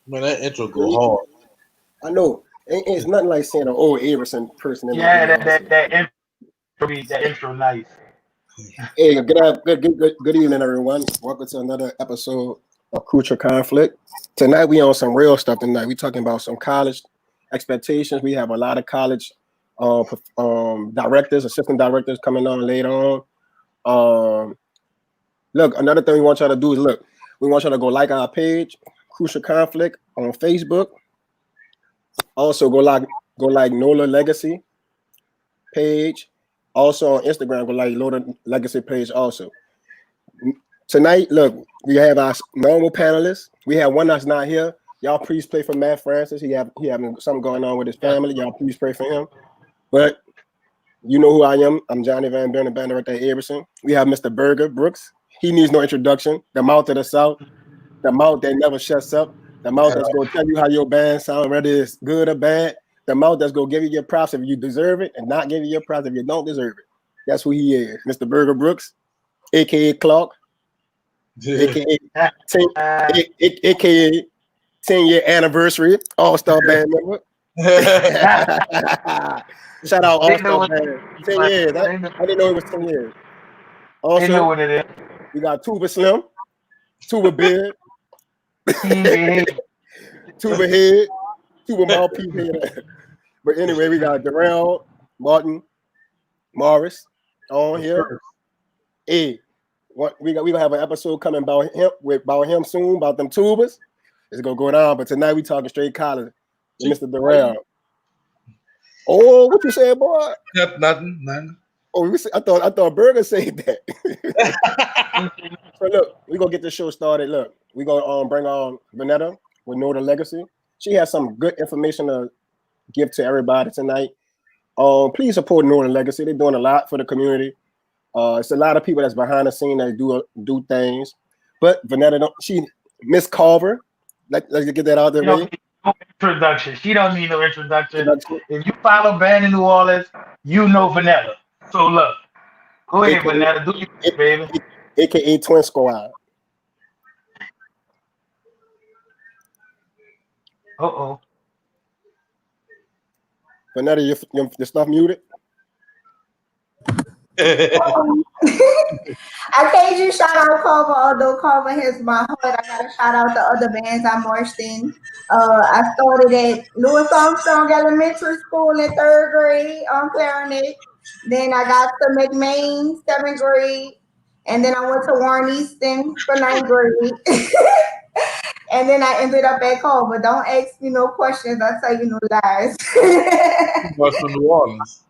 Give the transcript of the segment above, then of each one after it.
Man, that intro go hard. I know. It's nothing like seeing an old Iverson person in Yeah, the that intro nice. Hey, good evening, everyone. Welcome to another episode of Crucial Conflict. Tonight we on some real stuff. Tonight we talking about some college expectations. We have a lot of college directors, assistant directors coming on later on. Um, Look, another thing we want y'all to do is look. We want y'all to go like our page, Crucial Conflict on Facebook. Also go like NOLA Legacy page. Also on Instagram, go like NOLA Legacy page also. Tonight, look, we have our normal panelists. We have one that's not here. Y'all please pray for Matt Francis. He having something going on with his family. Y'all please pray for him. But you know who I am. I'm Johnny Van Buren, Band right there, Iverson. We have Mr. Berger Brooks. He needs no introduction. The mouth of the South, the mouth that never shuts up, the mouth that's going to tell you how your band sounds, whether it's good or bad, the mouth that's going to give you your props if you deserve it and not give you your props if you don't deserve it. That's who he is, Mr. Berger Brooks, a.k.a. Clark, a.k.a. 10-year anniversary All-Star Band member. Shout out All-Star Band. 10 years. I didn't know it was 10 years. They know Also, what it is. we got Tuba Slim, Tuba Beard, Tuba Head, Tuba Mouthpiece Head. But anyway, we got Darrell, Martin, Morris on here. Hey, we gonna have an episode coming about him soon, about them tubas. It's gonna go down. But tonight we talking straight college with Mr. Darrell. Oh, what you saying, boy? Nothing. Oh, I thought Berger said that. So look, we gonna get this show started. Look, we gonna bring on Vinetta with Know the Legacy. She has some good information to give to everybody tonight. Please support Know the Legacy. They're doing a lot for the community. It's a lot of people that's behind the scene that do things. But Vinetta, Miss Carver. Let's get that out there. No introduction. She don't need no introduction. If you follow Band in New Orleans, you know Vinetta. So look, go ahead, Vinetta. Do your baby. AKA Twin Squad. Uh-oh. Vinetta, your stuff muted? I can't just shout out Carver, although Carver has my heart. I gotta shout out the other bands I marched in. I started at Louis Armstrong Elementary School in third grade on clarinet. Then I got to McMain, seventh grade. And then I went to Warren Easton for ninth grade. And then I ended up at Carver. Don't ask me no questions. I'll tell you no lies. What's from New Orleans?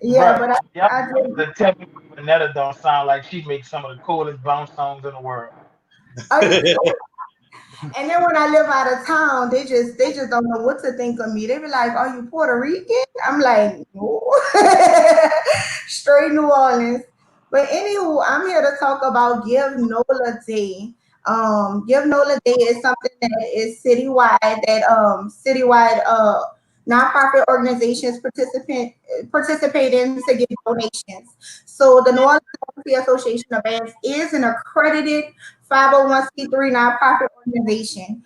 Yeah, Right. but I did. The tell me Vinetta don't sound like she makes some of the coolest bounce songs in the world. And then when I live out of town, they just don't know what to think of me. They be like, "Are you Puerto Rican?" I'm like, "No, straight New Orleans." But anywho, I'm here to talk about Give NOLA Day. Give NOLA Day is something that is citywide. That citywide nonprofit organizations participate in to give donations. So the New Orleans Association of Bands is an accredited 501c3 nonprofit organization.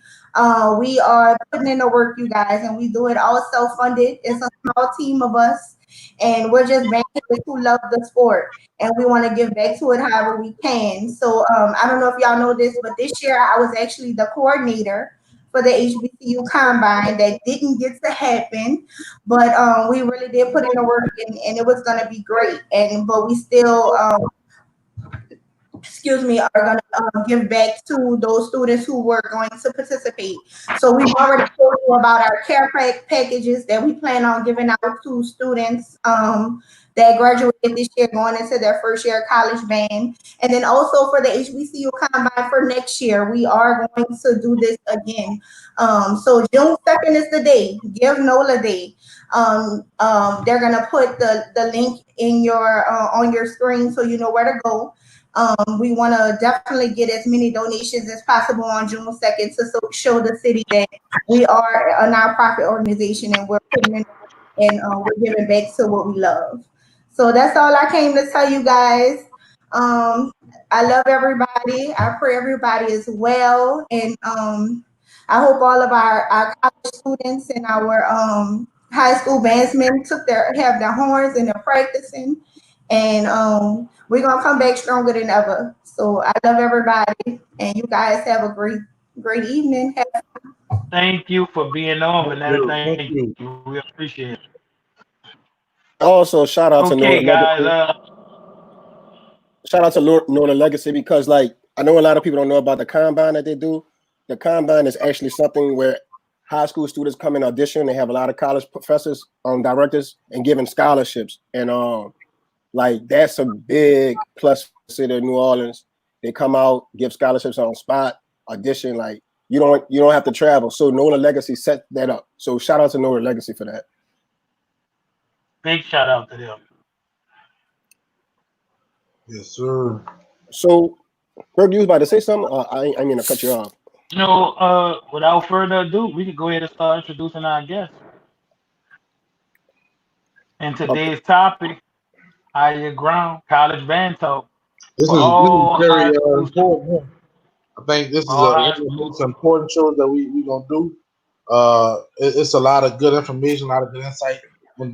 We are putting in the work, you guys, and we do it all self-funded. It's a small team of us, and we're just bandits who love the sport, and we want to give back to it however we can. So I don't know if y'all know this, but this year I was actually the coordinator for the HBCU Combine that didn't get to happen, but we really did put in the work, and it was going to be great. But we still are going to give back to those students who were going to participate. So we've already told you about our care packages that we plan on giving out to students that graduated this year going into their first year of college band. And then also for the HBCU Combine for next year, we are going to do this again. So June 2nd is the day, Give NOLA Day. They're going to put the link in your on your screen so you know where to go. We want to definitely get as many donations as possible on June 2nd to show the city that we are a nonprofit organization and we're putting in and we're giving back to what we love. So that's all I came to tell you guys. I love everybody. I pray everybody is well. And I hope all of our college students and our high school bandsmen have their horns and they're practicing. And we're gonna come back stronger than ever. So I love everybody, and you guys have a great evening. Thank you for being on, Vinetta. Thank Thank you. you. We appreciate it. Also, shout out to Okay, guys. Nola Legacy, because like I know a lot of people don't know about the combine that they do. The combine is actually something where high school students come in audition. They have a lot of college professors, directors, and giving scholarships. And like that's a big plus for the city of New Orleans. They come out, give scholarships on spot, audition. Like you don't have to travel. So Nola Legacy set that up. So shout out to Nola Legacy for that. Big shout out to them. Yes, sir. So, Berg, you was about to say something? I mean to cut you off. No, without further ado, we can go ahead and start introducing our guests. And today's topic, Higher Ground College Band Talk. This is very important. I think this is one of the most important shows that we gonna do. It's a lot of good information, a lot of good insight, and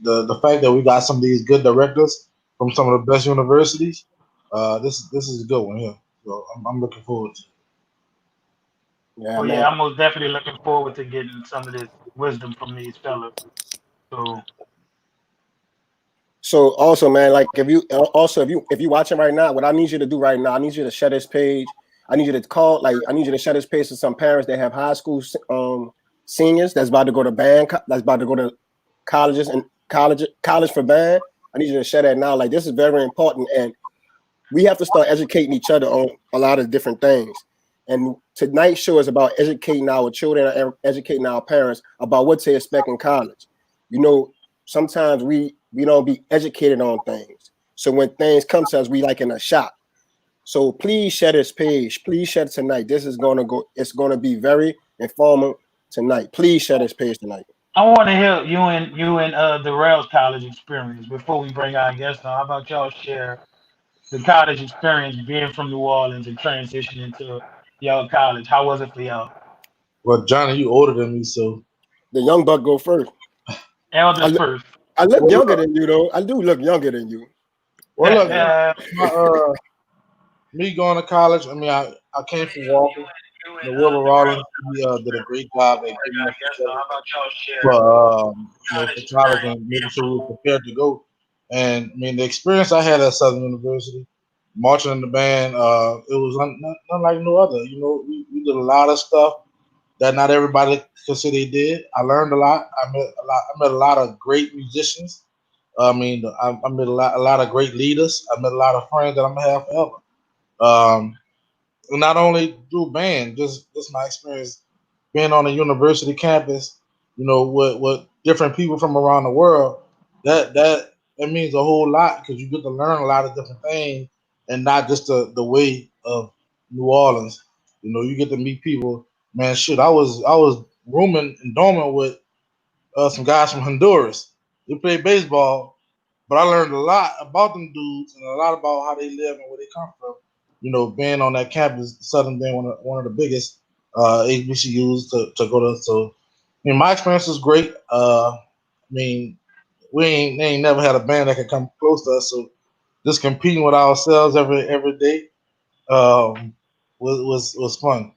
the fact that we got some of these good directors from some of the best universities. This is a good one here. So I'm looking forward to it. Yeah, yeah, I'm most definitely looking forward to getting some of this wisdom from these fellas. So also, man, like if you watching right now, what I need you to do right now, I need you to share this page. I need you to share this page to some parents that have high school seniors that's about to go to band, that's about to go to colleges and college for band. I need you to share that now. Like this is very important, and we have to start educating each other on a lot of different things. And tonight's show is about educating our children and educating our parents about what to expect in college. You know, sometimes we don't be educated on things. So when things come to us, we like in a shock. So please share this page. Please share it tonight. This is it's gonna be very informative tonight. Please share this page tonight. I want to hear you and Darrell's college experience before we bring our guests on. How about y'all share the college experience being from New Orleans and transitioning to y'all college? How was it for y'all? Well, Johnny, you older than me, so the young buck go first. Elders first. I look younger than you, though. I do look younger than you. Well, look, me going to college. I mean, I came from Walker. Wilbur Rawlins, he did a great job at getting us for college and making sure we were prepared to go. And I mean, the experience I had at Southern University, marching in the band, it was unlike no other. You know, we did a lot of stuff that not everybody could say they did. I learned a lot. I met a lot of great musicians. I mean, I met a lot of great leaders. I met a lot of friends that I'm gonna have forever. Not only through band, just my experience being on a university campus, you know, with different people from around the world, that means a whole lot because you get to learn a lot of different things and not just the way of New Orleans. You know, you get to meet people. Man, shit, I was rooming and dorming with some guys from Honduras. They played baseball, but I learned a lot about them dudes and a lot about how they live and where they come from. You know, being on that campus, Southern being one of the biggest HBCUs to go to. So, I mean, my experience was great. I mean, they ain't never had a band that could come close to us. So, just competing with ourselves every day was fun.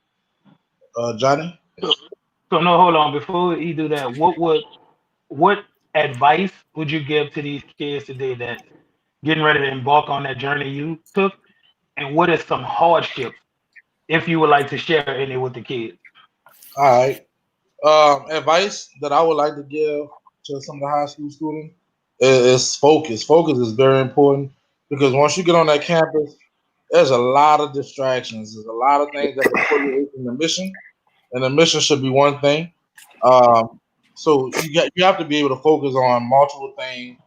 Johnny? So no, hold on. Before you do that, what advice would you give to these kids today that getting ready to embark on that journey you took? And what is some hardships, if you would like to share any with the kids? All right. Advice that I would like to give to some of the high school students is focus. Focus is very important because once you get on that campus, there's a lot of distractions. There's a lot of things that can pull you away from the mission, and the mission should be one thing. So you have to be able to focus on multiple things.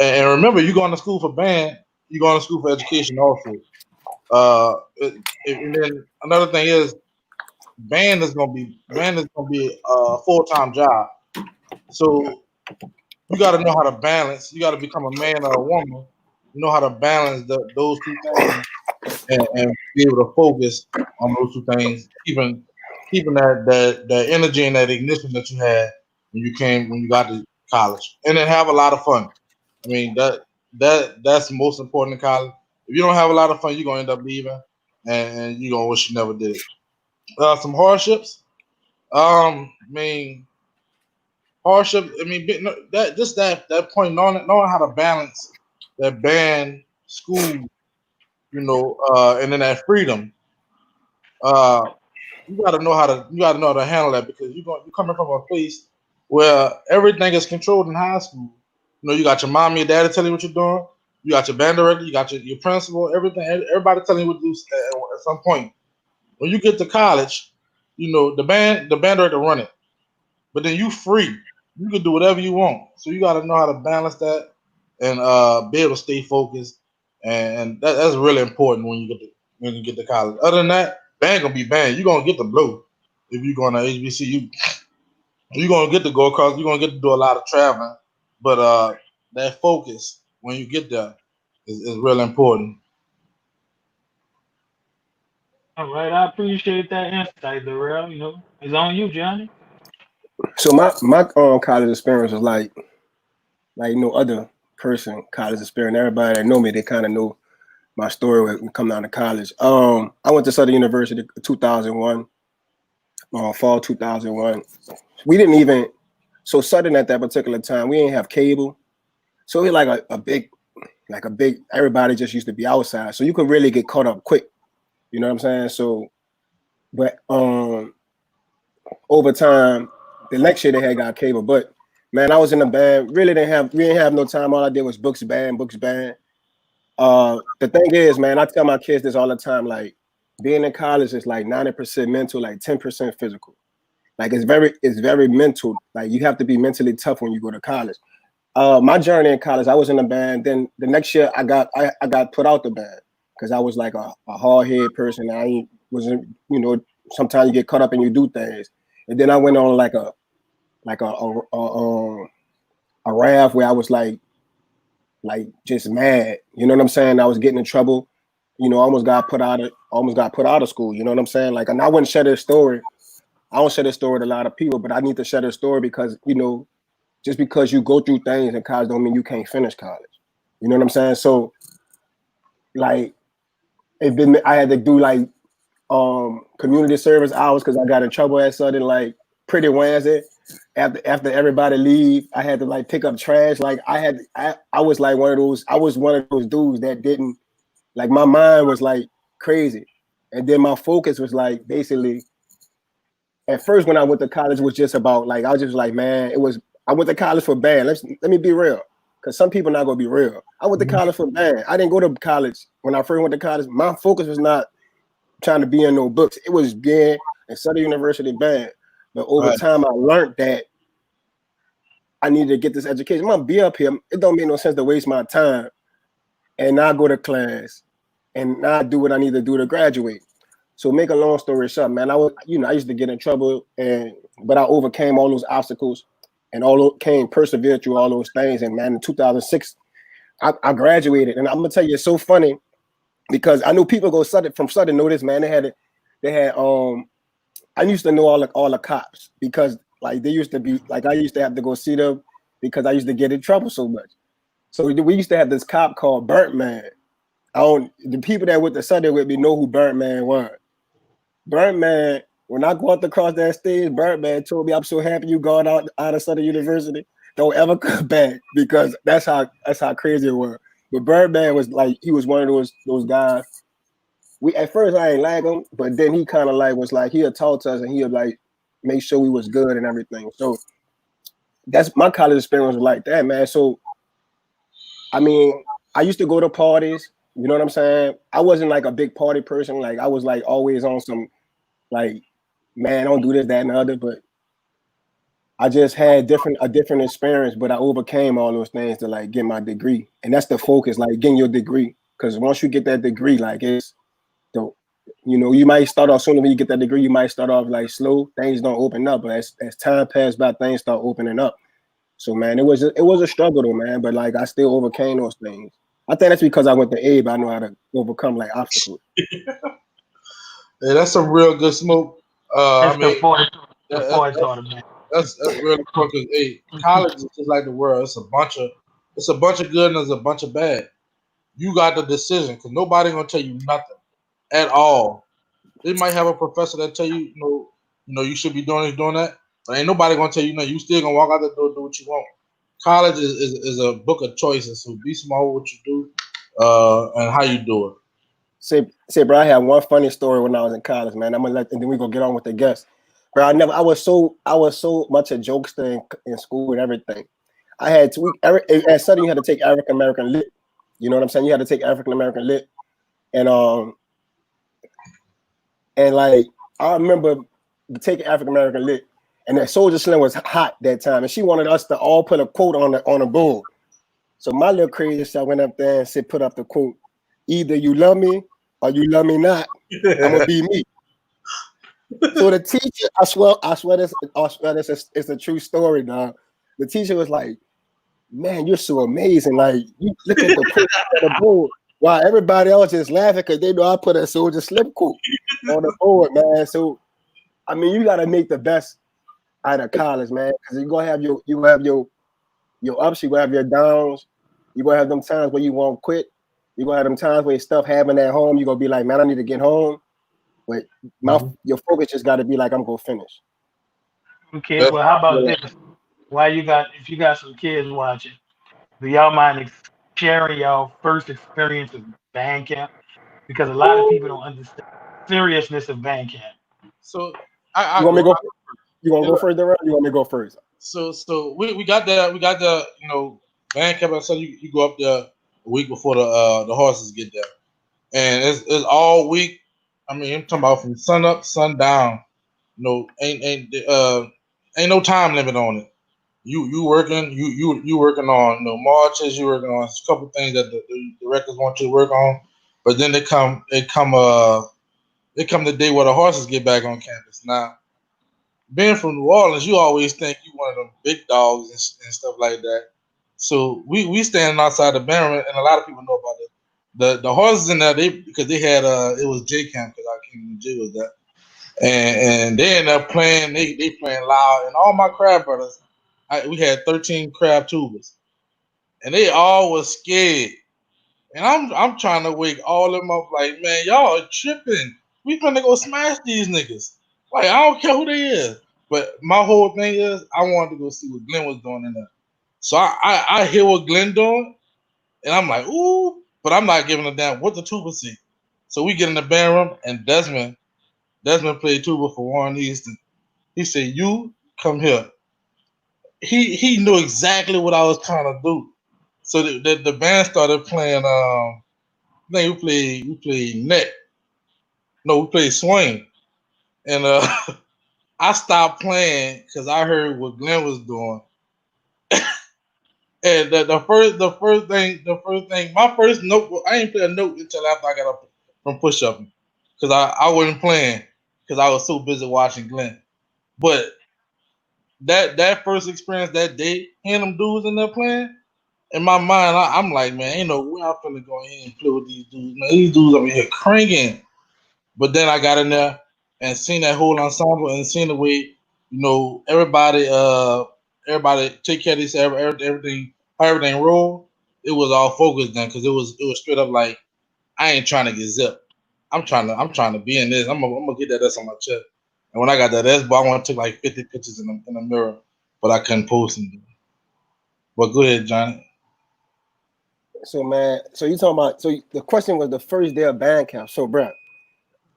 And remember, you're going to school for band. You're going to school for education also. And then another thing is band is gonna be a full-time job. So you got to know how to balance. You got to become a man or a woman. You know how to balance those two things and be able to focus on those two things, keeping keeping that energy and that ignition that you had when you got to college, and then have a lot of fun. I mean that's the most important in college. If you don't have a lot of fun, you're gonna end up leaving, and you're gonna wish you never did it. Some hardships. I mean hardship. I mean that point, knowing how to balance that band, school, and then that freedom. You gotta know how to handle that, because you're coming from a place where everything is controlled in high school. You got your mom and your daddy telling you what you're doing. You got your band director, you got your principal, everything. Everybody telling you what to do at some point. When you get to college, the band director run it, but then you free. You can do whatever you want. So you got to know how to balance that and be able to stay focused, and that's really important when you get to college. Other than that, band gonna be band. You're gonna get the blow if you're going to HBCU. You're gonna get to go across. You're gonna get to do a lot of traveling, but that focus when you get there is really important. All right, I appreciate that insight, Darrell. It's on you, Johnny. So my college experience was like no other person college experience. Everybody that know me, they kind of know my story when we come down to college. I went to Southern University in 2001, fall 2001. We didn't even, so Southern at that particular time, we didn't have cable. So we like a big, everybody just used to be outside. So you could really get caught up quick. You know what I'm saying? So, but over time, the next year they had got cable. But man, I was in the band. We didn't have no time. All I did was books band. The thing is, man, I tell my kids this all the time. Like, being in college is like 90% mental, like 10% physical. Like it's very mental. Like you have to be mentally tough when you go to college. My journey in college, I was in a band. Then the next year, I got put out the band because I was like a hard head person. I wasn't, sometimes you get caught up and you do things. And then I went on like a raft where I was like just mad. You know what I'm saying? I was getting in trouble. Almost got put out of school. You know what I'm saying? Like, and I wouldn't share this story. I don't share this story with a lot of people, but I need to share this story because, just because you go through things in college don't mean you can't finish college. You know what I'm saying? So, like, I had to do like community service hours because I got in trouble at Southern, like Pretty Wednesday. After everybody leave, I had to like pick up trash. Like I was like one of those dudes that didn't, like, my mind was like crazy. And then my focus was like basically, at first when I went to college was just about like, I was just like, man, I went to college for band. Let me be real. Because some people not gonna be real. I went to college for band. I didn't go to college. When I first went to college, my focus was not trying to be in no books. It was being in Southern University band. But over time I learned that I needed to get this education. I'm gonna be up here. It don't make no sense to waste my time and not go to class and not do what I need to do to graduate. So make a long story short, man, I used to get in trouble, but I overcame all those obstacles and persevered through all those things. And man, in 2006, I graduated. And I'm gonna tell you, it's so funny because I knew people from Southern know this, man. They had I used to know all the cops because like they used to be like, I used to have to go see them because I used to get in trouble so much. So we used to have this cop called Burnt Man. The people that went to Southern with me know who Burnt Man was. Burnt Man, when I walked across that stage, Burnt Man told me, "I'm so happy you gone out of Southern University. Don't ever come back," because that's how crazy it was. But Burnt Man was like, he was one of those guys. At first I ain't like him, but then he kind of like was like, he'll talk to us and he'll like make sure we was good and everything. So that's my college experience was like that, man. So I mean, I used to go to parties. You know what I'm saying? I wasn't like a big party person. Like I was like always on some like, man, don't do this, that, and the other. But I just had a different experience. But I overcame all those things to like get my degree, and that's the focus, like getting your degree. Because once you get that degree, like you might start off sooner when you get that degree. You might start off like slow. Things don't open up, but as time passed by, things start opening up. So man, it was a struggle though, man. But like I still overcame those things. I think that's because I went to Abe. I know how to overcome like obstacles. Yeah, that's some real good smoke. That's I mean, the that, Ford taught him that. that's really important because hey, college is just like the world. It's a bunch of good and there's a bunch of bad. You got the decision because nobody gonna tell you nothing at all. They might have a professor that tell you, you should be doing this, doing that, but ain't nobody gonna tell you nothing. You still gonna walk out the door, do what you want. College is a book of choices. So be smart with what you do, and how you do it. Say, bro, I had one funny story when I was in college, man. I'm gonna and then we gonna get on with the guests. Bro, I was so much a jokester in school and everything. I had at Southern you had to take African American lit. You know what I'm saying? You had to take African American lit, and like I remember taking African American lit, and that Soldier Slim was hot that time, and she wanted us to all put a quote on the board. So my little crazy self went up there and said, put up the quote: "Either you love me or you love me not. I'm gonna be me." So the teacher, I swear this is a true story, dog. The teacher was like, "Man, you're so amazing! Like you look at the quote on the board, while everybody else is laughing because they know I put a Soldier Slim quote on the board, man." So I mean, you gotta make the best out of college, man, because you're gonna have your ups, you gonna have your downs, you're gonna have them times where you won't quit, you're gonna have them times where stuff happening at home, you're gonna be like, man, I need to get home. But your focus just gotta be like, I'm gonna finish. Okay, well, how about this? If you got some kids watching, do y'all mind sharing y'all first experience of band camp? Because a lot of people don't understand the seriousness of band camp. So You want me to go? You want to go first, or you want me to go first? So we got the band camp. So you go up there a week before the horses get there, and it's all week. I mean, I'm talking about from sun up, sun down. Ain't no time limit on it. You working you working on marches. You working on a couple things that the directors want you to work on, but then it come the day where the horses get back on campus. Now, being from New Orleans, you always think you one of them big dogs and stuff like that. So we standing outside the band, and a lot of people know about it. The horses in there, because they had it was J camp because I came J was that, and they ended up playing. They playing loud, and all my crab brothers, we had 13 crab tubers, and they all was scared. And I'm trying to wake all of them up like, man, y'all are tripping. We finna go smash these niggas. Like, I don't care who they is. But my whole thing is I wanted to go see what Glenn was doing in there. So I hear what Glenn doing, and I'm like, ooh, but I'm not giving a damn what the tuba see. So we get in the band room, and Desmond played tuba for Warren Easton. He said, you come here. He knew exactly what I was trying to do. So the band started playing I think we played net. No, we played swing. And I stopped playing because I heard what Glenn was doing. And the first thing, my first note, I didn't play a note until after I got up from push up because I wasn't playing because I was so busy watching Glenn. But that first experience that day, hearing them dudes in there playing, in my mind, I'm like, man, ain't no way I'm finna go in here and play with these dudes, man. These dudes over here cranking. But then I got in there and seen that whole ensemble and seen the way, everybody take care of this, everything, how everything roll. It was all focused then because it was straight up like I ain't trying to get zipped. I'm trying to be in this. I'm gonna get that S on my chest. And when I got that S, I want to take like 50 pictures in the mirror, but I couldn't post them. But go ahead, Johnny. So man, so you talking about? So the question was the first day of band camp. So, bro,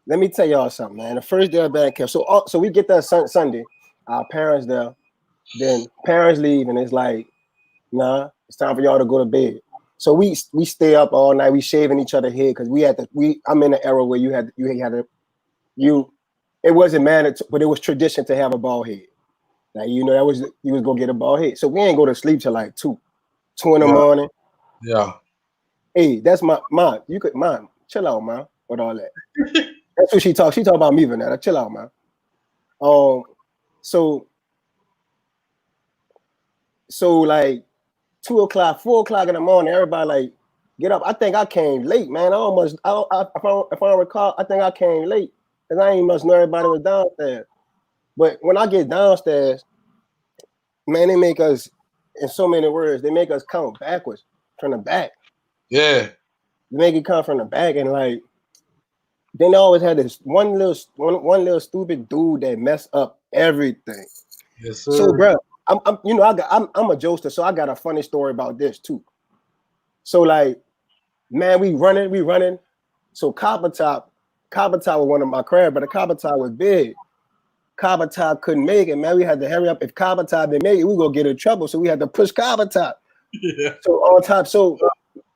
let me tell y'all something, man. The first day of band camp. So we get there Sunday. Our parents there. Then parents leave, and it's like, nah, it's time for y'all to go to bed. So we stay up all night. We shaving each other head because I'm in the era where it wasn't mandatory, but it was tradition to have a bald head. Like you was gonna get a bald head. So we ain't go to sleep till like 2 in the morning. Yeah. Hey, that's my mom. You could mom, chill out, man, with all that. That's what she talks. She talk about me, Vinetta. Chill out, man. So like 2 o'clock, 4 o'clock in the morning, everybody like get up. I think I came late, man. If I don't recall, I think I came late. Cause I ain't must know everybody was downstairs. But when I get downstairs, man, they make us, in so many words, they make us count backwards from the back. Yeah. They make it come from the back, and like, then they always had this one little stupid dude that messed up everything. Yes, sir. So, bro, I'm a jokester, so I got a funny story about this too. So, like, man, we running. So Copper Top was one of my crabs, but the Copper Top was big. Copper Top couldn't make it, man. We had to hurry up. If Copper Top didn't make it, we gonna get in trouble. So we had to push Copper Top. Yeah. So on top, so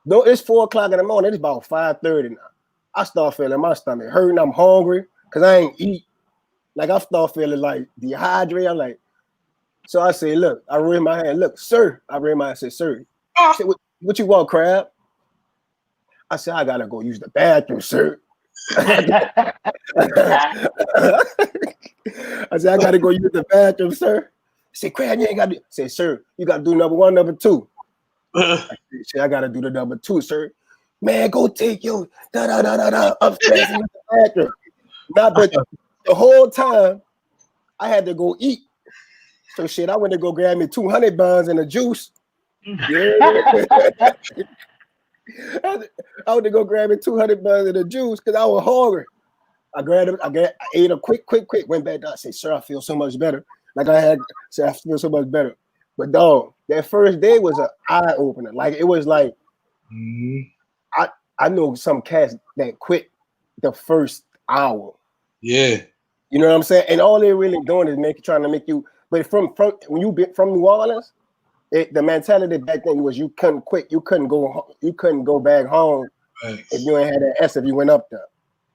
though it's 4 o'clock in the morning, it's about 5:30 now. I start feeling my stomach hurting. I'm hungry because I ain't eat. Like I start feeling like dehydrated. I'm like, so I say, look, I raise my hand, look, sir. I raise my hand, I said, sir. I said, what you want, crab? I said, I gotta go use the bathroom, sir. I said, I gotta go use the bathroom, sir. I said, crab, you ain't gotta do. I said, sir, you gotta do number 1, number 2. I said, I gotta do the number 2, sir. Man, go take your upstairs in the bathroom. Not but the whole time I had to go eat. So shit, I went to go grab me 200 buns and a juice. Yeah. I went to go grab me 200 buns and a juice because I was hungry. I grabbed it, I ate a quick, went back down. I said, sir, I feel so much better. Like I said, I feel so much better. But dog, that first day was an eye opener. Like it was like, I know some cats that quit the first hour. Yeah. You know what I'm saying? And all they're really doing is trying to make you, but from when you been from New Orleans, the mentality back then was you couldn't quit, you couldn't go back home if you ain't had that S if you went up there.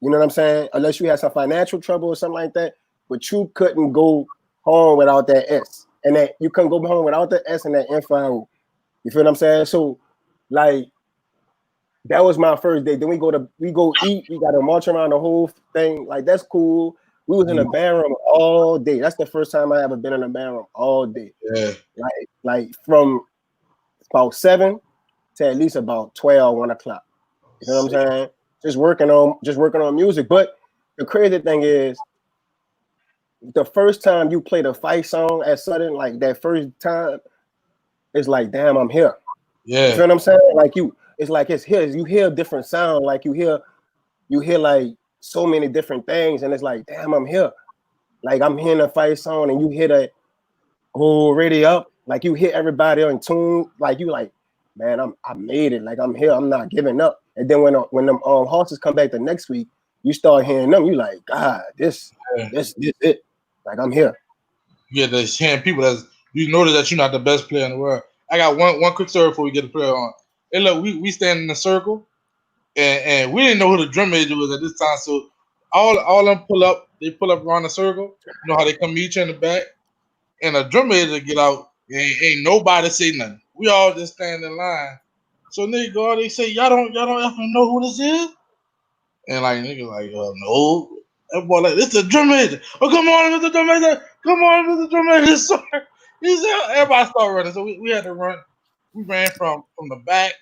You know what I'm saying? Unless you had some financial trouble or something like that, but you couldn't go home without that S. And that you couldn't go home without the S and that info. You feel what I'm saying? So like that was my first day. Then we go eat, we gotta march around the whole thing. Like that's cool. We was in the band room all day. That's the first time I ever been in a band room all day. Yeah. Like from about 7 to at least about 12, 1 o'clock. You know what I'm saying? Just working on music. But the crazy thing is, the first time you played a fight song at Southern, like that first time, it's like, damn, I'm here. Yeah. You feel what I'm saying? Like it's like it's here. You hear a different sound, like you hear like so many different things, and it's like, damn, I'm here. Like I'm hearing a fight song, and you hear that already up, like you hear everybody on tune, like you like, man, I made it. Like I'm here. I'm not giving up. And then when them horses come back the next week, you start hearing them. You like, God, this it. Like I'm here. Yeah, the hearing people that you notice that you're not the best player in the world. I got one quick story before we get the player on. Hey, look, we stand in a circle, and we didn't know who the drum major was at this time. So all them pull up around the circle. You know how they come meet you in the back, and a drum major get out. Ain't nobody say nothing. We all just stand in line. So nigga go out, they say, y'all don't ever know who this is? And like nigga like, no. That boy like, this is a drum major. Oh, come on, Mr. Drum Major. Come on, Mr. Drum Major. Sorry. He said, everybody started running. So we had to run. We ran from the back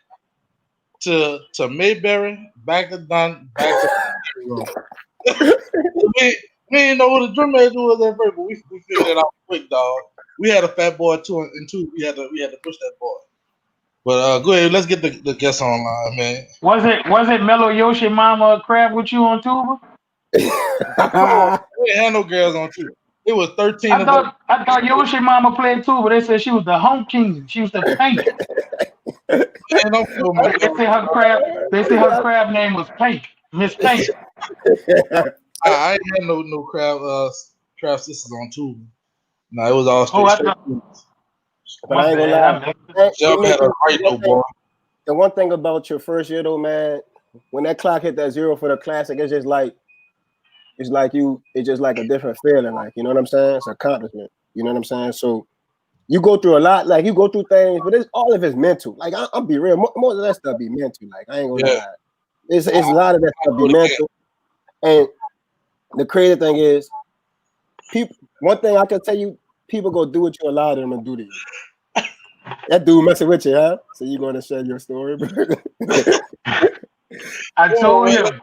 to Mayberry, back to Dunn, back to the room. we didn't know who the drum major was at first, but we figured it out quick, dog. We had a fat boy too, and two, we had to push that boy. But go ahead, let's get the guests online, man. Was it Mellow Yoshi Mama Crab with you on tuba? We had no girls on tuba. It was 13 of them. I thought Yoshi Mama played tuba. They said she was the home king. She was the Pink. They say her crab name was Pink, Miss Pink. I ain't had no crab sisters on tuba. No, it was all straight. But I ain't gonna lie. The one thing about your first year though, man, when that clock hit that 0 for the classic, it's just like it's just like a different feeling. Like, you know what I'm saying? It's an accomplishment. You know what I'm saying? So you go through a lot, like you go through things, but all of it's mental. Like I'll be real, most of that stuff be mental. Like I ain't gonna lie. It's a lot of that stuff be mental. And the crazy thing is, people. One thing I can tell you, people go do what you allow them to do to you. That dude messing with you, huh? So you going to share your story? I told him,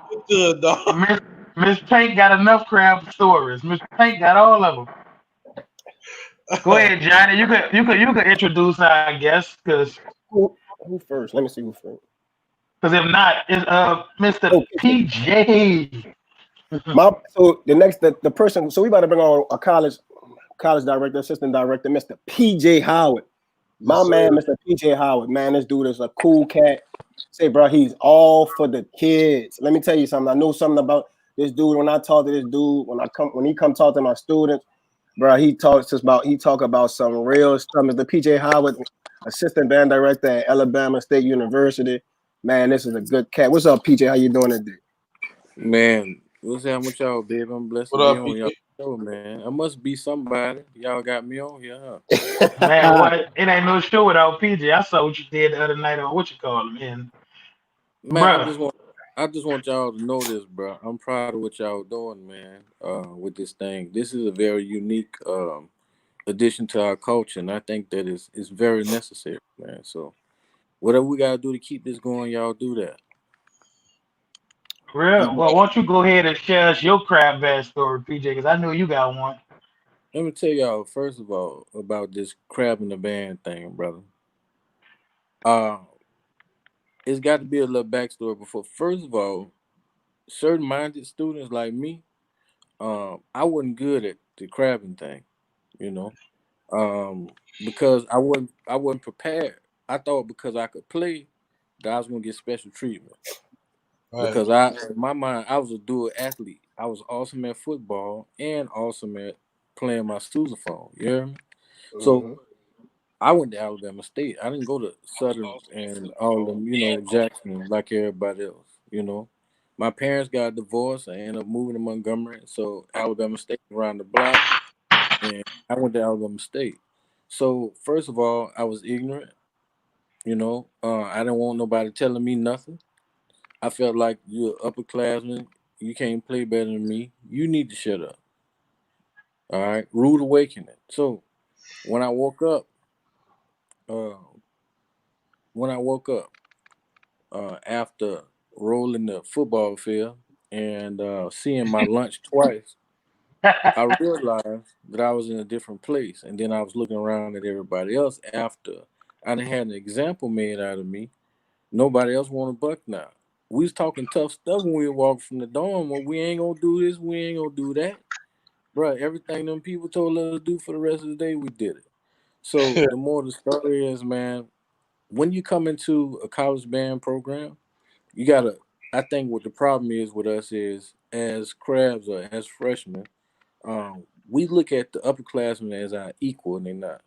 Miss Tank got enough crab stories. Miss Tank got all of them. Go ahead, Johnny. You could introduce our guest, Who first? Let me see who first. if not, it's Mr. Oh, PJ. PJ. So the person. So we about to bring on a college director, assistant director, Mr. PJ Howard. My man, Mr. PJ Howard. Man, this dude is a cool cat. Say, bro, he's all for the kids. Let me tell you something. I know something about this dude. When I talk to this dude, when he come talk to my students, bro, he talk about some real stuff. Mr. PJ Howard, assistant band director at Alabama State University. Man, this is a good cat. What's up, PJ? How you doing today? Man, what's up with y'all, babe? I'm blessed to What be up, on y'all PJ? show, man. I must be somebody. Y'all got me on here, huh? Man, what? It ain't no show without PJ. I saw what you did the other night on what you call him, and Man, bruh. I just want y'all to know this, bro. I'm proud of what y'all doing, man. With this thing. This is a very unique addition to our culture, and I think that is very necessary, man. So whatever we gotta do to keep this going, y'all do that. Real. Well, why don't you go ahead and share us your crab bag story, PJ? Because I know you got one. Let me tell y'all first of all about this crab in the band thing, brother. Uh, it's got to be a little backstory before. First of all, certain minded students like me, I wasn't good at the crabbing thing, you know, because I wasn't prepared. I thought because I could play, that I was gonna get special treatment. Right. Because in my mind, I was a dual athlete. I was awesome at football and awesome at playing my sousaphone. You hear me? So Mm-hmm. I went to Alabama State. I didn't go to Southern and all them, Jackson like everybody else. My parents got divorced. I ended up moving to Montgomery, so Alabama State around the block, and I went to Alabama State. So first of all, I was ignorant. I didn't want nobody telling me nothing. I felt like you're upperclassman. You can't play better than me. You need to shut up. All right, rude awakening. So when I woke up, uh, when I woke up after rolling the football field and seeing my lunch twice, I realized that I was in a different place. And then I was looking around at everybody else after I done had an example made out of me. Nobody else want a buck now. We was talking tough stuff when we walked from the dorm. Well, we ain't gonna do this, we ain't gonna do that. Bro, everything them people told us to do for the rest of the day, we did it. So the more the story is, man, when you come into a college band program, you gotta. I think what the problem is with us is as crabs or as freshmen, we look at the upperclassmen as our equal, and they're not.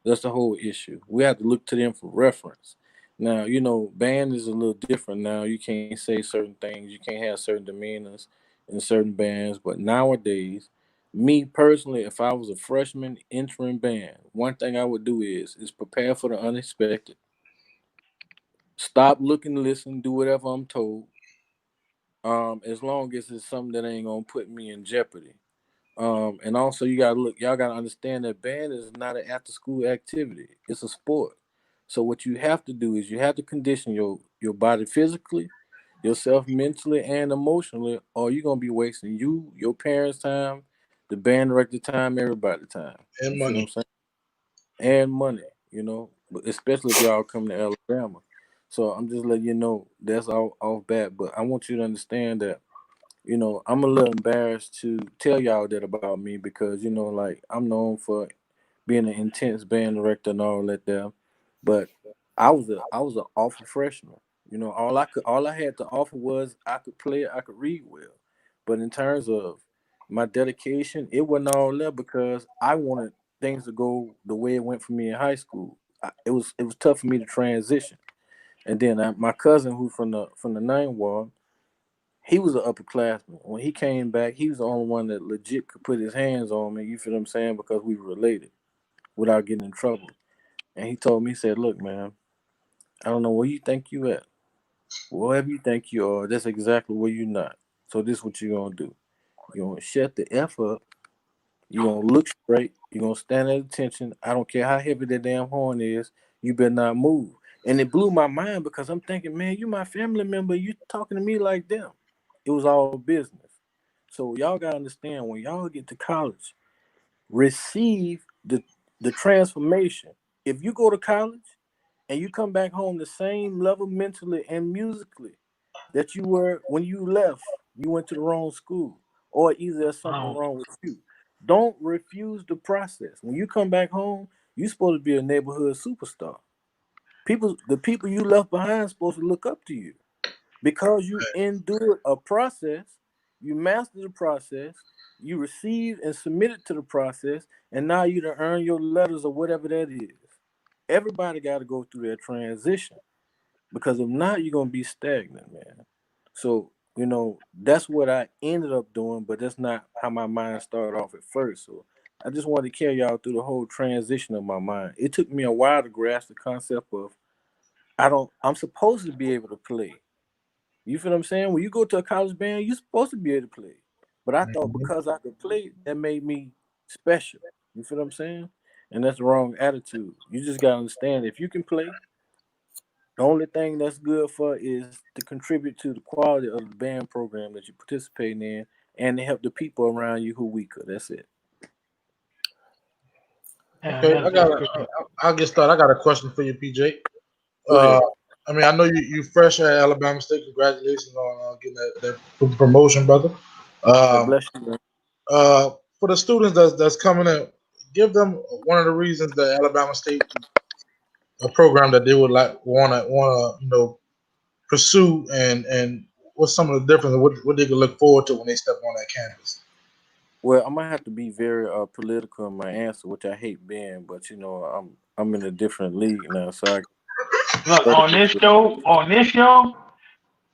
That's the whole issue. We have to look to them for reference. Now, band is a little different now. You can't say certain things. You can't have certain demeanors in certain bands. But nowadays, me personally, if I was a freshman entering band, one thing I would do is prepare for the unexpected. Stop, look, and listen. Do whatever I'm told. As long as it's something that ain't gonna put me in jeopardy. And also you gotta look, y'all gotta understand that band is not an after school activity. It's a sport. So what you have to do is you have to condition your body physically, yourself mentally and emotionally, or you're gonna be wasting your parents' time, the band director time, everybody time. And You feel what money. I'm saying? And money, but especially if y'all come to Alabama. So I'm just letting you know that's all off bat. But I want you to understand that I'm a little embarrassed to tell y'all that about me because, like I'm known for being an intense band director and all that there. But I was an awful freshman. All I had to offer was I could play, I could read well. But in terms of my dedication, it wasn't all there because I wanted things to go the way it went for me in high school. It was tough for me to transition. And then my cousin, who's from the ninth ward, he was an upperclassman. When he came back, he was the only one that legit could put his hands on me. You feel what I'm saying? Because we were related without getting in trouble. And he told me, he said, "Look, man, I don't know where you think you at. Wherever you think you are, that's exactly where you're not. So this is what you're gonna do. You're gonna shut the F up. You're gonna look straight. You're gonna stand at attention. I don't care how heavy that damn horn is. You better not move." And it blew my mind because I'm thinking, man, you my family member. You talking to me like them. It was all business. So y'all gotta understand when y'all get to college, receive the transformation. If you go to college and you come back home the same level mentally and musically that you were when you left, you went to the wrong school, or either there's something wrong with you. Don't refuse the process. When you come back home, you're supposed to be a neighborhood superstar. The people you left behind supposed to look up to you because you endured a process, you mastered the process, you received and submitted to the process, and now you to earn your letters or whatever that is. Everybody got to go through that transition because if not, you're gonna be stagnant, man. So that's what I ended up doing, but that's not how my mind started off at first. So I just wanted to carry y'all through the whole transition of my mind. It took me a while to grasp the concept of I'm supposed to be able to play. You feel what I'm saying? When you go to a college band, you're supposed to be able to play. But I thought because I could play, that made me special. You feel what I'm saying? And that's the wrong attitude. You just gotta understand if you can play, the only thing that's good for is to contribute to the quality of the band program that you're participating in and to help the people around you who weaker. That's it. Okay, I'll get started. I got a question for you, PJ. Go ahead. I mean, I know you fresh at Alabama State. Congratulations on getting that promotion, brother. God Um, bless you, man. for the students that's coming in, give them one of the reasons that Alabama State, a program that they would wanna pursue, and what's some of the difference, what they can look forward to when they step on that campus. Well, I'm gonna have to be very political in my answer, which I hate being, but I'm in a different league now, so Look, on this show,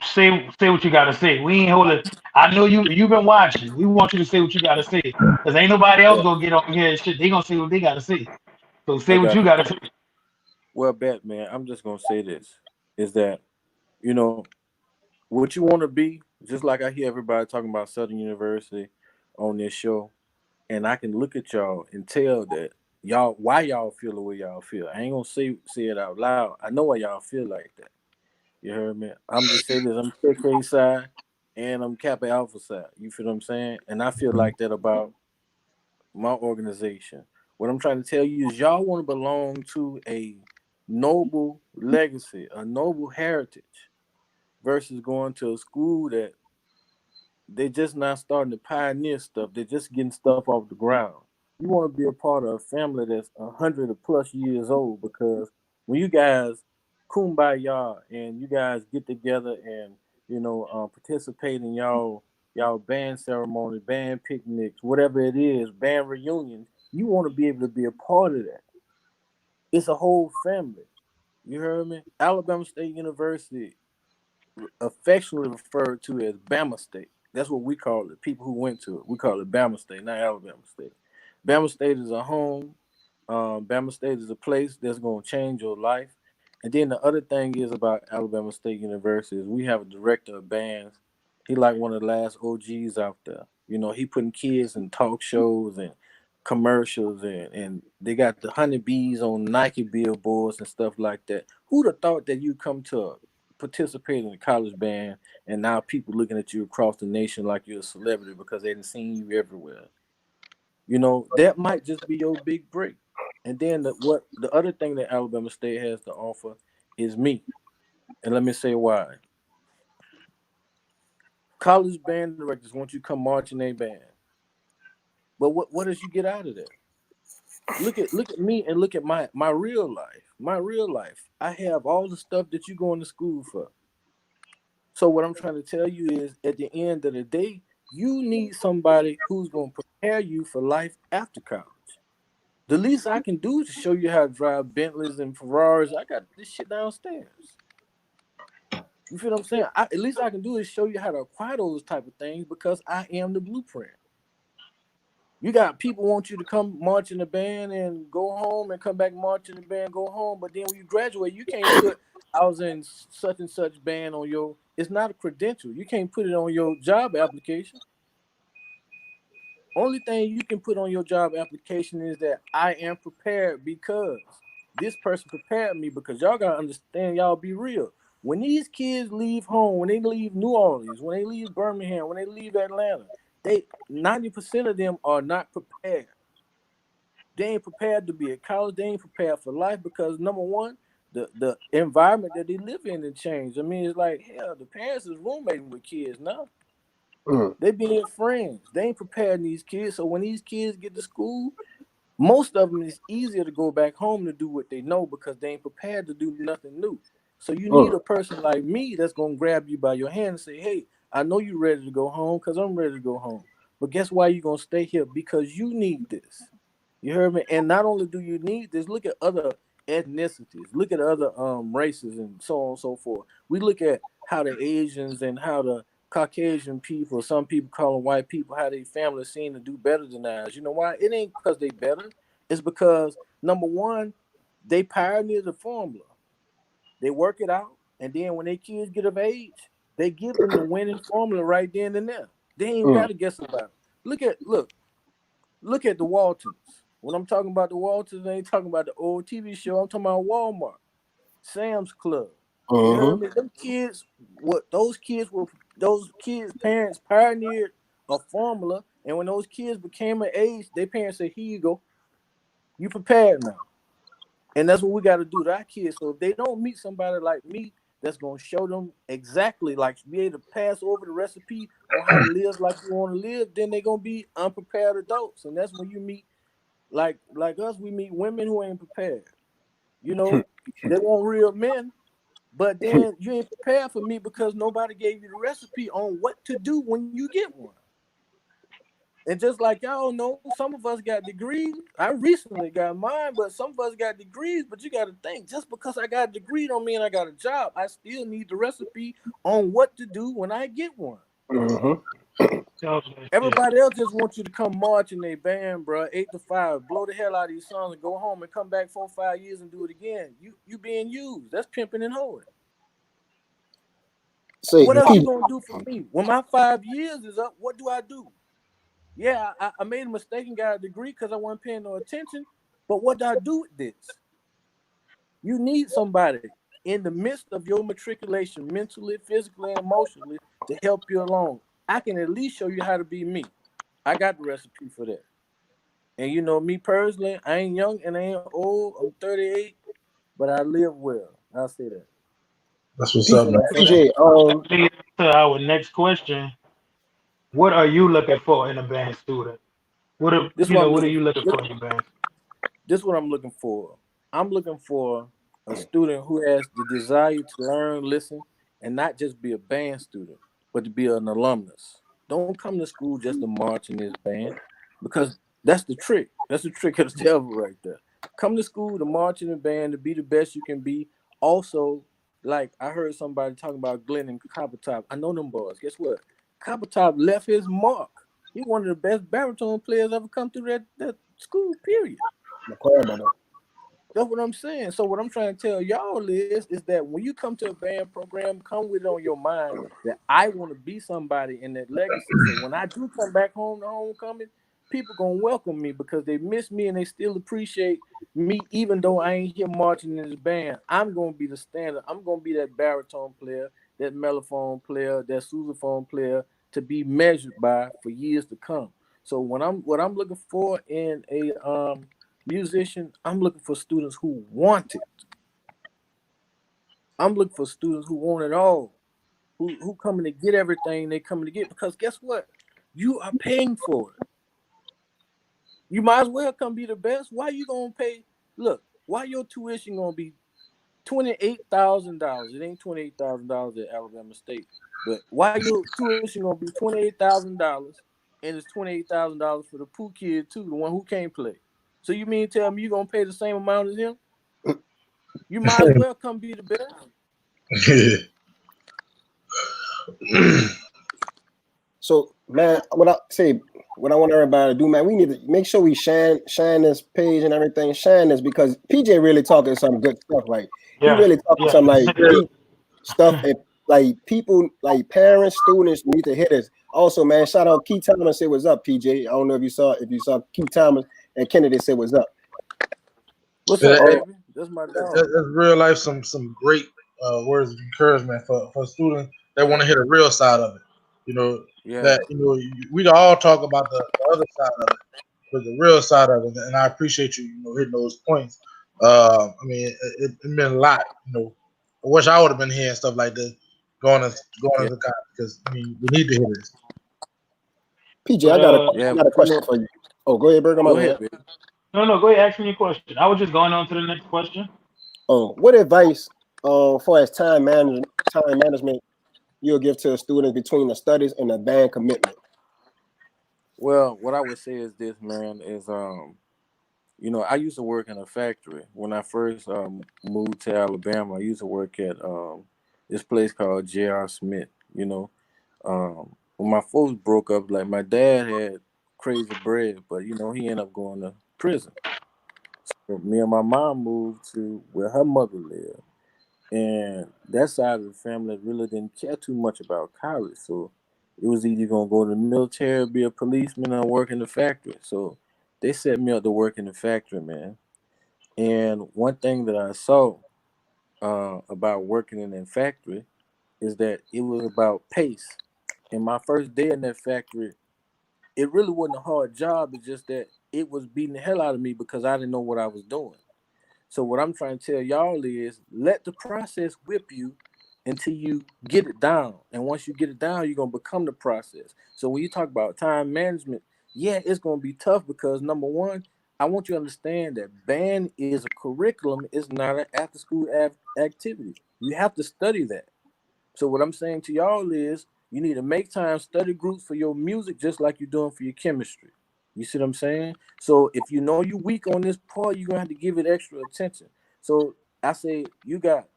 say what you gotta say. We ain't holding. I know you've been watching. We want you to say what you gotta say. Cause ain't nobody else gonna get on here and shit. They gonna say what they gotta say. So say I what got you gotta say. well, bet man. I'm just gonna say this: is that you know what you want to be, just like I hear everybody talking about Southern University on this show, and I can look at y'all and tell that why y'all feel the way y'all feel. I ain't gonna say it out loud. I know why y'all feel like that. You heard me? I'm just saying this. I'm KK side and I'm Kappa Alpha side. You feel what I'm saying? And I feel like that about my organization. What I'm trying to tell you is y'all want to belong to a noble legacy, a noble heritage, versus going to a school that they just not starting to pioneer stuff. They're just getting stuff off the ground. You want to be a part of a family that's 100+ years old because when you guys kumbaya and you guys get together and participate in y'all band ceremony, band picnics, whatever it is, band reunions, you want to be able to be a part of that. It's a whole family. You heard me? Alabama State University affectionately referred to as Bama State. That's what we call it. People who went to it, we call it Bama State, not Alabama State. Bama State is a home. Bama State is a place that's going to change your life. And then the other thing is about Alabama State University is we have a director of bands. He like one of the last OGs out there. He putting kids in talk shows and commercials and they got the honeybees on Nike billboards and stuff like that. Who'd have thought that you come to participate in a college band and now people looking at you across the nation like you're a celebrity because they didn't seen you everywhere? That might just be your big break. And then the other thing that Alabama State has to offer is me. And let me say why. College band directors want you to come march in their band. But what does you get out of that? Look at me and look at my real life. My real life. I have all the stuff that you going to school for. So what I'm trying to tell you is at the end of the day, you need somebody who's going to prepare you for life after college. The least I can do is to show you how to drive Bentleys and Ferraris. I got this shit downstairs. You feel what I'm saying? At least I can do is show you how to acquire those type of things because I am the blueprint. You got people want you to come march in the band and go home and come back march in the band, go home. But then when you graduate, you can't put I was in such and such band on your. It's not a credential. You can't put it on your job application. Only thing you can put on your job application is that I am prepared because this person prepared me because y'all gotta understand, y'all be real. When these kids leave home, when they leave New Orleans, when they leave Birmingham, when they leave Atlanta, 90% of them are not prepared. They ain't prepared to be at college. They ain't prepared for life because number one, the environment that they live in has changed. I mean, it's like hell. The parents is roommating with kids now. They being friends. They ain't preparing these kids. So when these kids get to school, most of them it's easier to go back home to do what they know because they ain't prepared to do nothing new. So you need a person like me that's gonna grab you by your hand and say, "Hey, I know you're ready to go home because I'm ready to go home. But guess why you're gonna stay here? Because you need this." You heard me? And not only do you need this, look at other ethnicities, look at other races and so on and so forth. We look at how the Asians and how the Caucasian people, some people call them white people, how their families seem to do better than ours. You know why? It ain't because they better. It's because number one, they pioneer the formula. They work it out, and then when their kids get of age, they give them the winning formula right then and there. They ain't got to guess about it. Look at the Waltons. When I'm talking about the Waltons, I ain't talking about the old TV show. I'm talking about Walmart, Sam's Club. You heard me? Them kids, those kids' parents pioneered a formula, and when those kids became an age, their parents said, "Here you go, you prepared now." And that's what we got to do to our kids. So if they don't meet somebody like me that's going to show them exactly, like be able to pass over the recipe on how to live like you want to live, then they're going to be unprepared adults. And that's when you meet, like us, we meet women who ain't prepared. You know, they want real men, but then you ain't prepared for me because nobody gave you the recipe on what to do when you get one. And just like y'all know, some of us got degrees. I recently got mine, but some of us got degrees. But you got to think, just because I got a degree don't mean I got a job. I still need the recipe on what to do when I get one. Everybody else just wants you to come march in their band, bro, 8 to 5, blow the hell out of these songs and go home and come back 4 or 5 years and do it again. You being used. That's pimping and hoeing. What else you gonna do for me? When my 5 years is up, what do I do? Yeah, I made a mistake and got a degree because I wasn't paying no attention. But what do I do with this? You need somebody in the midst of your matriculation, mentally, physically, and emotionally, to help you along. I can at least show you how to be me. I got the recipe for that. And you know, me personally, I ain't young and I ain't old. I'm 38, but I live well. I'll say that. That's what's up, man. PJ, Lead to our next question. What are you looking for in a band student? What are you looking for in a band? This is what I'm looking for. I'm looking for a student who has the desire to learn, listen, and not just be a band student, but to be an alumnus. Don't come to school just to march in this band, because that's the trick. That's the trick of the devil right there. Come to school to march in the band, to be the best you can be. Also, like I heard somebody talking about Glenn and Coppertop. I know them boys. Guess what? Coppertop left his mark. He's one of the best baritone players ever come through that school, period. That's what I'm saying. So what I'm trying to tell y'all is that when you come to a band program, come with it on your mind that I want to be somebody in that legacy. So when I do come back home to homecoming, people gonna welcome me because they miss me and they still appreciate me, even though I ain't here marching in this band. I'm gonna be the standard. I'm gonna be that baritone player, that mellophone player, that sousaphone player to be measured by for years to come. So what I'm looking for in a musician, I'm looking for students who want it. I'm looking for students who want it all, who coming to get everything they coming to get. Because guess what? You are paying for it. You might as well come be the best. Why you gonna pay? Look, why your tuition gonna be $28,000? It ain't $28,000 at Alabama State, but why your tuition gonna be $28,000, and it's $28,000 for the poor kid too, the one who can't play? So you mean tell me you gonna pay the same amount as him? You might as well come be the best. So, man, what I want everybody to do, man, we need to make sure we shine this page and everything, shine this, because PJ really talking some good stuff. Like he really talking some like deep stuff, and like people, like parents, students need to hear this. Also, man, shout out Keith Thomas, say what's up, PJ. I don't know if you saw Keith Thomas and Kennedy say what's up. What's up, baby? That's my dog. That's real life. Some great words of encouragement for students that want to hear the real side of it. You know Yeah. that we can all talk about the other side of it, but the real side of it. And I appreciate you, hitting those points. I mean, it meant a lot. I wish I would have been here and stuff like this, going Yeah. into college because I mean we need to hear this. PJ, But Yeah. I got a question for you. Oh, go ahead, Burger. My Go ahead, bad. baby. no, go ahead, ask me your question. I was just going on to the next question. Oh, what advice, for as time management, you'll give to a student between the studies and the band commitment? Well, what I would say is this, man, is I used to work in a factory when I first moved to Alabama. I used to work at this place called J.R. Smith. When my folks broke up, like my dad had crazy bread, but he ended up going to prison. So me and my mom moved to where her mother lived, and that side of the family really didn't care too much about college. So it was either gonna go to the military, be a policeman, or work in the factory. So they set me up to work in the factory, man. And one thing that I saw about working in that factory is that it was about pace. And my first day in that factory, it really wasn't a hard job. It's just that it was beating the hell out of me because I didn't know what I was doing. So what I'm trying to tell y'all is let the process whip you until you get it down. And once you get it down, you're gonna become the process. So when you talk about time management, yeah, it's gonna be tough because number one, I want you to understand that band is a curriculum, it's not an after school activity. You have to study that. So what I'm saying to y'all is you need to make time study groups for your music just like you're doing for your chemistry. You see what I'm saying? So if you know you're weak on this part, you're gonna have to give it extra attention. So I say you got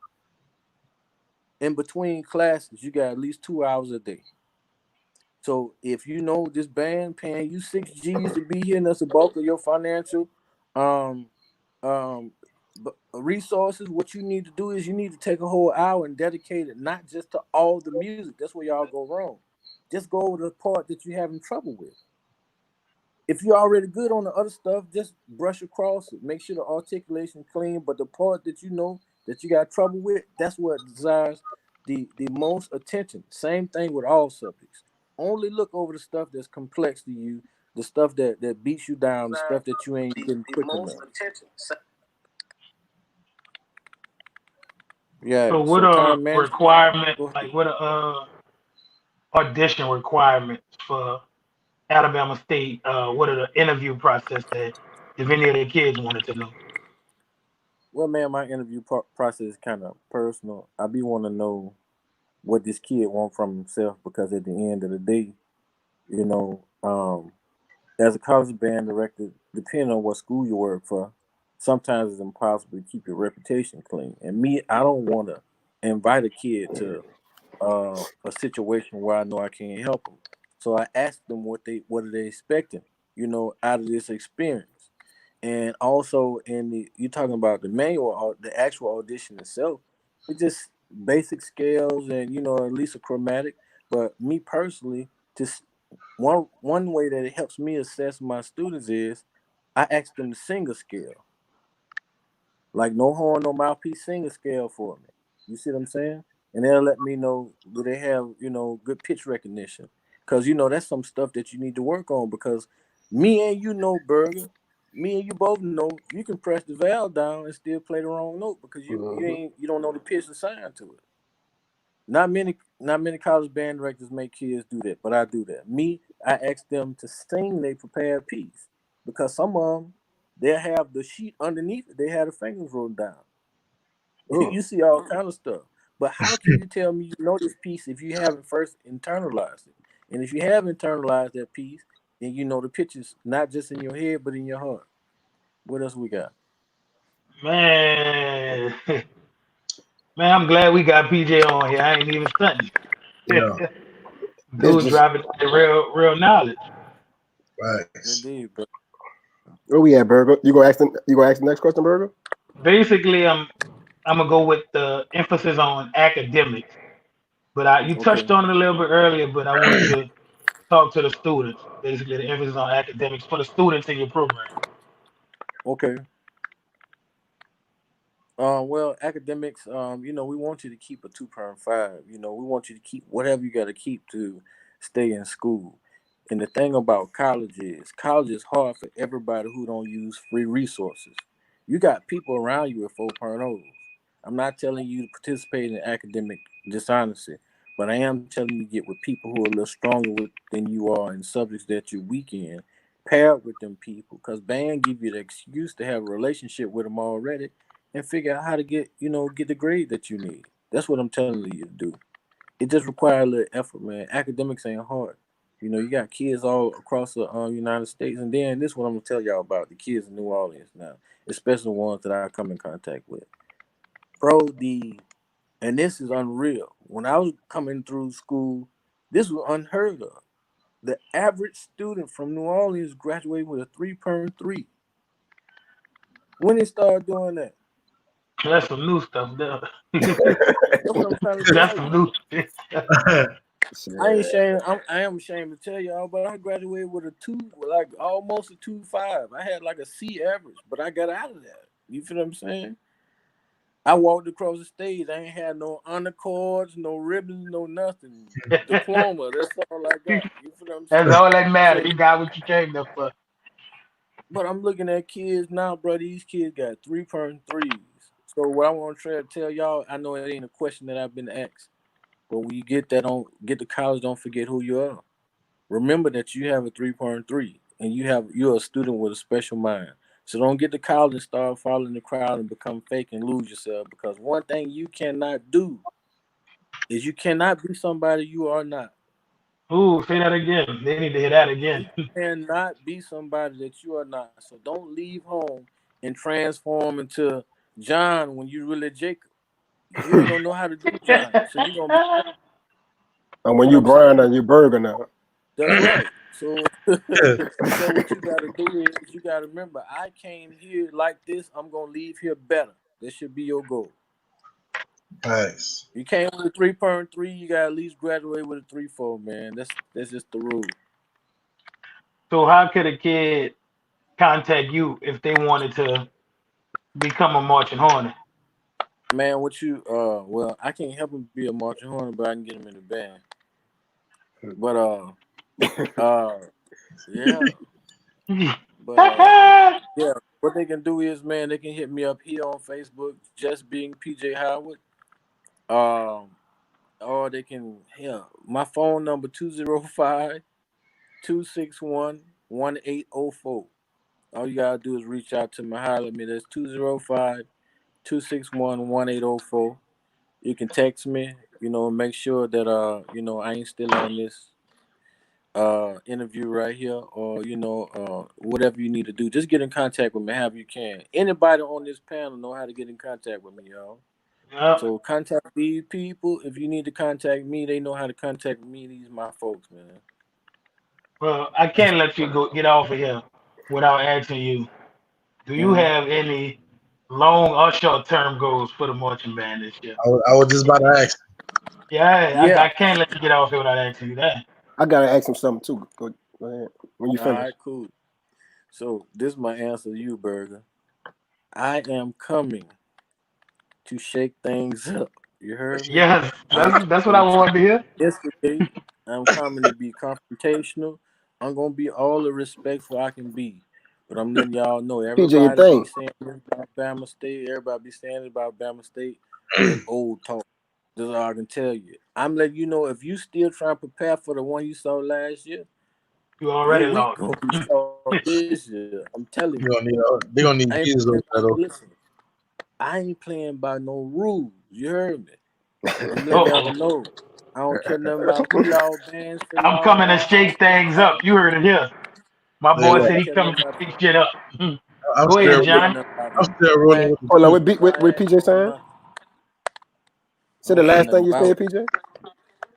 in between classes, you got at least 2 hours a day. So if you know this band paying you 6 G's to be here, and that's the bulk of your financial um um resources, what you need to do is you need to take a whole hour and dedicate it not just to all the music. That's where y'all go wrong. Just go over the part that you're having trouble with. If you're already good on the other stuff, just brush across it. Make sure the articulation clean. But the part that you know that you got trouble with, that's what desires the most attention. Same thing with all subjects. Only look over the stuff that's complex to you, the stuff that beats you down, the stuff that you ain't getting quick enough. Yeah. So what So are time management. requirements? Go ahead. Like what are audition requirements for Alabama State? What are the interview process that if any of the kids wanted to know? Well, man, my interview process is kind of personal. I be want to know what this kid want from himself because at the end of the day, you know, as a college band director, depending on what school you work for, sometimes it's impossible to keep your reputation clean. And me, I don't want to invite a kid to a situation where I know I can't help them. So I ask them what are they expecting, out of this experience. And also in the you talking about the manual or the actual audition itself, it's just basic scales and at least a chromatic. But me personally, just one way that it helps me assess my students is I ask them to sing a scale. Like no horn, no mouthpiece, sing a scale for me. You see what I'm saying? And they'll let me know do they have, good pitch recognition. Cause that's some stuff that you need to work on because me and Burger, me and you both know you can press the valve down and still play the wrong note because you don't know the pitch assigned to it. Not many college band directors make kids do that, but I do that. Me, I ask them to sing their prepared piece because some of them they'll have the sheet underneath it. They have the fingers rolled down. You see all kind of stuff. But how can you tell me you know this piece if you haven't first internalized it? And if you have internalized that piece, then you know the pictures not just in your head but in your heart. What else we got? Man, man, I'm glad we got PJ on here. I ain't even stunting. Yeah, It's Dude just dropping the real knowledge. right. Indeed, bro. where we at, Burger. You gonna ask the next question, Burger? Basically, I'm gonna go with the emphasis on academics. But you Okay. touched on it a little bit earlier, but I want you to talk to the students. Basically, the emphasis on academics for the students in your program. Okay. Well, academics, we want you to keep a 2.5. We want you to keep whatever you got to keep to stay in school. And the thing about college is hard for everybody who don't use free resources. You got people around you with 4.0s. I'm not telling you to participate in academic dishonesty, but I am telling you to get with people who are a little stronger than you are in subjects that you're weak in. Pair up with them people, because band give you the excuse to have a relationship with them already and figure out how to get the grade that you need. That's what I'm telling you to do. It just requires a little effort, man. Academics ain't hard. You got kids all across the United States, and then this is what I'm gonna tell y'all about the kids in New Orleans now, especially the ones that I come in contact with. Bro, and this is unreal. When I was coming through school, this was unheard of. The average student from New Orleans graduated with a 3.3. When they started doing that, That's some new stuff there. that's what I'm trying to That's tell some you. new. I ain't ashamed. I am ashamed to tell y'all, but I graduated with a 2, like almost a 2.5. I had like a C average, but I got out of that. You feel what I'm saying? I walked across the stage. I ain't had no undercards, no ribbons, no nothing. Diploma. That's all I got. You feel what I'm That's saying? all that matters. So, You got what you came there for. but I'm looking at kids now, bro. These kids got 3.3s. So what I want to try to tell y'all, I know it ain't a question that I've been asked, but when you get to college, don't forget who you are. Remember that you have a 3.3 and you're a student with a special mind. So don't get to college and start following the crowd and become fake and lose yourself, because one thing you cannot do is you cannot be somebody you are not. Ooh, say that again. They need to hear that again. You cannot be somebody that you are not. So don't leave home and transform into John when you really Jacob. You ain't gonna know how to do John. So you're gonna be And when what you I'm grind saying. on your burger now. That's right. So so what you gotta do is you gotta remember, I came here like this, I'm gonna leave here better. This should be your goal. Nice. You came with a 3.3, you gotta at least graduate with a 3.4, man. That's just the rule. So how could a kid contact you if they wanted to become a marching hornet? Man, what you well, I can't help him be a marching horn, but I can get him in the band. But uh yeah. But yeah, what they can do is, man, they can hit me up here on Facebook, just being PJ Howard. Um or they can, my phone number 205-261-1804. All you gotta do is reach out to me, holler at me. That's 205-261-1804. You can text me, make sure that I ain't still on this interview right here, or whatever you need to do. Just get in contact with me however you can. Anybody on this panel know how to get in contact with me, y'all. Yeah. So contact these people. If you need to contact me, they know how to contact me. These my folks, man. Well, I can't let you go get off of here without asking you. Do you Hmm. have any long or short term goals for the marching band this year? I was just about to ask. Yeah, I Yeah. can't let you get off here without asking you that. I gotta ask him something too. Go ahead. When you All finish. right, cool. So this is my answer to you, Burger. I am coming to shake things up. You heard me? Yes, I'm that's what I coming to wanted to hear. instigate. I'm coming to be confrontational. I'm gonna be all the respectful I can be. But I'm letting y'all know, PJ, your everybody be thing. saying this about Bama State. Everybody be saying this about Bama State. That old talk. This is all I can tell you. I'm letting you know, if you still trying to prepare for the one you saw last year, You your already week lost. gonna be soft this year. I'm telling you. They're gonna need I ain't Jesus over playing there by, though. listen. I ain't playing by no rules. You heard me. I'm letting y'all Uh-oh. know. I don't care nothing about who y'all bands say I'm y'all coming to are. shake things I up. You heard it here. My Say boy what? said don't he care coming nothing to about. shake shit up. I'm Go I ahead, still don't care John. nothing about I'm no still rolling swag, with the Hold on, two. with swag, PJ no saying? nothing. I Say the don't care last thing nothing you about. said, PJ?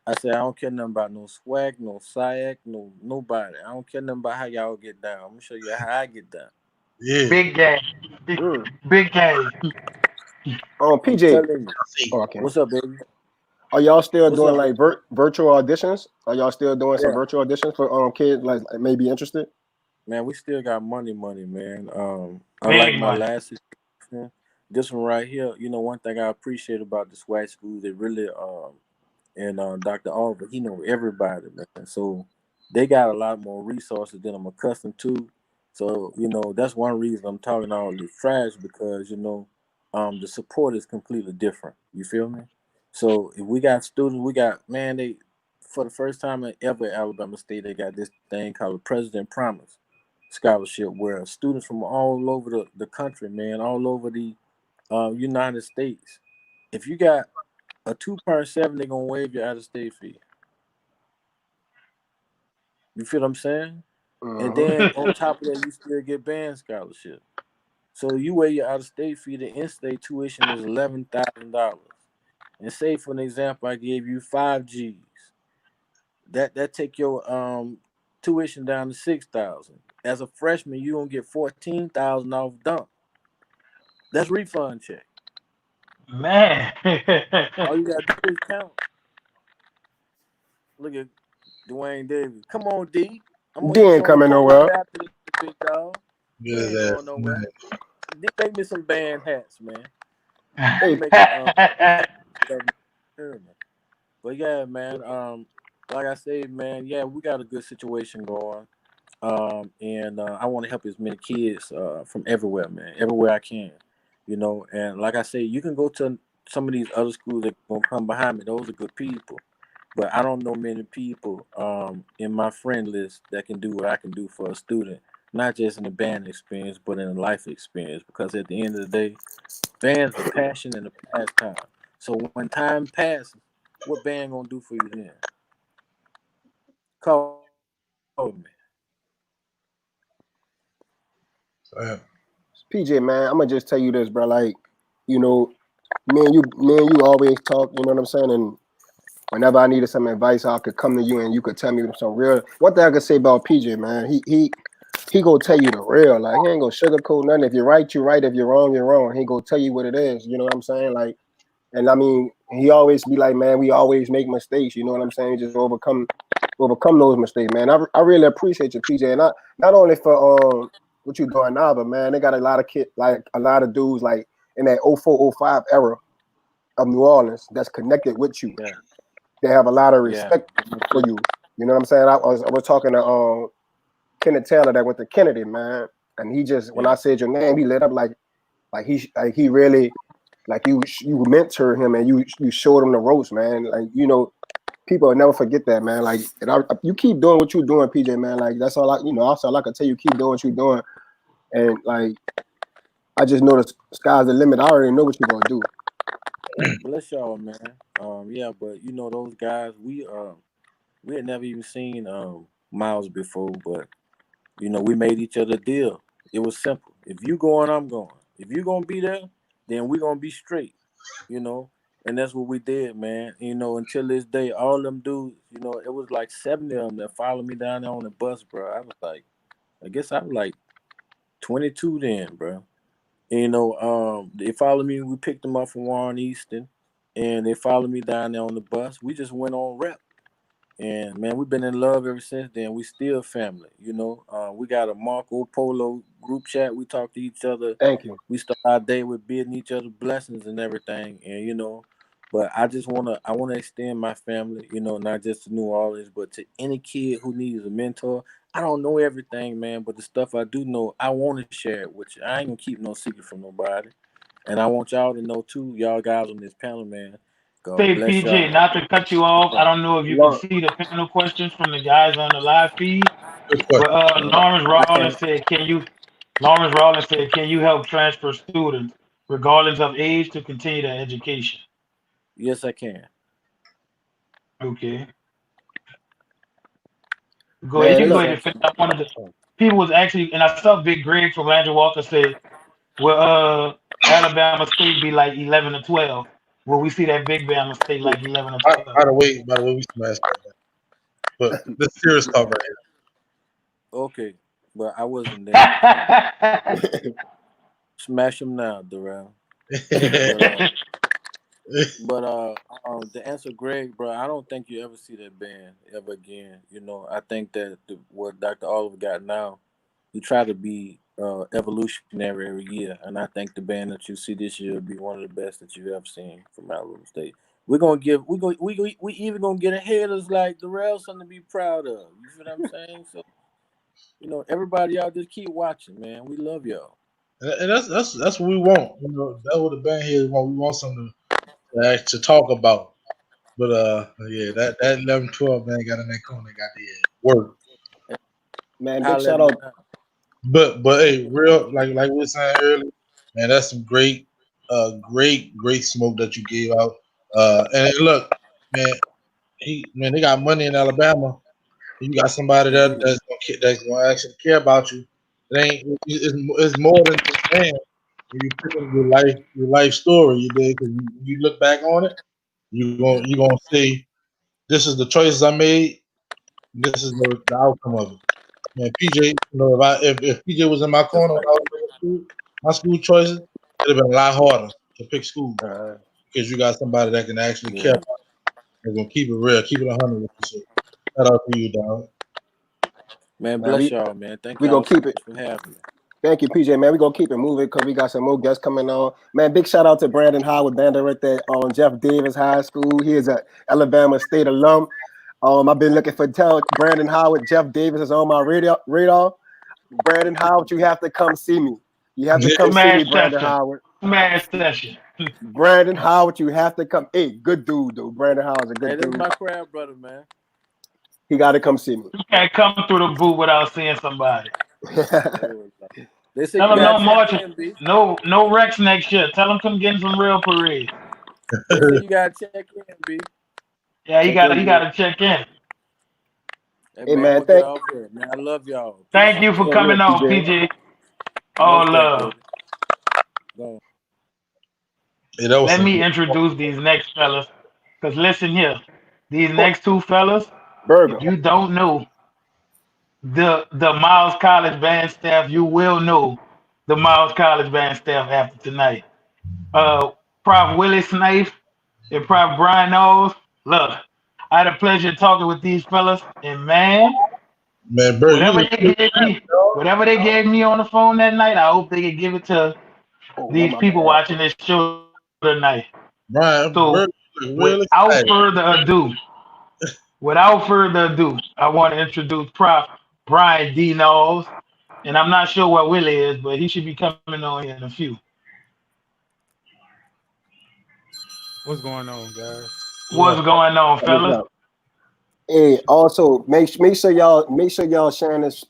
I said I don't care nothing about no swag, no swag, no nobody. I don't care nothing about how y'all get down. I'm gonna show you how I get down. Yeah. Big game. Big, Mm. big game. I'm PJ. telling you. Oh, okay. What's up, baby? Are y'all still What's doing up, like baby? virtual auditions? Are y'all still doing some Yeah, virtual auditions for kids like maybe interested? man. We still got money, man. Unlike Big my money. last situation, this one right here, one thing I appreciate about the SWAC schools, they really and Dr. Oliver, he know everybody, man. So they got a lot more resources than I'm accustomed to. So that's one reason I'm talking all this trash because the support is completely different. You feel me? So if we got students, we got man, they for the first time ever at Alabama State, they got this thing called the President Promise Scholarship, where students from all over the country, man, all over the United States, if you got a 2.7, they're gonna waive your out of state fee. You feel what I'm saying? And Mm-hmm. then on top of that, you still get band scholarship. So you waive your out of state fee. The in-state tuition is $11,000. And say for an example, I gave you 5 G's. That take your tuition down to 6,000. As a freshman, you gonna get 14,000 off dump. That's refund check. Man. All you gotta do is count. Look at Dwayne Davis. Come on, D. I'm gonna D eat ain't your coming Chipotle nowhere. after this, big dog. You ain't Good going ass, nowhere. man. D, make me some band hats, man. I'm Hey, gonna make a government experiment. But yeah, man. Like I said, man. Yeah, we got a good situation going. And I want to help as many kids from everywhere, man. Everywhere I can, And like I say, you can go to some of these other schools that gonna come behind me. Those are good people. But I don't know many people in my friend list that can do what I can do for a student, not just in the band experience, but in a life experience. Because at the end of the day, band's a passion and a pastime. So when time passes, what band gonna do for you then? Call me. Uh, PJ, man, I'm gonna just tell you this, bro. Like, you know, me and you always talk. You know what I'm saying? And whenever I needed some advice, I could come to you and you could tell me some real. One thing I could say about PJ, man, he gonna tell you the real. Like, he ain't gonna sugarcoat nothing. If you're right, you're right. If you're wrong, you're wrong. He gonna tell you what it is. You know what I'm saying? Like, and I mean, he always be like, man, we always make mistakes. You know what I'm saying? Just overcome those mistakes, man. I really appreciate you, PJ, and not only for what you doing now, but man, they got a lot of like a lot of dudes like in that 04, 05 era of New Orleans that's connected with you. Yeah, They have a lot of yeah, respect for you. You know what I'm saying? I was talking to Kenneth Taylor that went to Kennedy, man, and he just when yeah. I said your name, he lit up like he really like you mentor him and you showed him the ropes, man. Like people will never forget that, man. Like you keep doing what you're doing, PJ, man. Like that's all that's all I can tell you. Keep doing what you're doing, and like I just know the sky's the limit. I already know what you're gonna do. Bless y'all, man. Yeah, but those guys, we had never even seen Miles before, but we made each other a deal. It was simple. If you going, I'm going. If you gonna be there, then we gonna be straight. You know, and that's what we did, man. Until this day, all them dudes, it was like 70 of them that followed me down there on the bus, bro. I guess I was like 22 then, bro. They followed me. We picked them up from Warren Easton, and they followed me down there on the bus. We just went on rep. And man, we've been in love ever since then. We still family, We got a Marco Polo group chat. We talk to each other. Thank you. We start our day with bidding each other blessings and everything. And but I wanna extend my family, not just to New Orleans, but to any kid who needs a mentor. I don't know everything, man, but the stuff I do know, I want to share it with you. I ain't gonna keep no secret from nobody. And I want y'all to know too, y'all guys on this panel, man. God Say, bless PJ, y'all. not to cut you off. I don't know if you can Lord, see the panel questions from the guys on the live feed, good but question. Lawrence I Rollins can't. said, can you help transfer students, regardless of age, to continue their education? Yes, I can. Okay. Go ahead. man, You can Yes, go look, ahead I and finish. can. I wanted to, people was actually, and I saw Big Greg from Landry Walker say, well, Alabama State be like 11 to 12. Will we see that Big Bama State like 11 to 12? By the way, we smashed that. Man. But the serious talk right Okay, but I wasn't there. So smash him now, Darrell. But here. to answer Greg, bro, I don't think you ever see that band ever again. I think that what Dr. Oliver got now, he tried to be evolutionary every year, and I think the band that you see this year will be one of the best that you've ever seen from Alabama State. We even gonna get ahead of like the rail, something to be proud of. You feel what I'm saying? So, everybody out just keep watching, man. We love y'all. And that's what we want. That's what the band here want. We want something to talk about. But yeah, that 11-12 man got in that corner, got the work. Man, big shout out. But hey, real like we were saying earlier, man, that's some great smoke that you gave out. And look, man, they got money in Alabama. You got somebody that's gonna actually care about you. It's more than just man. When you put in your life story, you did. Because you look back on it, you gonna say, "This is the choices I made. This is the outcome of it." Man, PJ, if PJ was in my corner when I was in school, my school choices, it'd have been a lot harder to pick school because you got somebody that can actually care about it. They're gonna keep it real, keep it 100 with you. Shout out to you, dog. Man, bless y'all, man. Thank we y'all gonna keep it for having me. Thank you, PJ, man. We're going to keep it moving because we got some more guests coming on. Man, big shout out to Brandon Howard, band director on Jeff Davis High School. He is an Alabama State alum. I've been looking for Brandon Howard. Jeff Davis is on my radar. Brandon Howard, you have to come see me. You have to come see me, Brandon Howard. Brandon Howard, you have to come. Hey, good dude, though. Brandon Howard's a good dude. That's my crab brother, man. He got to come see me. You can't come through the booth without seeing somebody. They say Tell them no marching, no Rex next year. Tell them come get some real parade. They say you gotta check in, B. Yeah, he got to check in. Hey man, man, I love y'all. Thank you for coming on, PJ. All love. Let me introduce these next fellas. Because listen here, these next two fellas, if you don't know the Miles College band staff, you will know the Miles College band staff after tonight. Prof. Willie Snape and Prof. Brian Knowles. Look, I had a pleasure talking with these fellas, and man, bro, whatever they gave me on the phone that night, I hope they can give it to these people watching this show tonight. Brian, so without further ado, I want to introduce Prof. Brian D. Knowles, and I'm not sure what Willie is, but he should be coming on here in a few. What's going on, guys? What's going on, fellas? Hey, also make sure y'all sharing this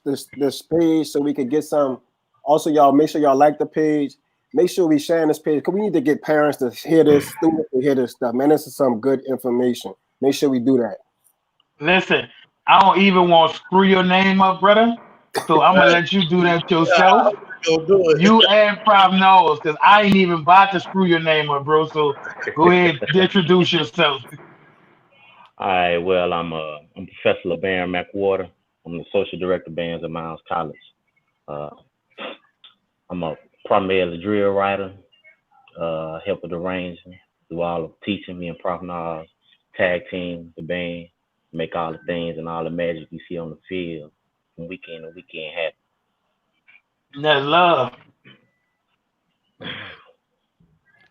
page so we can get some. Also, y'all make sure y'all like the page. Make sure we sharing this page because we need to get parents to hear this, students to hear this stuff. Man, this is some good information. Make sure we do that. Listen, I don't even want to screw your name up, brother. So I'm gonna let you do that yourself. You and Prof Knowles, because I ain't even about to screw your name up, bro. So go ahead, introduce yourself. All right. Well, I'm Professor LeBaron McWhorter. I'm the Social Director of Bands at Miles College. I'm a primarily drill writer, help with arranging, do all of teaching. Me and Prof Knowles tag team the band, make all the things and all the magic you see on the field from weekend to weekend happen. That's love.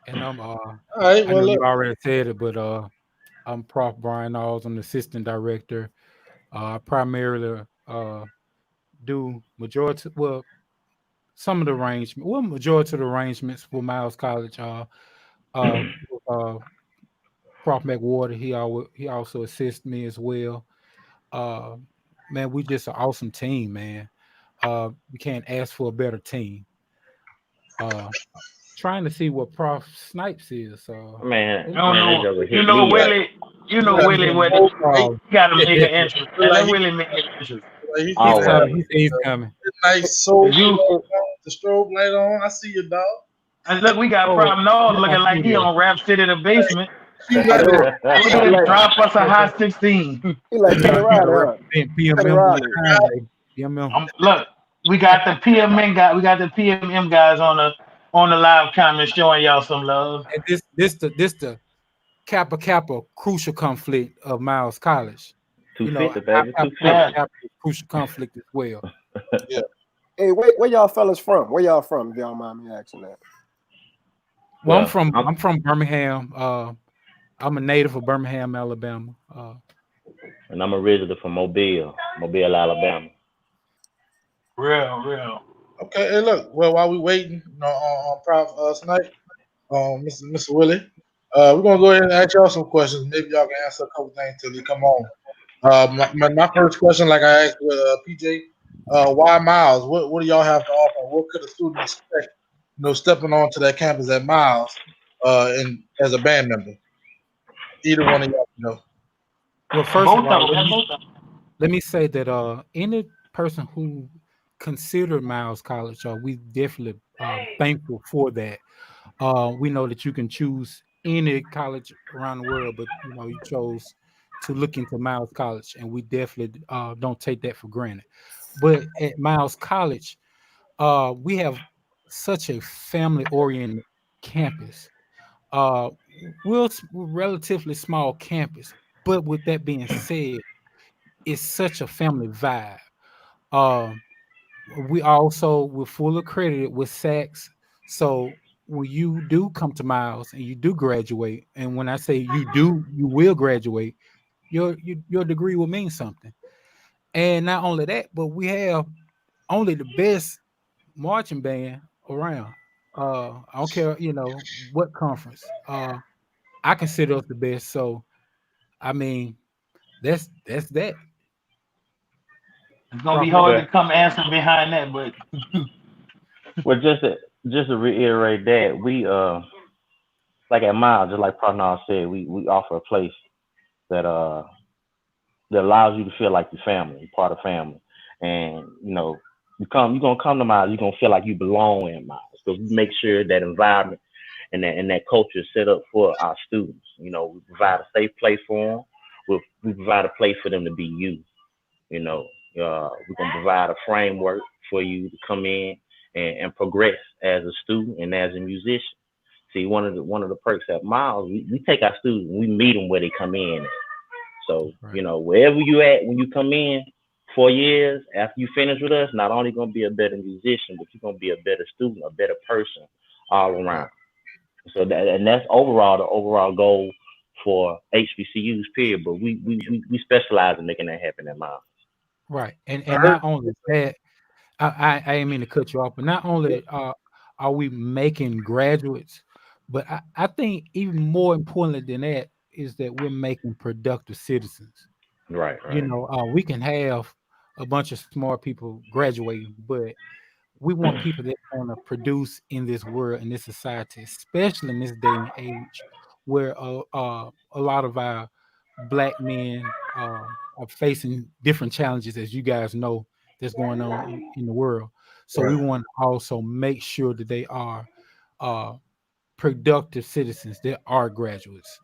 And I'm all right, I know you already said it, but I'm Prof. Brian Knowles. I'm the assistant director. I primarily do some of the arrangements. Well, majority of the arrangements for Miles College. Prof. McWhorter, he also assists me as well. Man, we just an awesome team, man. We can't ask for a better team. Trying to see what Prof Snipes is. Man, Willie. You know Willie. You gotta make an entrance. Let Willie make an entrance. He's coming. Nice soul. The strobe light on. I see you, dog. And look, we got Prof Knowles looking like he on Rap City the basement. Drop us a high 16. He like turn around. Look, we got the PMM guy. We got the PMM guys on the live comment showing y'all some love. And this the Kappa crucial conflict of Miles College. Crucial conflict as well. Yeah. Hey, where y'all fellas from? Where y'all from? If y'all don't mind me asking that. Well, Well, I'm from Birmingham. I'm a native of Birmingham, Alabama. and I'm originally from Mobile, Alabama. Real. Okay, hey, look. Well, while we waiting, on Prof Snipe, Mr. Willie, we're gonna go ahead and ask y'all some questions. Maybe y'all can answer a couple things till they come on. My first question, like I asked with PJ, why Miles? What do y'all have to offer? What could a student expect? Stepping onto that campus at Miles, and as a band member. Either one of y'all can go. Well, first of Both all, of them. let me say that any person who considered Miles College, we definitely thankful for that. We know that you can choose any college around the world, but you chose to look into Miles College, and we definitely don't take that for granted. But at Miles College, we have such a family-oriented campus. Uh, we're relatively small campus, but with that being said, it's such a family vibe. Um, we're fully accredited with SACs. So when you do come to Miles and you do graduate, and when I say you will graduate, your degree will mean something. And not only that, but we have only the best marching band around. I don't care, what conference. I consider us the best. So I mean, that's that. It's gonna be Prof. hard Well, to come answer behind that, but well, just to reiterate that like at Miles, just like Pranav said, we offer a place that that allows you to feel like you're family, you're part of family, and you're gonna come to Miles, you're gonna feel like you belong in Miles. So we make sure that environment and that culture is set up for our students. We provide a safe place for them. We provide a place for them to be you. You know, we're gonna provide a framework for you to come in and progress as a student and as a musician. See, one of the perks at Miles, we take our students, we meet them where they come in at. So, Right. wherever you at when you come in, 4 years after you finish with us, not only gonna be a better musician, but you're gonna be a better student, a better person all around. So that's overall the overall goal for HBCUs period. But we specialize in making that happen at Miles. Right. I And heard. not only that, I didn't mean to cut you off, but not only are we making graduates, but I think even more importantly than that is that we're making productive citizens. Right, right. We can have a bunch of smart people graduating, but we want people that want to produce in this world, in this society, especially in this day and age, where a lot of our black men are facing different challenges, as you guys know, that's going on in the world. So we Right. want to also make sure that they are uh, productive citizens, that are graduates.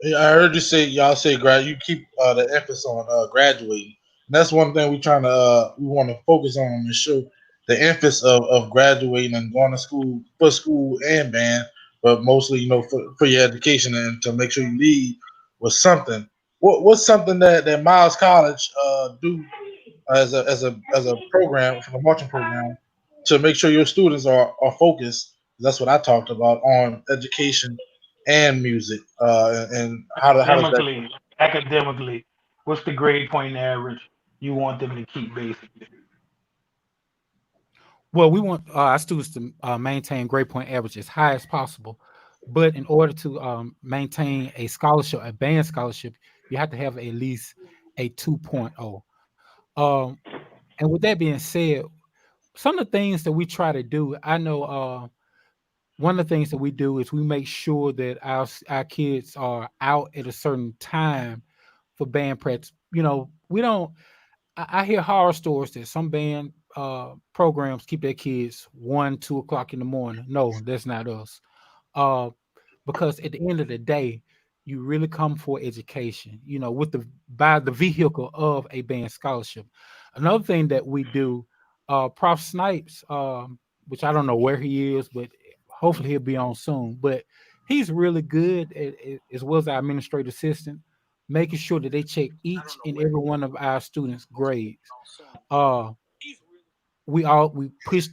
Yeah, I heard you say y'all say you keep the emphasis on graduating. And that's one thing we want to focus on and show the emphasis of graduating and going to school for school and band, but mostly for your education and to make sure you leave with something. What's something that Miles College do as a program for the marching program to make sure your students are focused? That's what I talked about on education and music, and how does that go? academically, what's the grade point average you want them to keep basically? Well, we want our students to maintain grade point average as high as possible. But in order to maintain a scholarship, a band scholarship, you have to have at least a 2.0. Um, and with that being said, some of the things that we try to do, I know one of the things that we do is we make sure that our kids are out at a certain time for band practice. We don't. I hear horror stories that some band programs keep their kids 1, 2 o'clock in the morning. No, that's not us. Uh, because at the end of the day, you really come for education. With by the vehicle of a band scholarship. Another thing that we do, Prof. Snipes, which I don't know where he is, but hopefully he'll be on soon. But he's really good as well as our administrative assistant, making sure that they check each and every one of our students' grades. Uh, we push.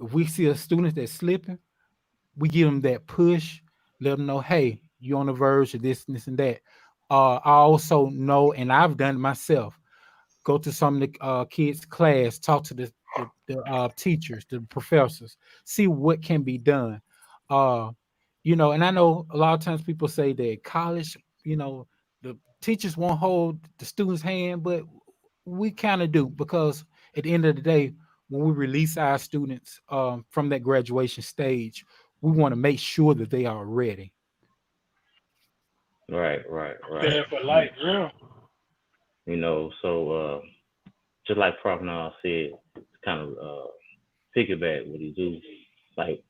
If we see a student that's slipping, we give them that push, let them know, hey, you're on the verge of this and that. I also know, and I've done it myself, go to some of the kids' class, talk to the teachers, the professors, see what can be done. Uh, and I know a lot of times people say that college, the teachers won't hold the students' hand, but we kind of do, because at the end of the day, when we release our students from that graduation stage, we want to make sure that they are ready. Right. There for life, real. So just like Prof Nas said, kind of piggyback what he do. Like,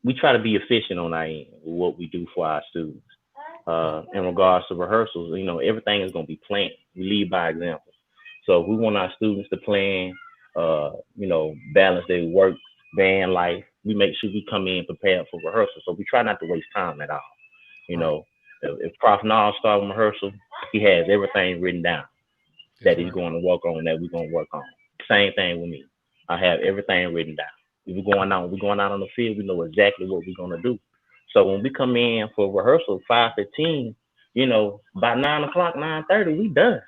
we try to be efficient on our end with what we do for our students. In regards to rehearsals, everything is going to be planned. We lead by example. So if we want our students to plan, balance their work, band life, we make sure we come in prepared for rehearsal. So we try not to waste time at all. If Prof Nas starts rehearsal, he has everything written down that he's going to work on, that we're going to work on. Same thing with me. I have everything written down. If we're going out on the field, we know exactly what we're going to do. So when we come in for rehearsal, 5:15, by 9 o'clock, 9:30, we done.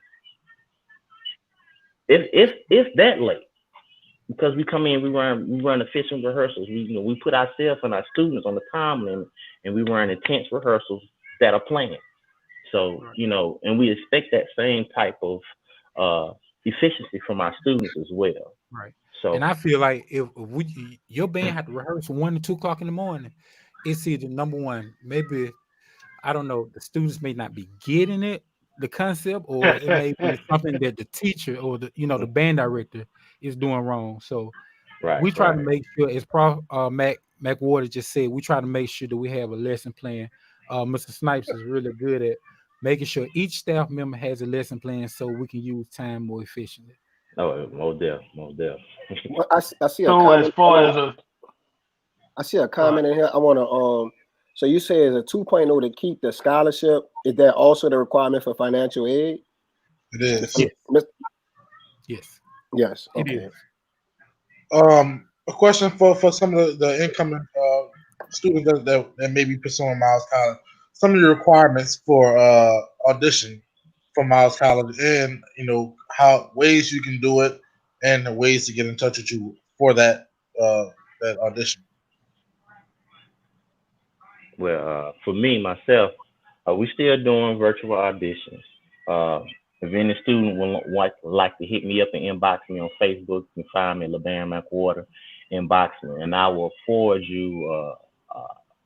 If that late, because we come in, we run efficient rehearsals. We put ourselves and our students on the time limit, and we run intense rehearsals that are planned. So and we expect that same type of efficiency from our students as well. Right. So, and I feel like if your band had to rehearse from 1 to 2 o'clock in the morning, it's either number one, maybe, I don't know, the students may not be getting it, the concept, or it may be something that the teacher or the band director is doing wrong. So we try to make sure, as Prof Mac Water just said, we try to make sure that we have a lesson plan. Mr. Snipes is really good at making sure each staff member has a lesson plan so we can use time more efficiently. Oh, most deaf. Well, I see a So as comment. far as I see a comment in here. I want to So you say it's a 2.0 to keep the scholarship. Is that also the requirement for financial aid? It is. Yes. Yes. It Okay. is. A question for some of the incoming students that may be pursuing Miles College. Some of the requirements for audition for Miles College, and how ways you can do it, and the ways to get in touch with you for that audition. Well, for me, myself, we still doing virtual auditions. If any student would like to hit me up and inbox me on Facebook, you can find me at LeBaron McWater, inbox me, and I will forward you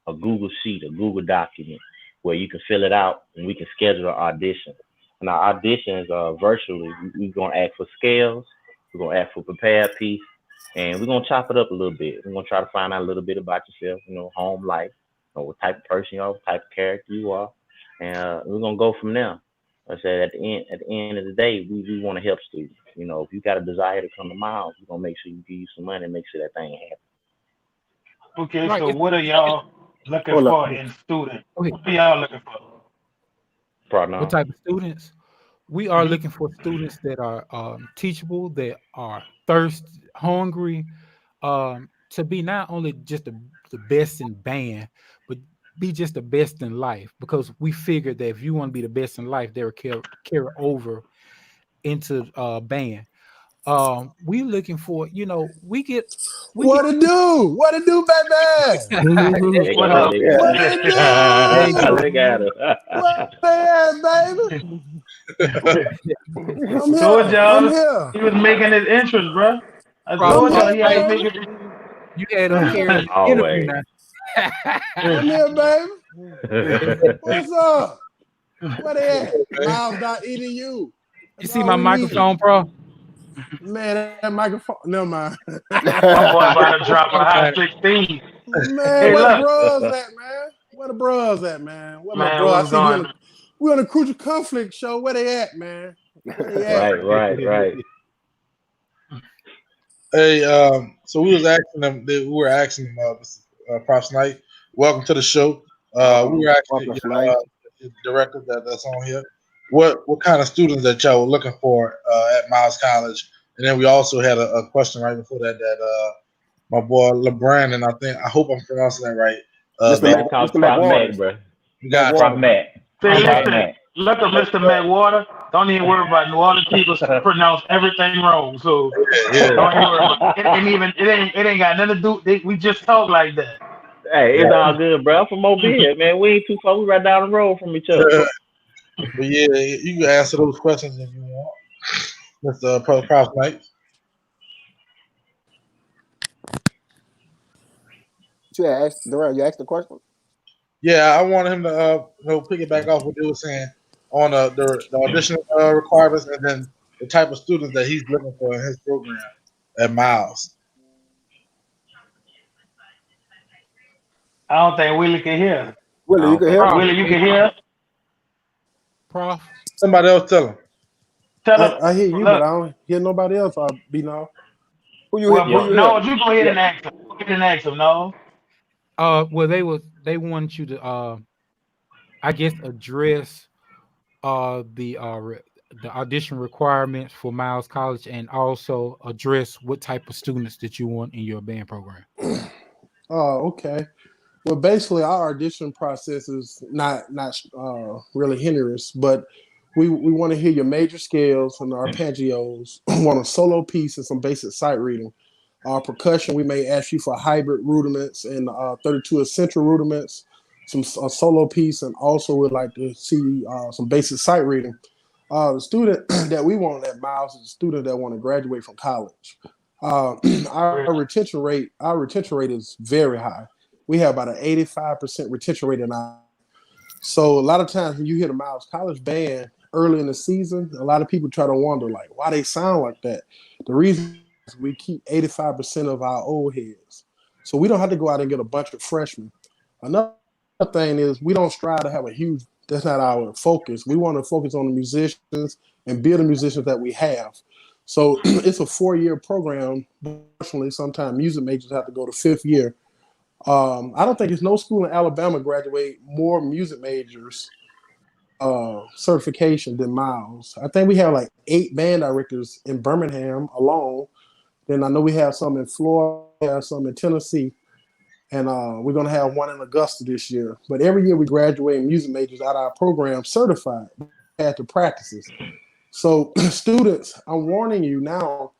a Google Sheet, a Google document, where you can fill it out and we can schedule an audition. And our auditions virtually, we're going to ask for scales, we're going to ask for prepared piece, and we're going to chop it up a little bit. We're going to try to find out a little bit about yourself, home life, what type of person you are, what type of character you are, and we're going to go from there. Like I said, at the end of the day, we want to help students. If you got a desire to come to Miles, we're going to make sure you give you some money and make sure that thing happens. Okay, Right, so what are y'all looking Hold up. for in students? Okay. What are y'all looking for? What type of students? We are looking for students that are teachable, that are hungry, to be not only just the best in band, but be just the best in life. Because we figured that if you want to be the best in life, they'll carry over into band. We looking for, What to do? What to do, baby? What up? What to do? There you go. Look at her. What the baby? I'm Told here. y'all I'm here. he was making his entrance, bro. I Prof told I'm y'all here, he had to baby. make it. You had them carrying the interview Always. now. I'm here, baby. What's up? Where they at? Miles.edu. You That's see all my we microphone, need. bro? Man, that microphone. Never mind. My boy about to drop a high 16. Man, Hey, where the look, bros at, man? Where the bros at, man? Where my man, bros? I what's see going on? we on a crucial conflict show. Where they at, man? Where they at? Right. Hey, so we were asking them, Prof Knight, welcome to the show. We were asking the director that's on here, what kind of students that y'all were looking for at Miles College, And then we also had a question right before that my boy LeBron, and I hope I'm pronouncing that right. Mr. Called Mr. Prof McWaters. Mac, bro. You got McWaters. Prof Mac. Say, Prof listen, Mac. look at Mr. Medwater. Don't even worry about it. New Orleans people pronounce everything wrong. So yeah. don't even worry about it. It ain't got nothing to do. We just talk like that. Hey, it's all good, bro. I'm from Mobile, man. We ain't too far. We right down the road from each other. But yeah, you can answer those questions if you want, Mr. Prof Knight. You asked the question. Yeah, I wanted him to piggyback off what they were saying on the audition requirements and then the type of students that he's looking for in his program at Miles. I don't think Willie can hear. Willie, you can hear? Willie, you can hear? Prof. Somebody else tell him. Tell him. I hear you, Look, but I don't hear nobody else. I'll be now. Who you well, hear? Who you no, hear? you go ahead and ask him. Go ahead and ask him. No. Well, they want you to I guess address the audition requirements for Miles College and also address what type of students that you want in your band program. Oh, okay. Well, basically, our audition process is not really hindrance, but we want to hear your major scales and arpeggios. Want a solo piece and some basic sight reading. Our percussion, we may ask you for hybrid rudiments and 32 essential rudiments, a solo piece, and also we'd like to see some basic sight reading. The student that we want at Miles is a student that want to graduate from college. Our retention rate is very high. We have about an 85% retention rate in our. So a lot of times when you hear the Miles College band early in the season, a lot of people try to wonder like why they sound like that. The reason is we keep 85% of our old heads, so we don't have to go out and get a bunch of freshmen. Another thing is we don't strive to have a huge. That's not our focus. We want to focus on the musicians and build the musicians that we have. So it's a 4-year program. Unfortunately, sometimes music majors have to go to 5th year. I don't think there's no school in Alabama graduate more music majors certification than Miles. I think we have like 8 band directors in Birmingham alone. Then I know we have some in Florida, we have some in Tennessee, and we're going to have one in Augusta this year. But every year we graduate music majors out of our program certified at the practices. So students, I'm warning you now,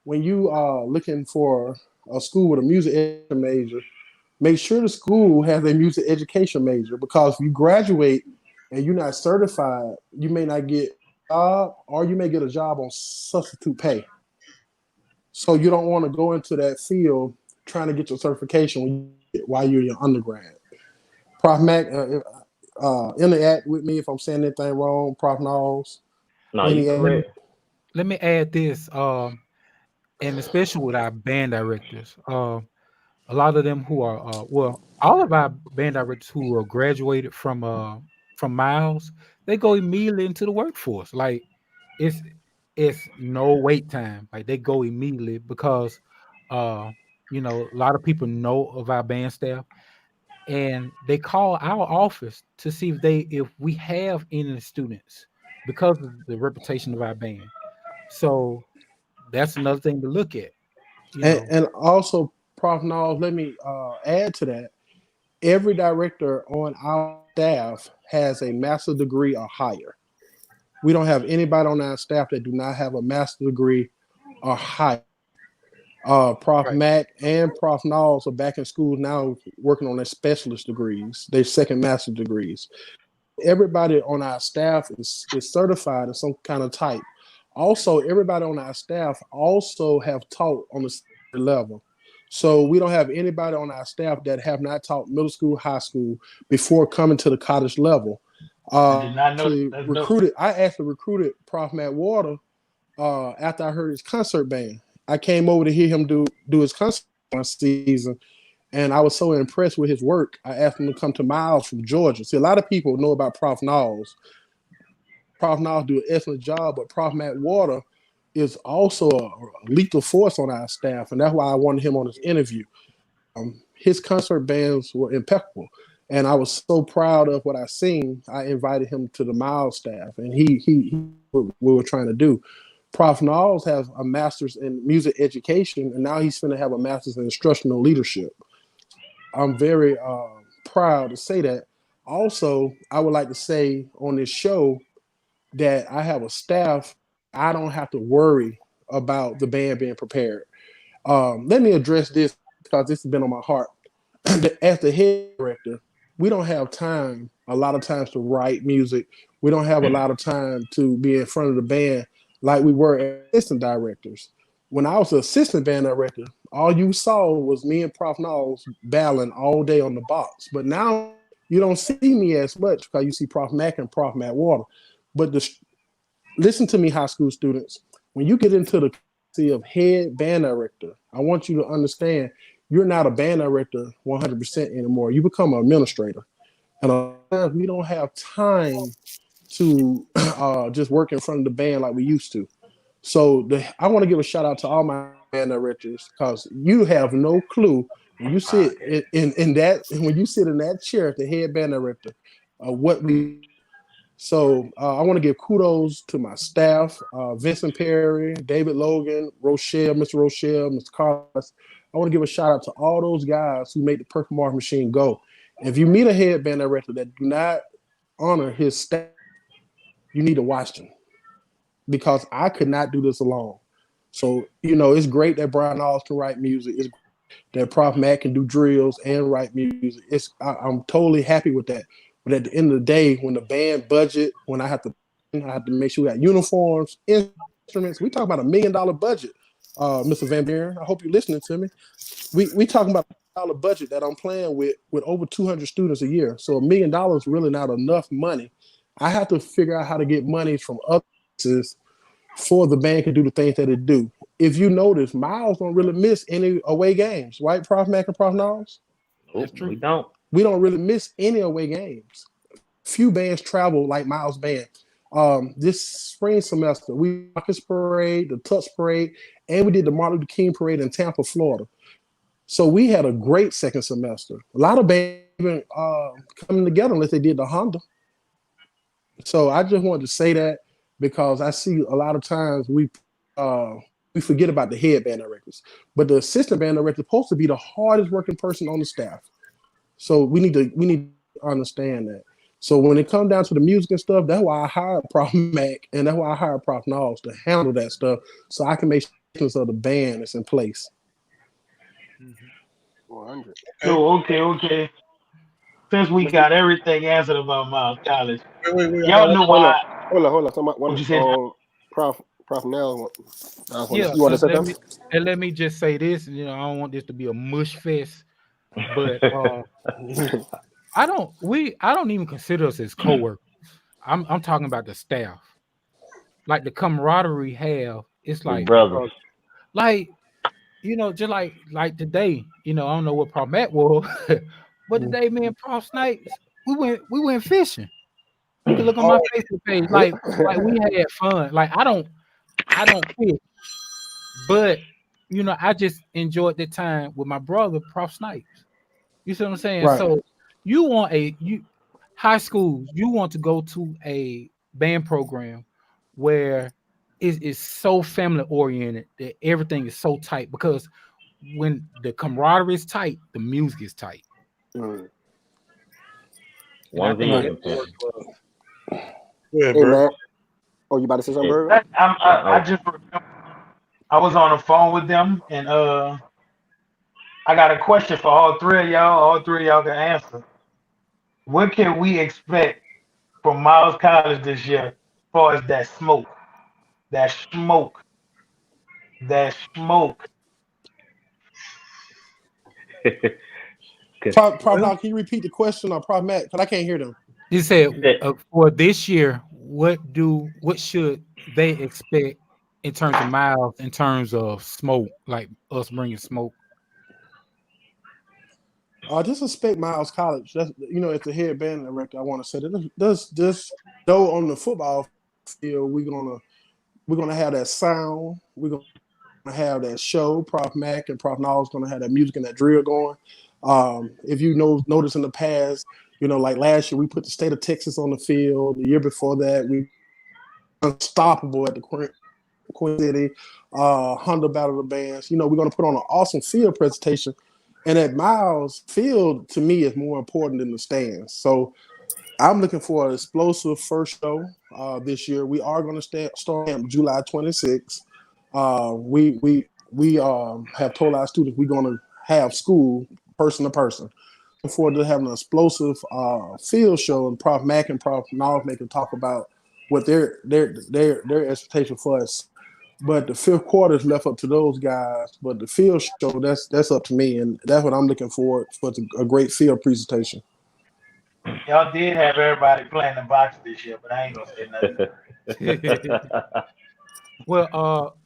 when you are looking for a school with a music education major, make sure the school has a music education major, because if you graduate and you're not certified, you may not get a job, or you may get a job on substitute pay. So you don't want to go into that field trying to get your certification while you're in your undergrad. Prof Mac, interact with me if I'm saying anything wrong. Prof Knowles. No, you correct. Let me add this, and especially with our band directors, a lot of them who are all of our band directors who are graduated from Miles, they go immediately into the workforce. Like it's no wait time. Like they go immediately because a lot of people know of our band staff, and they call our office to see if we have any students because of the reputation of our band. So that's another thing to look at. And also, Prof Knowles, let me add to that. Every director on our staff has a master's degree or higher. We don't have anybody on our staff that do not have a master's degree or higher. Prof Mac and Prof Knowles are back in school now working on their specialist degrees, their second master's degrees. Everybody on our staff is certified in some kind of type. Also, everybody on our staff also have taught on the level. So we don't have anybody on our staff that have not taught middle school, high school before coming to the college level. I actually recruited Prof Matt Water after I heard his concert band. I came over to hear him do his concert one season, and I was so impressed with his work. I asked him to come to Miles from Georgia. See, a lot of people know about Prof Knowles. Prof Knowles do an excellent job, but Prof Matt Water is also a lethal force on our staff, and that's why I wanted him on this interview. His concert bands were impeccable, and I was so proud of what I seen. I invited him to the Miles staff, and he we were trying to do. Prof. Knowles has a master's in music education, and now he's going to have a master's in instructional leadership. I'm very proud to say that. Also, I would like to say on this show that I have a staff. I don't have to worry about the band being prepared. Let me address this because this has been on my heart. As the head director, we don't have time a lot of times to write music. We don't have a lot of time to be in front of the band like we were as assistant directors. When I was an assistant band director, all you saw was me and Prof. Knowles battling all day on the box. But now you don't see me as much because you see Prof. Mac and Prof. Matt Water. But listen to me, high school students. When you get into the capacity of head band director, I want you to understand you're not a band director 100% anymore. You become an administrator. And a lot of times we don't have time to just work in front of the band like we used to. So I want to give a shout out to all my band directors because you have no clue when you sit in that chair at the head band director what we. So I want to give kudos to my staff, Vincent Perry, David Logan, Rochelle, Mr. Carlos. I want to give a shout out to all those guys who make the Purple Mark Machine go. If you meet a head band director that do not honor his staff, you need to watch them because I could not do this alone. So, it's great that Brian Knowles can write music. It's that Prof. Mac can do drills and write music. I'm totally happy with that. But at the end of the day, when the band budget, when I have to make sure we got uniforms, instruments, we talk about $1 million budget. Mr. Van Buren, I hope you're listening to me. We talking about $1 million budget that I'm playing with over 200 students a year. So $1 million is really not enough money. I have to figure out how to get money from others for the band can do the things that it do. If you notice, Miles don't really miss any away games, right, Prof. Mac and Prof. Knowles? That's true. We don't. We don't really miss any away games. Few bands travel like Miles' band. This spring semester, we did the Marcus Parade, the Touch Parade, and we did the Martin Luther King Parade in Tampa, Florida. So we had a great second semester. A lot of bands even coming together unless they did the Honda. So I just wanted to say that because I see a lot of times we forget about the head band directors, but the assistant band director is supposed to be the hardest working person on the staff. So we need to understand that. So when it comes down to the music and stuff, that's why I hired Prof. Mac and that's why I hired Prof. Knowles to handle that stuff so I can make sure the band is in place. 100. So okay. Since we got everything answered about Miles College, Wait, y'all know why. Hold on. Somebody, What you said? Prof. Nell. Yeah, you want to say something? let me just say this. I don't want this to be a mush fest, but I don't even consider us as coworkers. I'm talking about the staff. Like the camaraderie we have, it's like brothers. Like, just like today, I don't know what Prof. Matt was, but today me and Prof. Snipes, we went fishing. You can look on my Facebook page. Like we had fun. Like I don't fish, but I just enjoyed the time with my brother, Prof. Snipes. You see what I'm saying? Right. So you want high school, you want to go to a band program where it's so family oriented that everything is so tight because when the camaraderie is tight, the music is tight. One thing is important. Hey, man. Oh, you about to say something, Bird? I just remember I was on the phone with them and I got a question for all three of y'all. All three of y'all can answer. What can we expect from Miles College this year as far as that smoke? That smoke. Prof. Can you repeat the question or Prof. Matt? Because I can't hear them. You said for this year, what should they expect in terms of Miles, in terms of smoke, like us bringing smoke? Just expect Miles College. That's as the head band director, I want to say that just though on the football field, we're gonna have that sound. We're gonna have that show. Prof. Mac and Prof. Knowles gonna have that music and that drill going. If you notice in the past, like last year we put the state of Texas on the field. The year before that, we unstoppable at the Queen City, Honda Battle of the Bands. You know, we're going to put on an awesome field presentation. And at Miles, field to me is more important than the stands. So I'm looking for an explosive first show this year. We are going to start July 26th. We have told our students we're going to have school person to person. Looking forward to having an explosive field show, and Prof Mac and Prof Knowledge they can talk about what their expectation for us. But the fifth quarter is left up to those guys. But the field show, that's up to me, and that's what I'm looking for a great field presentation. Y'all did have everybody playing the box this year, but I ain't gonna say nothing. Well,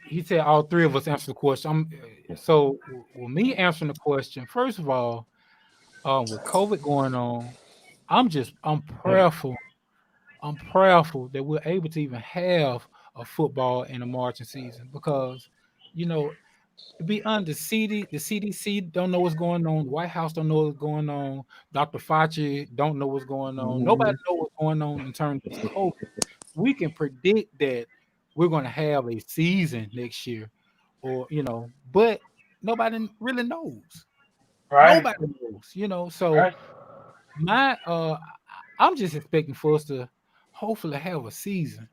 he said all three of us answered the question. So with me answering the question, first of all, with COVID going on, I'm prayerful. I'm prayerful that we're able to even have a football in the marching season, because, you know, to be honest, the CDC don't know what's going on. The White House don't know what's going on. Dr. Fauci don't know what's going on. Nobody knows what's going on in terms of COVID. We can predict that we're going to have a season next year, or, you know, but nobody really knows. Right. Nobody knows, you know. So Right. I'm just expecting for us to hopefully have a season,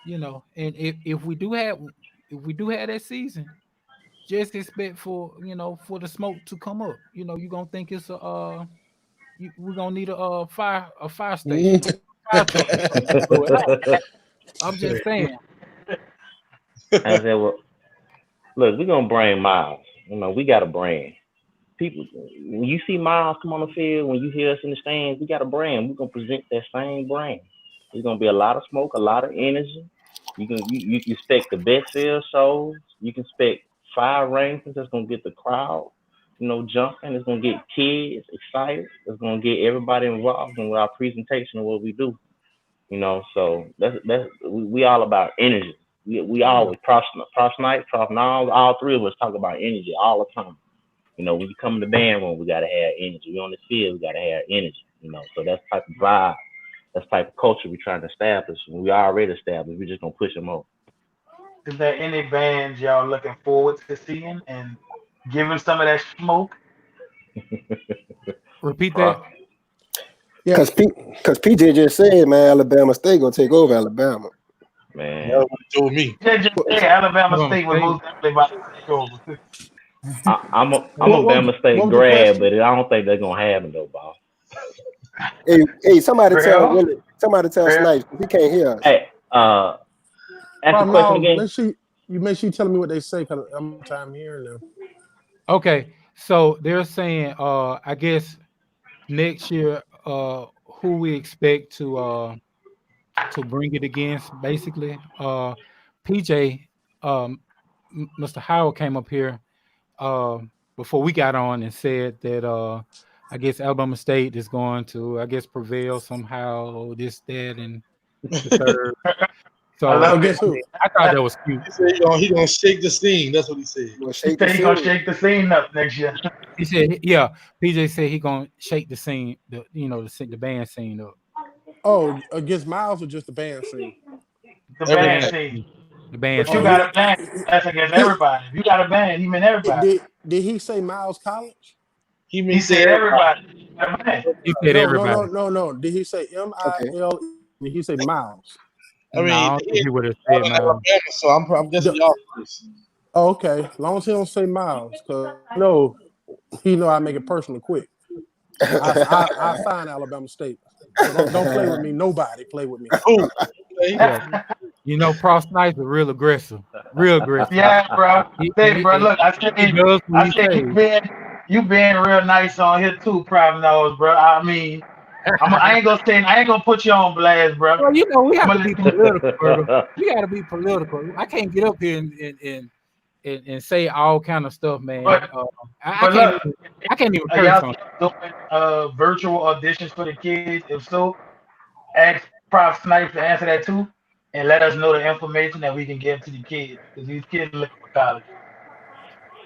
you know. And if we do have that season, just expect for, you know, for the smoke to come up. You know, you're gonna think it's we're gonna need a fire station, fire truck or something to blow it out. I'm just saying. I said, well, look, we're gonna bring Miles. You know, we got a brand. People, when you see Miles come on the field, when you hear us in the stands, we got a brand. We're gonna present that same brand. There's gonna be a lot of smoke, a lot of energy. You can expect the best field shows. You can expect fire rankings that's gonna get the crowd, you know, jumping. It's gonna get kids excited. It's gonna get everybody involved in our presentation of what we do. You know, so we all about energy. We always Prof Snipe, Prof Knowles, all three of us talk about energy all the time. You know, when you come in the band room, we gotta have energy. We on the field, we gotta have energy. You know, so that's the type of vibe, that's the type of culture we're trying to establish. We already established. We're just gonna push them over. Is there any bands y'all looking forward to seeing and giving some of that smoke? Repeat that. Yeah, because PJ just said, man, Alabama State gonna take over Alabama. Man, That's what he told me. Alabama State was most definitely about to take over. I'm a Bama State grad, but I don't think they're gonna have it though, boss. Hey, somebody tell Snipes, he can't hear us. Hey, ask the question again. Make sure you tell me what they say, because I'm time hearing them. Okay, so they're saying, I guess next year, who we expect to bring it against, basically. PJ, Mr. Howard came up here before we got on and said that I guess Alabama State is going to, I guess, prevail somehow, or this, that, and the third. So guess who? I thought that was cute. He said he gonna shake the scene. That's what he said. He said he's gonna shake the scene up next year. He said, yeah. PJ said he gonna shake the scene, the band scene up. Oh, against Miles or just the band scene? The band scene. The band. But you got a band. That's against everybody. If you got a band, he meant everybody. Did he say Miles College? He said everybody. He said everybody. No. Did he say MIL? Did he say Miles? I mean, he would have said Miles. So I'm guessing y'all first. Oh, okay. As long as he don't say Miles, because I make it personal quick. I find Alabama State. So don't play with me. Nobody play with me. Yeah. You know, Prof Snipes is real aggressive. Yeah, bro. Bro, look, I said you being real nice on here too, Prof Knowles, bro. I mean, I ain't gonna put you on blast, bro. Well, you know, we have to be political, bro. We gotta be political. I can't get up here and say all kind of stuff, man. I can't even curse on doing virtual auditions for the kids. If so, ask Prof Snipes to answer that too, and let us know the information that we can give to the kids, because these kids are looking for college.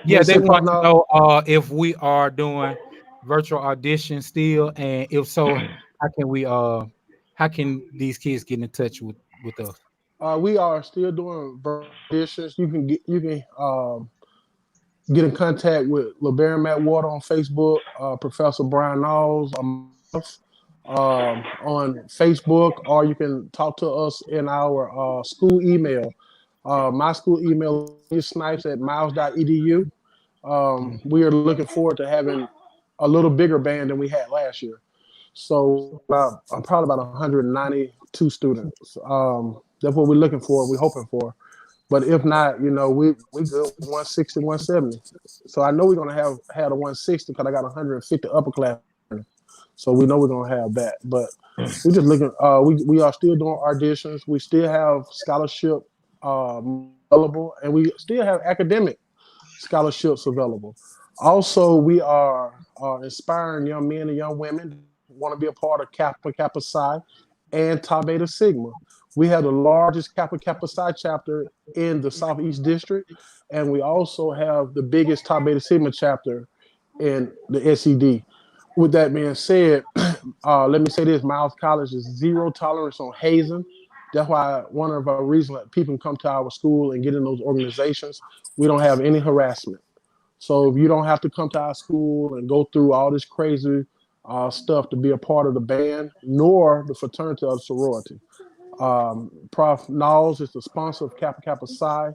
Yeah, they want to know if we are doing virtual auditions still, and if so, how can these kids get in touch with us? We are still doing auditions. You can get in contact with LeBaron Matt Water on Facebook, Professor Brian Knowles on Facebook, or you can talk to us in our school email. My school email is snipes@miles.edu. We are looking forward to having a little bigger band than we had last year. So I'm probably about 192 students. That's what we're looking for. We're hoping for. But if not, we good 160, 170. So I know we're gonna have had a 160 because I got 150 upper class. So we know we're gonna have that. But we're just looking. We are still doing auditions. We still have scholarship available, and we still have academic scholarships available. Also, we are inspiring young men and young women who want to be a part of Kappa Kappa Psi and Tau Beta Sigma. We have the largest Kappa Kappa Psi chapter in the Southeast District, and we also have the biggest Tau Beta Sigma chapter in the SED. With that being said, let me say this: Miles College is zero tolerance on hazing. That's why one of our reasons that people come to our school and get in those organizations, we don't have any harassment. So if you don't have to come to our school and go through all this crazy stuff to be a part of the band, nor the fraternity or the sorority. Prof. Knowles is the sponsor of Kappa Kappa Psi.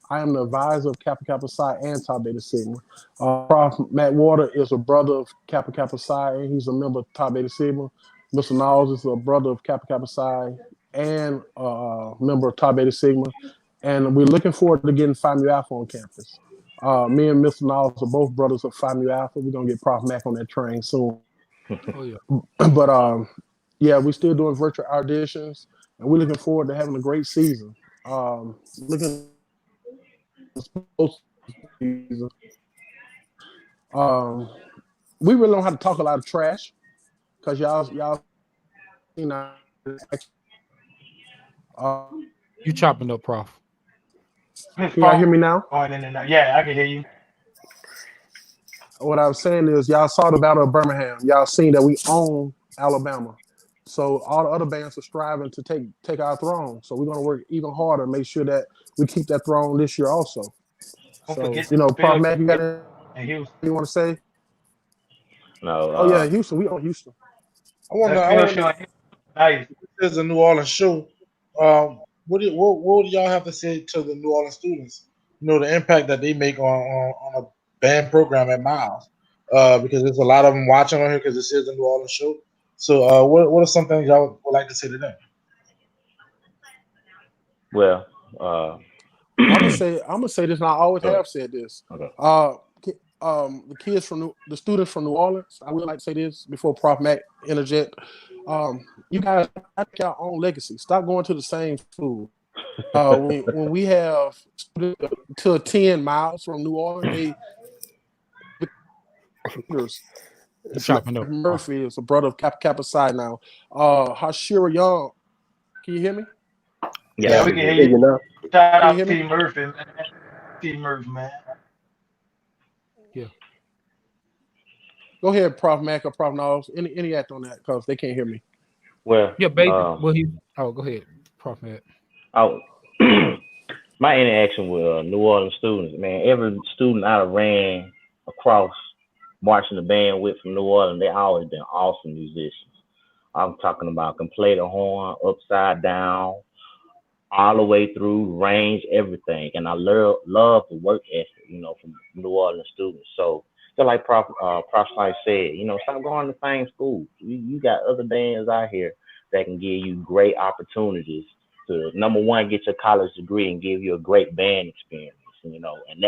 I am the advisor of Kappa Kappa Psi and Tau Beta Sigma. Prof. Matt Water is a brother of Kappa Kappa Psi, and he's a member of Tau Beta Sigma. Mr. Knowles is a brother of Kappa Kappa Psi and a member of Tau Beta Sigma. And we're looking forward to getting Phi Mu Alpha on campus. Me and Mr. Knowles are both brothers of Phi Mu Alpha. We're going to get Prof. Mac on that train soon. Oh yeah. But yeah, we're still doing virtual auditions, and we're looking forward to having a great season. Looking season. We really don't have to talk a lot of trash because y'all You chopping up, Prof. can y'all hear me now? Going in and out. Yeah, I can hear you. What I was saying is y'all saw the Battle of Birmingham. Y'all seen that we own Alabama. So all the other bands are striving to take our throne. So we're gonna work even harder, make sure that we keep that throne this year also. Don't So forget Prof Phil Mac, you got in anything Houston. you want to say? No, Oh yeah, Houston. We own Houston. I want to. That I Phil want show to. in Houston. Nice. This is a New Orleans show. What do y'all have to say to the New Orleans students? The impact that they make on a band program at Miles. Because there's a lot of them watching on here because this is a New Orleans show. So, what are some things y'all would like to say to them? well, I'm gonna say this, and I always go ahead. have said this. Okay. The students from New Orleans. I would like to say this before Prof Mac interject. You guys have your own legacy. Stop going to the same school. When we have students to attend Miles from New Orleans, they You chopping up, Prof. Murphy is a brother of Kappa Kappa Psi now. Hashira Young, can you hear me? Yeah, Yeah, I we can can hear hear you. you. know. Shout Can you out hear to me? T Murphy, man. T Murphy, man. Yeah. Go ahead, Prof Mac or Prof Knowles. Any act on that because they can't hear me. Well, Yeah, basic. Well, go ahead, Prof. Matt. I, my interaction with New Orleans students, man, every student I ran across marching the band with from New Orleans, they always been awesome musicians. I'm talking about can play the horn upside down, all the way through, range, everything. And I love the work ethic, from New Orleans students. So just like Prof Slice said, stop going to the same schools. You got other bands out here that can give you great opportunities to number one, get your college degree and give you a great band experience, and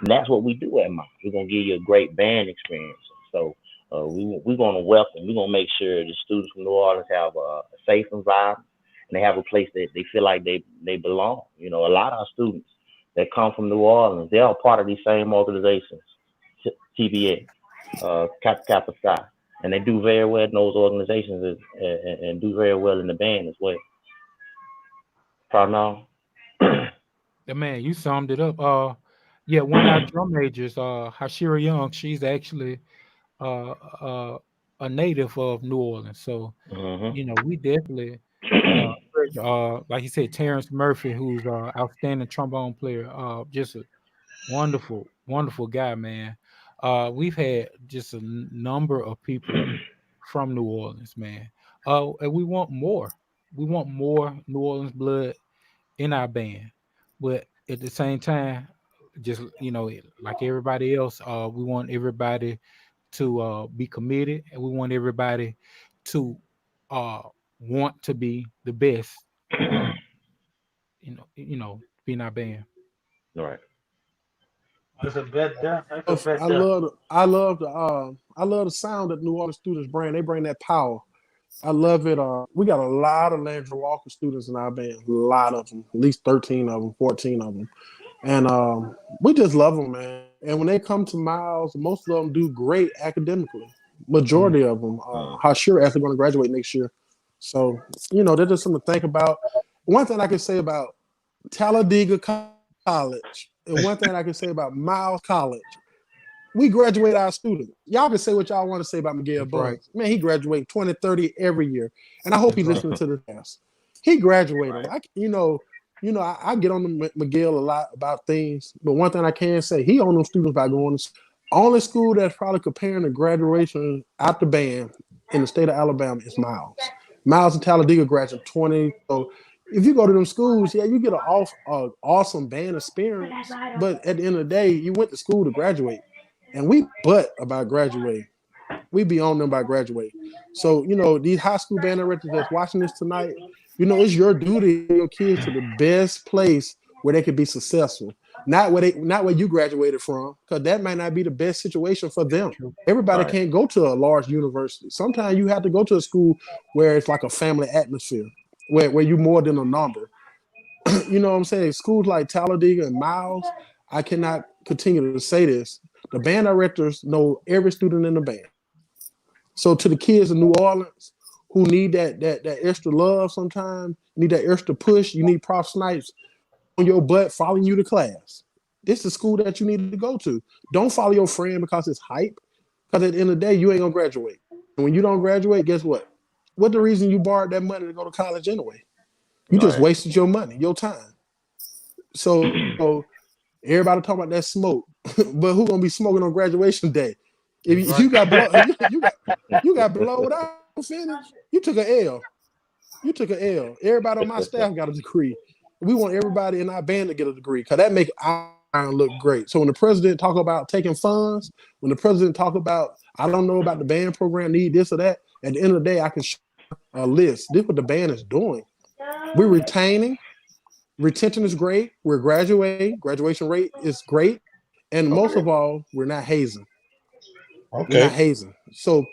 that's what we do at Mount. We're gonna give you a great band experience. So we're gonna welcome, we're gonna make sure the students from New Orleans have a safe environment and they have a place that they feel like they belong. A lot of our students that come from New Orleans, they're a part of these same organizations, TBA, Kappa Kappa Psi, and they do very well in those organizations and do very well in the band as well. Proud Yeah, man, you summed it up. Yeah, one of our drum majors, Hashira Young, she's actually uh, uh, a native of New Orleans. So, hmm we definitely George, like you said, Terrence Murphy, who's outstanding trombone player, just a wonderful, wonderful guy, man. We've had just a number of people from New Orleans, man. And we want more. We want more New Orleans blood in our band, but at the same time, just like everybody else, we want everybody to be committed, and we want everybody to uh, want to be the best. Uh, be in our band. All right. That's a bet there. That's a bet I there. love the sound that New Orleans students bring. They bring that power. I love it. We got a lot of Landry Walker students in our band. A lot of them, at least 13 of them, 14 of them. And we just love them, man. And when they come to Miles, most of them do great academically. Majority of them. How sure as they're going to graduate next year. So, they're just something to think about. One thing I can say about Talladega College, and one thing I can say about Miles College, we graduate our students. Y'all can say what y'all want to say about Miguel Buns. Right. Man, he graduates 20, 30 every year. And I hope he's listening to the class. He graduated. Right. I get on the Miguel a lot about things, but one thing I can say, he on those students by going to only school that's probably comparing the graduation out the band in the state of Alabama is Miles. Miles and Talladega graduated 20. So if you go to them schools, yeah, you get an awesome band experience. But at the end of the day, you went to school to graduate. And we butt about graduating. We be on them by graduating. So, these high school band directors that's watching this tonight, it's your duty to get your kids to the best place where they can be successful. Not where you graduated from, because that might not be the best situation for them. Everybody can't go to a large university. Sometimes you have to go to a school where it's like a family atmosphere, where you're more than a number. You know what I'm saying? Schools like Talladega and Miles, I cannot continue to say this. The band directors know every student in the band. So to the kids in New Orleans who need that extra love sometimes, need that extra push, you need Prof Snipes on your butt following you to class. This is the school that you need to go to. Don't follow your friend because it's hype. Because at the end of the day, you ain't going to graduate. And when you don't graduate, guess what? What's the reason you borrowed that money to go to college anyway? You just wasted your money, your time. So everybody talking about that smoke, but who gonna be smoking on graduation day? If you got you got blowed out, finish. You took an L. You took an L. Everybody on my staff got a degree. We want everybody in our band to get a degree because that make our look great. So when the president talk about taking funds, when the president talk about I don't know about the band program, need this or that, at the end of the day, I can show a list. This is what the band is doing. We're retaining. Retention is great. We're graduating. Graduation rate is great. And most of all, we're not hazing. Okay. We're not hazing. So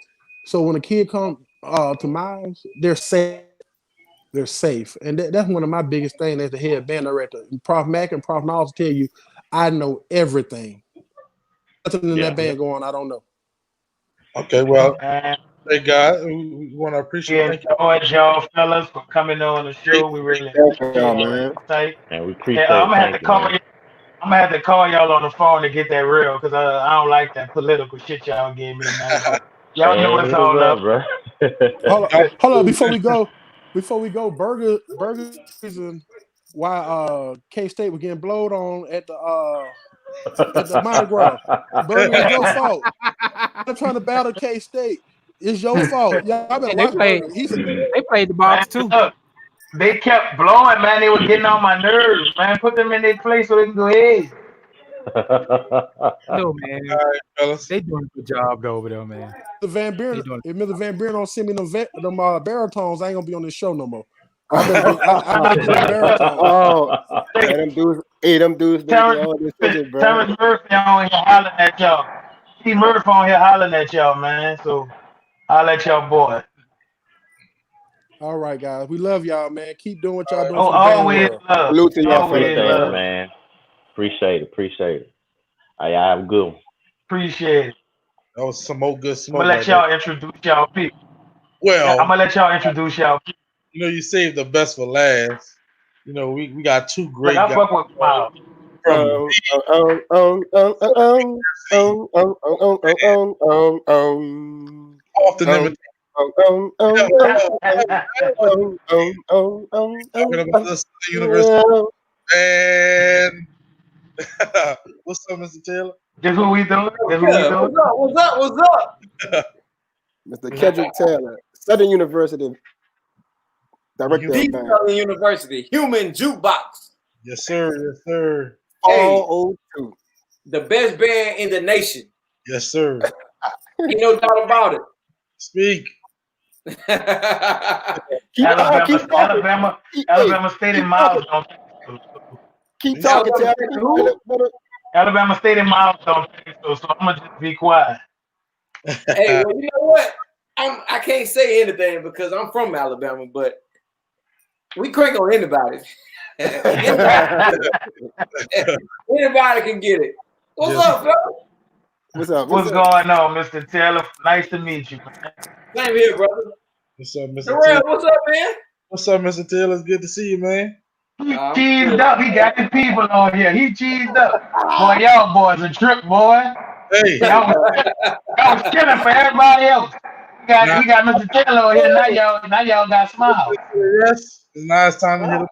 when a kid comes to Miles, they're safe. They're safe. And that's one of my biggest things as the head band director. Prof Mac and Prof Knowles tell you, I know everything. Nothing in that band going, I don't know. Okay, well, hey guys, we want to appreciate y'all fellas for coming on the show. We really appreciate y'all, man. And we appreciate I'm gonna have to call man. you. I'm gonna have to call y'all on the phone to get that real because I don't like that political shit y'all gave me, man. Y'all know it's all up, bro. Hold on, before we go, Burger reason why K-State was getting blowed on at the Mardi Gras. Burger, it's your fault. I'm trying to battle K-State. It's your fault. Y'all better watch Burger. They played the box too. Look, they kept blowing, man. They were getting on my nerves, man. Put them in their place so they can go ahead. No, man. All right, fellas. They doing a good job though over there, man. If Mr. Van Buren don't send me them baritones, I ain't gonna be on this show no more. I better get them baritones. Oh, them dudes. Terrence Murphy on here hollering at y'all. See Murphy on here hollering at y'all, man. So I'll let y'all boy. All right, guys. We love y'all, man. Keep doing what y'all doing. Always love. Salute to y'all for Always, man. Appreciate it. I have a good one. Appreciate it. That was some more good smoke. I'm gonna let y'all introduce y'all people. Well, I'm gonna let y'all introduce y'all people. you saved the best for last. We got two great Like, I guys. fuck with Miles. Often University. And what's up, Mr. Taylor? That's what we doing. That's what we Yeah, doing. what's up? Mr. Kendrick Taylor, Southern University director The of band. Southern University Human Jukebox. Yes, sir. Yes, sir. All 02. The best band in the nation. Yes, sir. Ain't no doubt about it. Speak. Alabama State and Miles don't. Keep talking, Taylor. Alabama State and Miles don't think so. So I'm gonna just be quiet. Hey, well, you know what? I can't say anything because I'm from Alabama, but we crank on anybody. Anybody can get it. What's up, bro? What's going on, Mr. Taylor? Nice to meet you, man. Same here, brother. What's up, Mr. Terrell, Taylor? what's up, man? What's up, Mr. Taylor? It's good to see you, man. He cheesed up. He got the people on here. He cheesed up. Boy, y'all boys a trip, boy. Hey. Y'all was killing for everybody else. We got Mr. Taylor on here. Now y'all got smiles. Yes. Now it's time to hit him.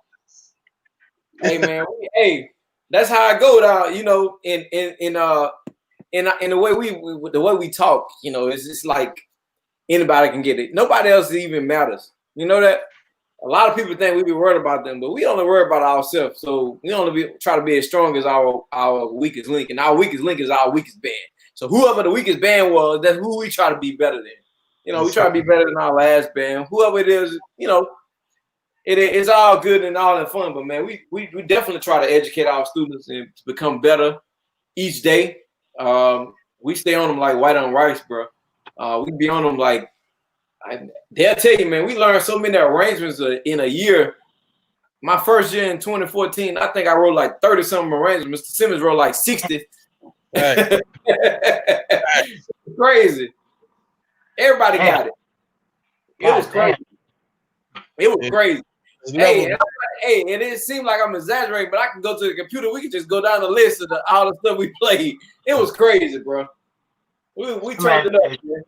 Hey, man. Hey, that's how I go down. You know, in the way we talk. You know, it's just like anybody can get it. Nobody else even matters. You know that. A lot of people think we be worried about them, but we only worry about ourselves. So we only try to be as strong as our weakest link, and our weakest link is our weakest band. So whoever the weakest band was, that's who we try to be better than. You know, we try to be better than our last band. Whoever it is, you know, it's all good and all in fun. But man, we definitely try to educate our students and become better each day. We stay on them like white on rice, bro. We be on them like. They'll tell you, man, we learned so many arrangements in a year. My first year in 2014, I think I wrote like 30-something arrangements. Mr. Simmons wrote like 60. Right. Crazy. Everybody got it. It was crazy. It was crazy. Hey, and it seemed like I'm exaggerating, but I can go to the computer. We can just go down the list of all the stuff we played. It was crazy, bro. We turned it up, man.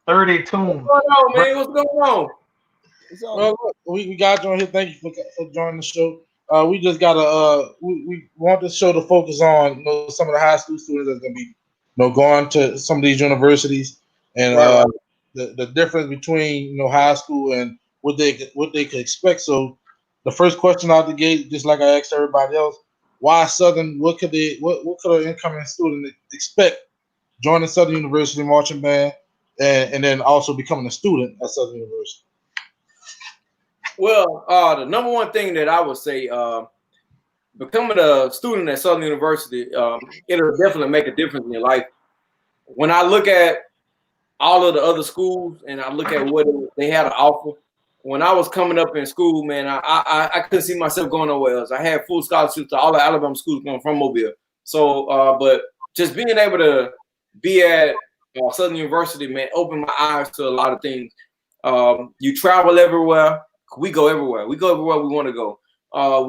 32. What's going on, man? What's going on? Well, look, we got you on here. Thank you for joining the show. We just gotta we want the show to focus on some of the high school students that's gonna be going to some of these universities and the difference between high school and what they could expect. So the first question out the gate, just like I asked everybody else, why Southern? What could an incoming student expect joining Southern University marching band? And then also becoming a student at Southern University. Well, the number one thing that I would say, becoming a student at Southern University, it'll definitely make a difference in your life. When I look at all of the other schools and I look at what they had to offer, when I was coming up in school, man, I couldn't see myself going nowhere else. I had full scholarships to all the Alabama schools going from Mobile. So, but just being able to be at Southern University, man, opened my eyes to a lot of things. You travel everywhere. We go everywhere. We go everywhere we want to go.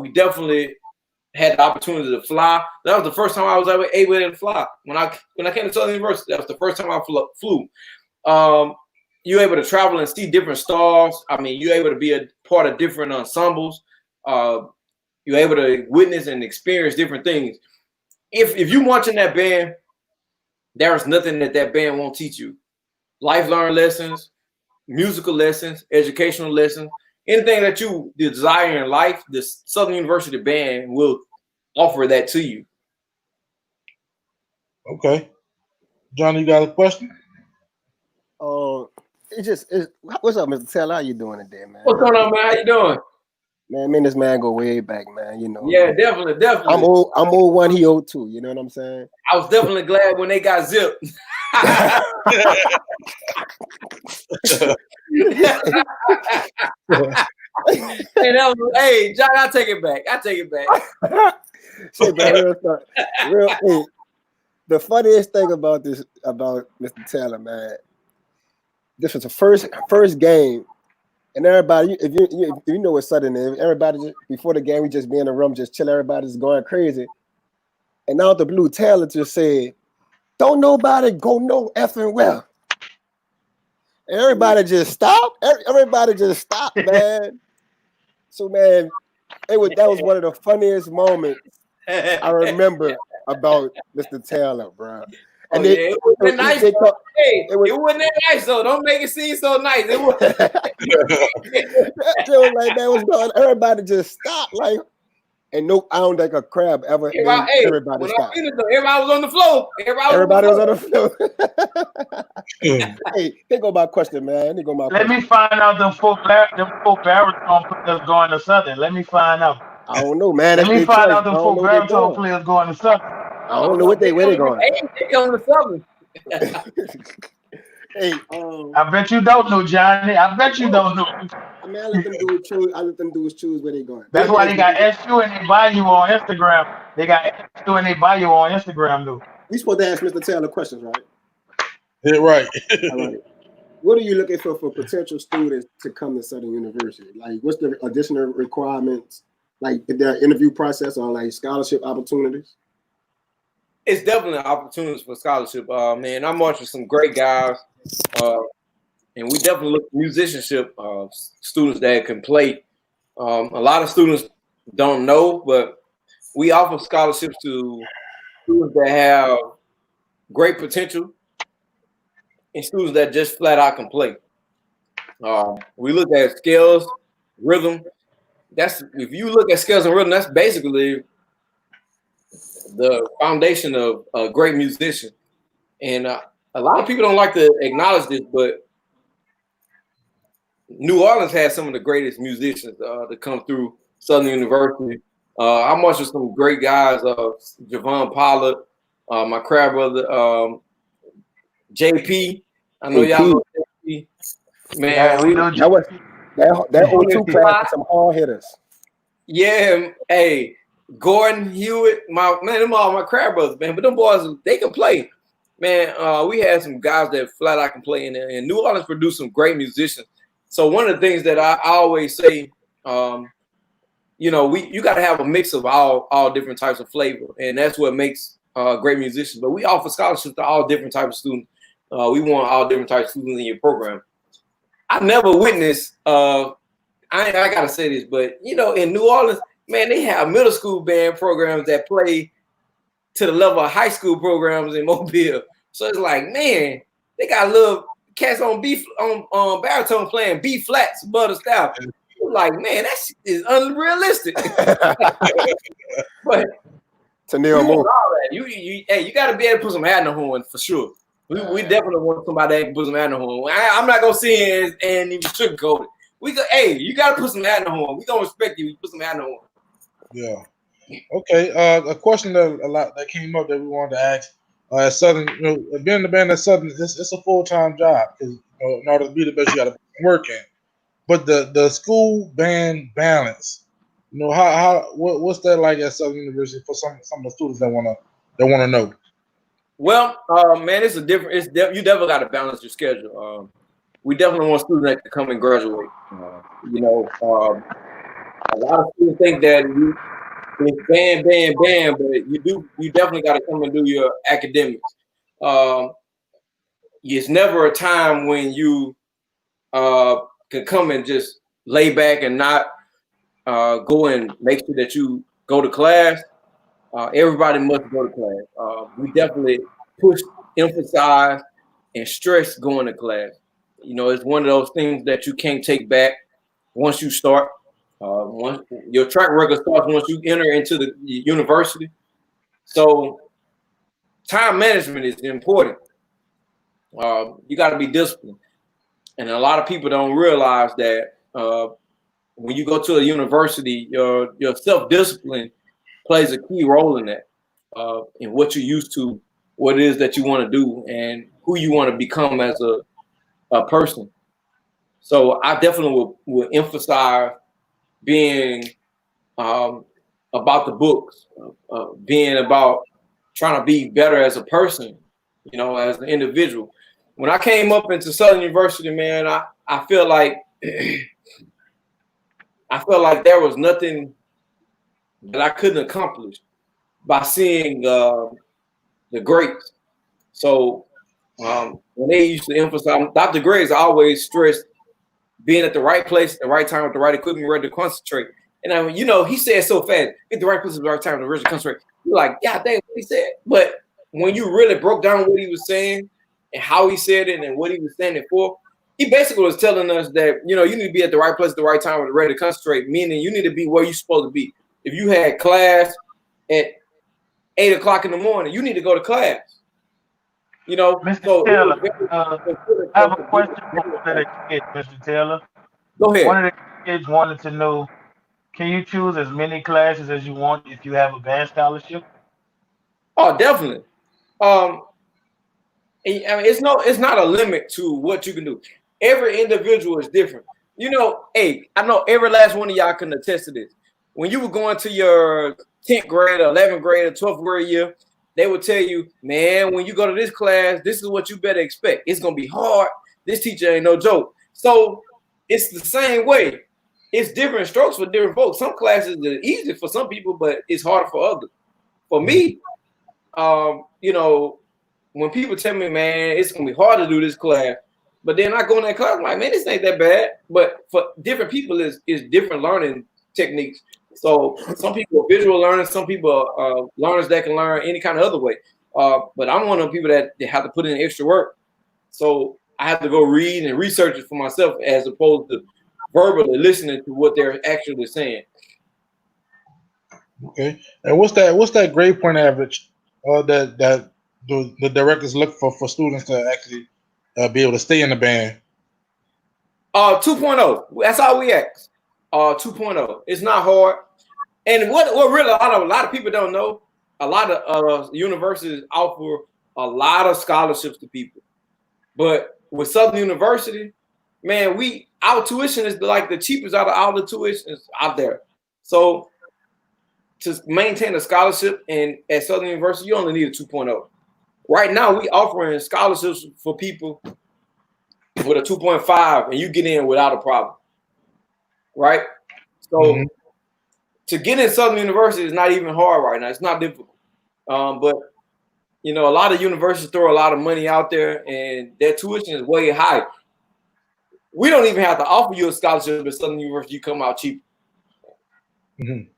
We definitely had the opportunity to fly. That was the first time I was ever able to fly. When I came to Southern University, that was the first time I flew. You're able to travel and see different stars. I mean, you're able to be a part of different ensembles. You're able to witness and experience different things. If you're watching that band, there is nothing that band won't teach you. Life learned lessons, musical lessons, educational lessons, anything that you desire in life, this Southern University band will offer that to you. Okay. Johnny, you got a question? What's up, Mr. Taylor? How you doing today, man? What's going on, man? How you doing? Man, this man go way back, man. Yeah, definitely. I'm old one, he old two. You know what I'm saying? I was definitely glad when they got zipped. Hey, John, I take it back. Shit, man, real. The funniest thing about Mr. Taylor, man, this was the first game. And everybody, if you know what Southern is, everybody just, before the game, we just be in the room, just chill, everybody's going crazy. And out the blue, Taylor just said, "Don't nobody go no effing well." Everybody just stopped. Everybody just stopped, man. So, man, that was one of the funniest moments I remember about Mr. Taylor, bro. And it wasn't that nice. It wasn't that nice, though. Don't make it seem so nice. It was. was like, man, what's going on? Everybody just stopped, like, and no, I don't think a crab ever. Everybody stopped. Everybody was on the floor. Everybody was on the floor. Hey, here go my question, man. Let me find out the full baritone players going to Southern. Let me find out. I don't know, man. Let me find out the full baritone players going to Southern. I don't know where they going. They going to Southern. Hey, I bet you don't know, Johnny. I bet you don't know. I mean, I let them choose where they going. That's why they got SU in their bio on Instagram. They got SU in their bio on Instagram, though. We supposed to ask Mr. Taylor questions, right? Yeah, right. All right. What are you looking for potential students to come to Southern University? Like, what's the additional requirements? Like, is there an interview process or like scholarship opportunities? It's definitely opportunities for scholarship. Man, I'm watching some great guys. And we definitely look at musicianship students that can play. A lot of students don't know, but we offer scholarships to students that have great potential and students that just flat out can play. We look at scales, rhythm. If you look at scales and rhythm, that's basically the foundation of a great musician. And a lot of people don't like to acknowledge this, but New Orleans has some of the greatest musicians to come through Southern University. I'm watching some great guys, Javon Pollard, my crab brother, JP. I know y'all know JP. Man, we know that O2 class had some hard hitters. Yeah, hey, Gordon, Hewitt, them all my crab brothers, man. But them boys, they can play. Man, we had some guys that flat out can play in there, and New Orleans produced some great musicians. So one of the things that I always say, you got to have a mix of all different types of flavor, and that's what makes great musicians. But we offer scholarships to all different types of students. We want all different types of students in your program. I never witnessed. I gotta say this, but in New Orleans, man, they have middle school band programs that play to the level of high school programs in Mobile. So it's like, man, they got little cats on baritone playing B flats, butter style. Like, man, that is unrealistic. But to Neil Moore, you got to be able to put some hat in the horn for sure. We definitely want somebody that can put some hat in the horn. I'm not gonna sit here and even sugarcoat it. You got to put some hat in the horn. We gonna respect you. You put some hat in the horn. Yeah. Okay. A question that came up that we wanted to ask. At Southern, being in the band at Southern, it's a full-time job because in order to be the best, you got to work in. But the school band balance, what's that like at Southern University for some of the students that want to know? Well, man, it's you definitely got to balance your schedule. We definitely want students that can come and graduate. A lot of students think that it's band, but you definitely got to come and do your academics. It's never a time when you can come and just lay back and not go and make sure that you go to class. Everybody must go to class. We definitely push, emphasize, and stress going to class. It's one of those things that you can't take back once you start. Once your track record starts once you enter into the university. So time management is important. You got to be disciplined. And a lot of people don't realize that when you go to a university, your self-discipline plays a key role in that, in what you're used to, what it is that you want to do, and who you want to become as a person. So I definitely will emphasize being about the books, being about trying to be better as a person, as an individual. When I came up into Southern University, man, I feel like there was nothing that I couldn't accomplish by seeing the greats. So When they used to emphasize, Dr. Griggs always stressed being at the right place at the right time with the right equipment, ready to concentrate. And I mean, he said so fast, at the right place at the right time to really concentrate. You're like, God dang, what he said. But when you really broke down what he was saying and how he said it and what he was standing for, he basically was telling us that, you need to be at the right place at the right time ready to concentrate, meaning you need to be where you're supposed to be. If you had class at 8 o'clock in the morning, you need to go to class. Mr. Taylor, I have a question for one of the kids, Mr. Taylor. Go ahead. One of the kids wanted to know, can you choose as many classes as you want if you have a band scholarship? Oh, definitely. I mean, it's not a limit to what you can do. Every individual is different. Hey, I know every last one of y'all can attest to this. When you were going to your 10th grade, or 11th grade, or 12th grade year, they would tell you, man, when you go to this class, this is what you better expect. It's going to be hard. This teacher ain't no joke. So it's the same way. It's different strokes for different folks. Some classes are easy for some people, but it's harder for others. For me, when people tell me, man, it's going to be hard to do this class, but then I go in that class, I'm like, man, this ain't that bad. But for different people, it's different learning techniques. So some people are visual learners, some people are learners that can learn any kind of other way. But I'm one of the people that have to put in extra work. So I have to go read and research it for myself as opposed to verbally listening to what they're actually saying. Okay. And what's that grade point average that the directors look for students to actually be able to stay in the band? 2.0. That's all we ask. 2.0. It's not hard. And what really a lot of people don't know, a lot of universities offer a lot of scholarships to people. But with Southern University, man, our tuition is like the cheapest out of all the tuitions out there. So to maintain a scholarship at Southern University, you only need a 2.0. Right now, we offering scholarships for people with a 2.5, and you get in without a problem. Right? So to get in Southern University is not even hard right now. It's not difficult. But a lot of universities throw a lot of money out there, and their tuition is way high. We don't even have to offer you a scholarship at Southern University. You come out cheap. And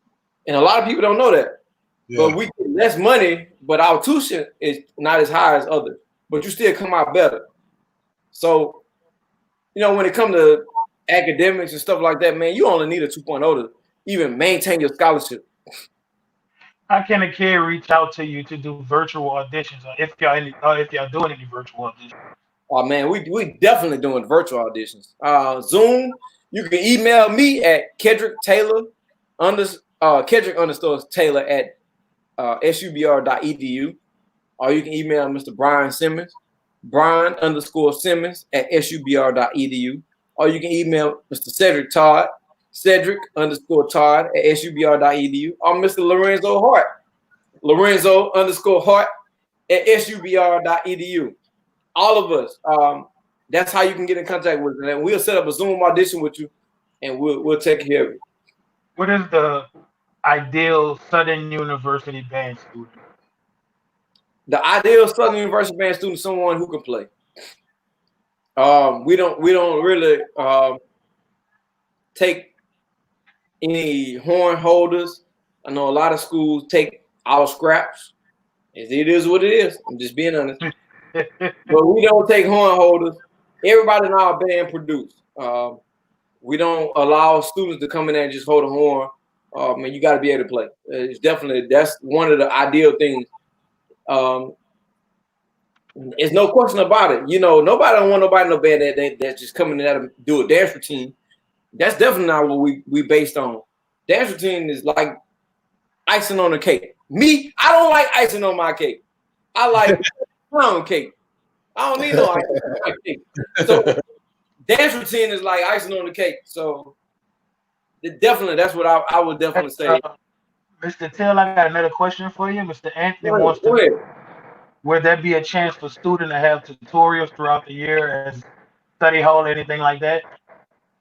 a lot of people don't know that. Yeah. But we get less money, but our tuition is not as high as others. But you still come out better. So, when it comes to academics and stuff like that, man, you only need a 2.0 to even maintain your scholarship. How can a kid reach out to you to do virtual auditions, or if y'all doing any virtual auditions? Oh man, we definitely doing virtual auditions. Zoom. You can email me at Kedrick_Taylor at subr.edu, or you can email Mr. Brian Simmons, Brian_Simmons at subr.edu, or you can email Mr. Cedric Todd, Cedric_Todd at subr.edu, or Mr. Lorenzo Hart, Lorenzo_Hart at subr.edu. All of us. That's how you can get in contact with us, and we'll set up a Zoom audition with you, and we'll take care of it. What is the ideal Southern University band student? The ideal Southern University band student is someone who can play. We don't really take any horn holders. I know a lot of schools take our scraps. It is what it is. I'm just being honest. But we don't take horn holders. Everybody in our band produce. We don't allow students to come in there and just hold a horn. Man, you got to be able to play. That's one of the ideal things. There's no question about it. Nobody don't want nobody in the band that's just coming in there to do a dance routine. That's definitely not what we based on. Dance routine is like icing on the cake. Me, I don't like icing on my cake. I like pound cake. I don't need no icing on my cake. So dance routine is like icing on the cake. So that's what I would definitely say. Mr. Taylor, I got another question for you. Mr. Anthony wants to know, would there be a chance for students to have tutorials throughout the year as study hall or anything like that?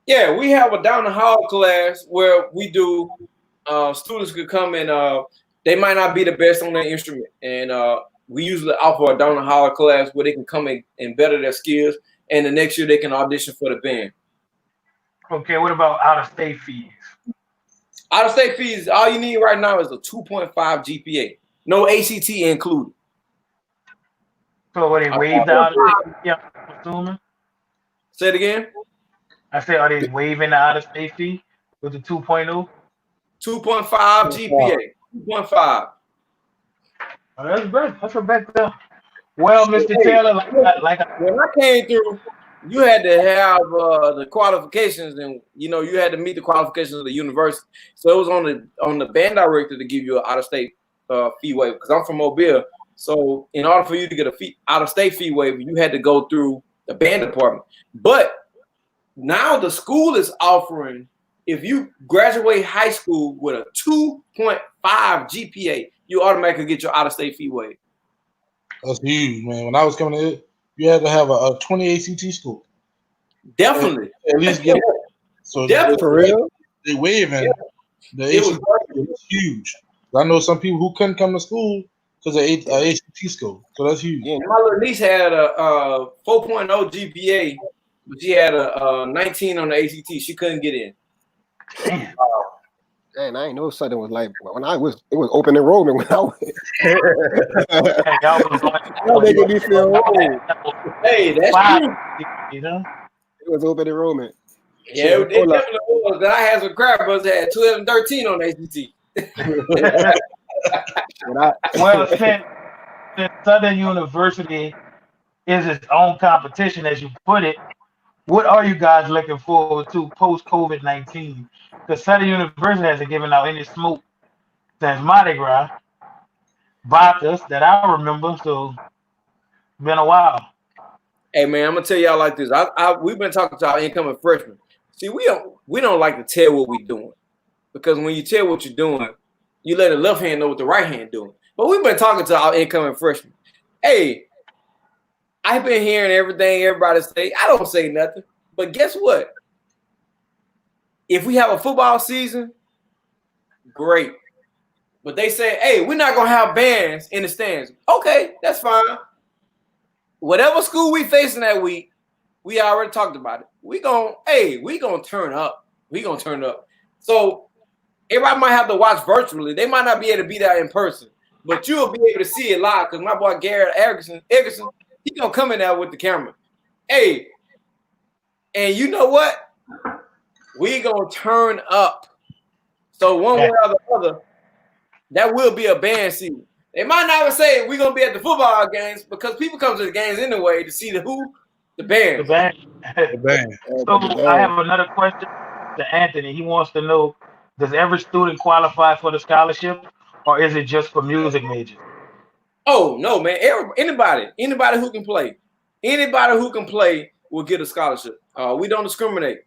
Yeah, we have a down the hall class where we do students could come and they might not be the best on their instrument, and we usually offer a down the holler class where they can come and better their skills, and the next year they can audition for the band. Okay, what about out-of-state fees? Out-of-state fees, all you need right now is a 2.5 GPA, no ACT included. So what, they waived out of state? Yeah, I'm assuming. Say it again. I said, are they waiving the out-of-state fee with the 2.0? 2.5 GPA. 2.5. Oh, that's great. That's a better. Well, Mr. Taylor, when I came through, you had to have the qualifications, and you had to meet the qualifications of the university. So it was on the band director to give you an out-of-state fee waiver, because I'm from Mobile. So in order for you to get a out-of-state fee waiver, you had to go through the band department. But now the school is offering, if you graduate high school with a 2.5 GPA, you automatically get your out-of-state fee waived. That's huge, man. When I was coming in, you had to have a 20 ACT score. Definitely. At least get it. So definitely. For real? They waiving the ACT was huge. I know some people who couldn't come to school because of ACT score. So that's huge. Yeah, my little niece had a 4.0 GPA, but she had a 19 on the ACT. She couldn't get in. Damn. Man, I ain't know something was like when it was open enrollment when I went. Y'all making me feel old. Hey, that's true. You know? It was open enrollment. Yeah, it definitely was. That I had some crap brothers that had 12 and 13 on ACT. Well, since Southern University is its own competition, as you put it, what are you guys looking forward to post-COVID-19? Because Southern University hasn't given out any smoke since Mardi Gras, Bacchus, that I remember, so it's been a while. Hey man, I'm gonna tell y'all like this. We've been talking to our incoming freshmen. See, we don't like to tell what we're doing, because when you tell what you're doing, you let the left hand know what the right hand doing. But we've been talking to our incoming freshmen. Hey, I've been hearing everything everybody say. I don't say nothing, but guess what? If we have a football season, great. But they say, hey, we're not gonna have bands in the stands. Okay, that's fine. Whatever school we facing that week, we already talked about it. We gonna turn up. We gonna turn up. So everybody might have to watch virtually. They might not be able to be there in person, but you'll be able to see it live, because my boy Garrett Eggerson, he gonna come in there with the camera. Hey, and you know what? We gonna turn up. So one way or the other, that will be a band season. They might not say we're gonna be at the football games, because people come to the games anyway to see the band. The band. The band. So I have another question to Anthony. He wants to know, does every student qualify for the scholarship, or is it just for music majors? Oh no, man! Anybody who can play, will get a scholarship. We don't discriminate.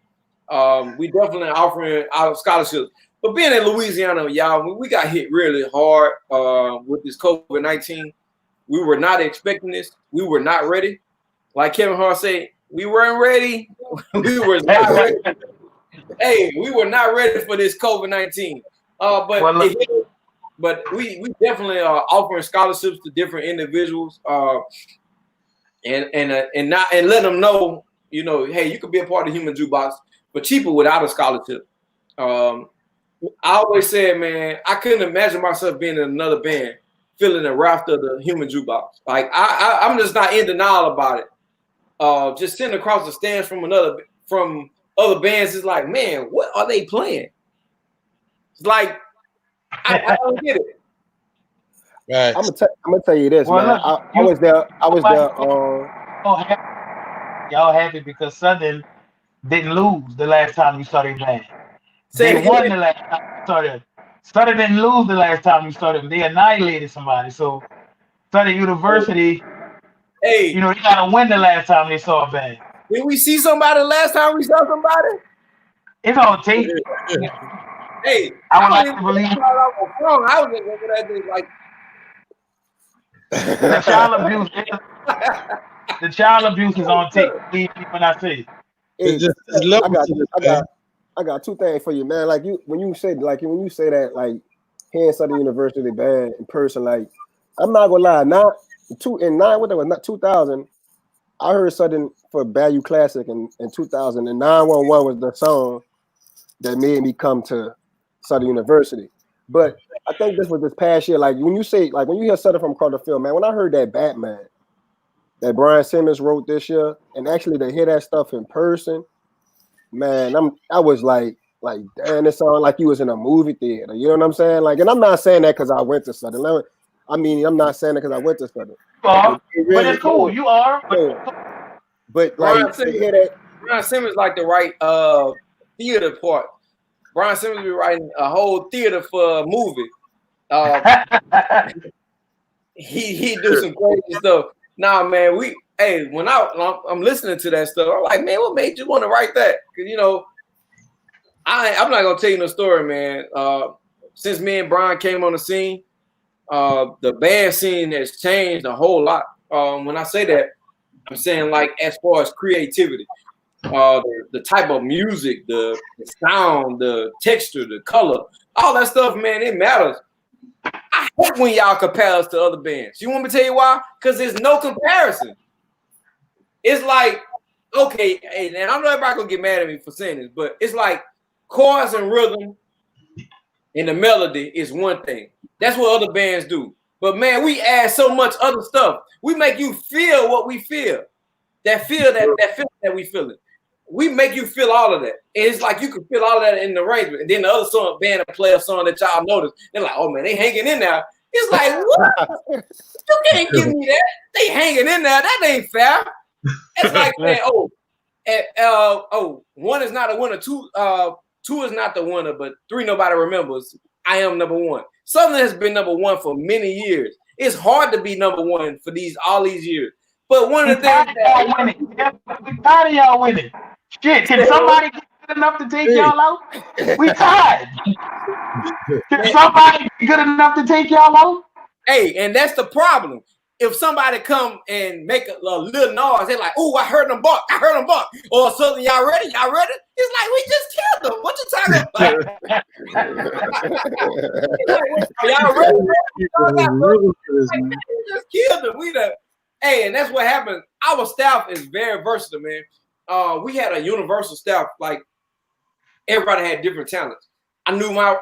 We definitely offering our scholarships. But being in Louisiana, y'all, we got hit really hard with this COVID-19. We were not expecting this. We were not ready. Like Kevin Hart said, we weren't ready. We were not ready. Hey, we were not ready for this COVID-19. But we definitely are offering scholarships to different individuals, and let them know, hey, you could be a part of Human Jukebox, but cheaper without a scholarship. I always said, man, I couldn't imagine myself being in another band feeling the raft of the Human Jukebox. Like I'm just not in denial about it. Just sitting across the stands from other bands is like, man, what are they playing? It's like I don't get it. Right. I'm gonna tell you this, man. Look, I was there. Y'all happy because Southern didn't lose the last time you started playing. They won the last time you started. Southern didn't lose the last time you started. They annihilated somebody. So Southern University, hey, they gotta win the last time they saw a band. Did we see somebody last time we saw somebody? It's on tape. Hey, I would like to believe I was just looking at this like the child abuse. The child abuse is on tape. Believe me when I say it. I got two things for you, man. Like when you say that, like hearing Southern University band in person, like I'm not gonna lie, what that was, not 2000. I heard Southern for Bayou Classic in 2000, and 911 was the song that made me come to Southern University. But I think this was this past year. Like when you hear Southern from across the field, man, when I heard that Batman that Brian Simmons wrote this year, and actually to hear that stuff in person, man, I was like, damn, it sounded like you was in a movie theater. You know what I'm saying? Like, and I'm not saying that because I went to Southern. I mean, I'm not saying that because I went to Southern. You are, but it's cool. You are. But Brian like, Simmons, to hear that, Brian Simmons like to write theater part. Brian Simmons be writing a whole theater for a movie. He do some crazy stuff. Nah, man, when I'm listening to that stuff, I'm like, man, what made you want to write that? Because, you know, I'm not gonna tell you no story, man. Since me and Brian came on the scene, the band scene has changed a whole lot. When I say that, I'm saying like as far as creativity, the type of music, the sound, the texture, the color, all that stuff, man, it matters. I hate when y'all compare us to other bands. You want me to tell you why? Because there's no comparison. It's like, okay, and I know everybody gonna get mad at me for saying this, but it's like chords and rhythm and the melody is one thing. That's what other bands do. But man, we add so much other stuff. We make you feel what we feel. That feeling that we feel it. We make you feel all of that. And it's like you can feel all of that in the arrangement. And then the other song, band will play a song that y'all notice. They're like, oh man, they hanging in there. It's like, what? You can't give me that. They hanging in there. That ain't fair. It's like, man, one is not a winner. Two is not the winner, but three nobody remembers. I am number one. Something has been number one for many years. It's hard to be number one for all these years. But one of the things we tired of y'all winning. Shit, can somebody get good enough to take y'all out? We tired. Can somebody be good enough to take y'all out? Hey, and that's the problem. If somebody come and make a little noise, they're like, "Oh, I heard them bark. I heard them bark." Or something. Y'all ready? Y'all ready? It's like we just killed them. What you talking about? Y'all ready? We just killed them. Hey, and that's what happened. Our staff is very versatile, man. We had a universal staff. Like everybody had different talents. I knew my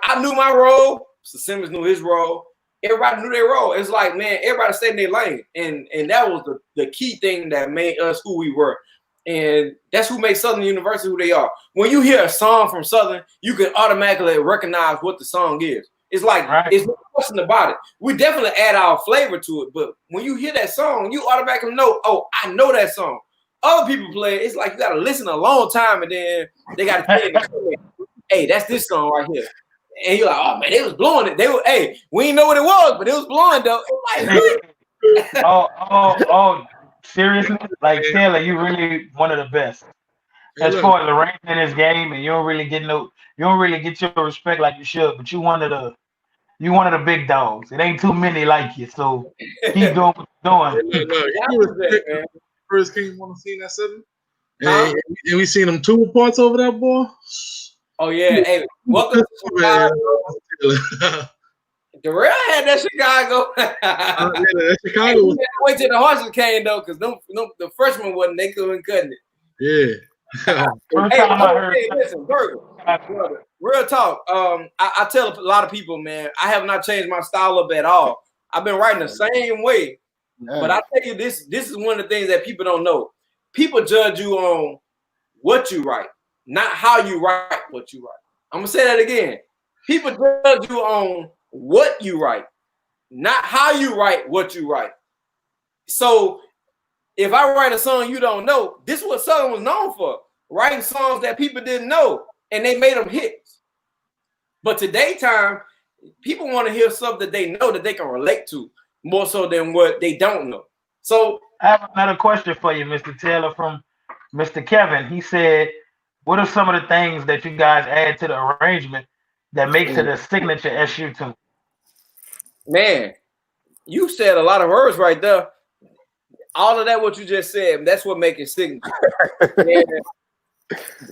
role. Mr. Simmons knew his role. Everybody knew their role. It's like, man, everybody stayed in their lane. And that was the key thing that made us who we were. And that's who made Southern University who they are. When you hear a song from Southern, you can automatically recognize what the song is. It's like, It's no question about it. We definitely add our flavor to it. But when you hear that song, you automatically know, oh, I know that song. Other people play it. It's like you got to listen a long time and then they got to say, hey, that's this song right here. And you're like, oh man, they was blowing it. Hey, we didn't know what it was, but it was blowing though. Like, oh, seriously? Like Taylor, you really one of the best. As far as arranging in this game, and you don't really get your respect like you should, but you one of the big dogs. It ain't too many like you, so keep doing what you're doing. First came on the scene at 7. And we seen them 2 reports over that boy. Oh yeah, hey, welcome to Chicago. Darrell had that Chicago. That Chicago. Wait till the horses came though, because the freshmen wasn't. They couldn't cut it. Yeah. Listen, Burger, real talk. I tell a lot of people, man, I have not changed my style up at all. I've been writing the same way. But I tell you, this is one of the things that people don't know. People judge you on what you write, not how you write what you write. I'm gonna say that again. People judge you on what you write, not how you write what you write. So if I write a song you don't know, this is what Southern was known for, writing songs that people didn't know, and they made them hits. But today time, people want to hear stuff that they know that they can relate to more so than what they don't know. So I have another question for you, Mr. Taylor, from Mr. Kevin. He said, what are some of the things that you guys add to the arrangement that makes it a signature SU tune? Man, you said a lot of words right there. All of that, what you just said, that's what makes it signature.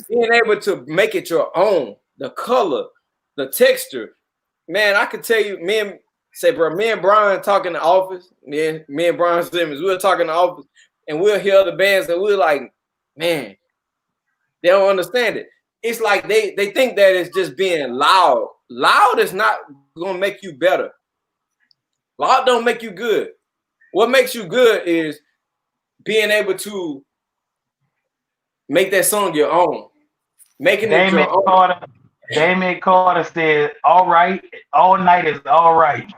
Being able to make it your own, the color, the texture. Man, I could tell you, me and say, bro, me and Brian talking in the office, me and Brian Simmons, we'll talk in the office, and we'll hear other bands, and we're like, man, they don't understand it. It's like they think that it's just being loud. Loud is not gonna make you better. Loud don't make you good. What makes you good is being able to make that song your own, making it your own. Damien Carter said, "All right, all night is all right."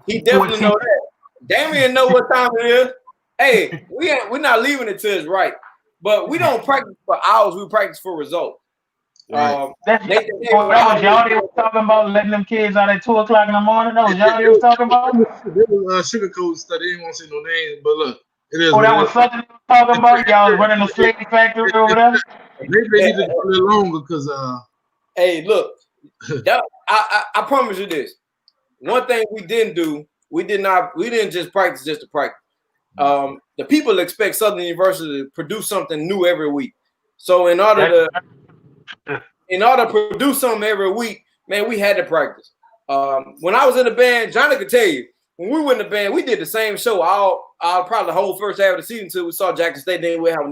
He definitely know that. Damien know what time it is. Hey, we're not leaving it till it's right, but we don't practice for hours. We practice for results. That was y'all they was talking about letting them kids out at 2 o'clock in the morning. That was y'all they was talking about. It was sugarcoat stuff. They didn't want to say no names, but look, it is. Oh, that was something they was talking about. Y'all was running a slave factory over there. Maybe they need to do it longer because Hey, look, I promise you this. One thing we didn't do, we didn't just practice just to practice. The people expect Southern University to produce something new every week. So in order to produce something every week, man, we had to practice. When I was in the band, Johnny could tell you, when we were in the band, we did the same show all probably the whole first half of the season until we saw Jackson State. Then we'll have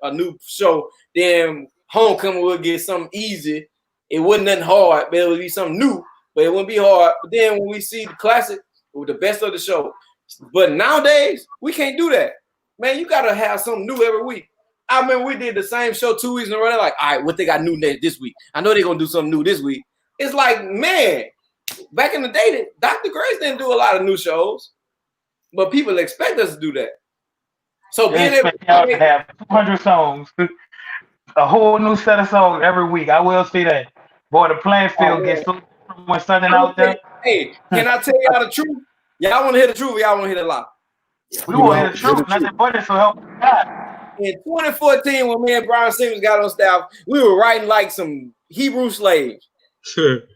a new show. Then homecoming we'll get something easy. It wasn't nothing hard, but it would be something new, but it wouldn't be hard. But then when we see the classic, it was the best of the show. But nowadays, we can't do that. Man, you got to have something new every week. I remember we did the same show 2 weeks in a row. They're like, all right, what they got new this week? I know they're going to do something new this week. It's like, man, back in the day, Dr. Grace didn't do a lot of new shows, but people expect us to do that. So being able to have 200 songs, a whole new set of songs every week. I will say that. Boy, the playing field gets so different when something out there. Hey, can I tell y'all the truth? Y'all want to hear the truth or y'all want to hear the lie? We want to hear the truth. Nothing but it, so help God. In 2014, when me and Brian Simmons got on staff, we were writing like some Hebrew slaves. Everything.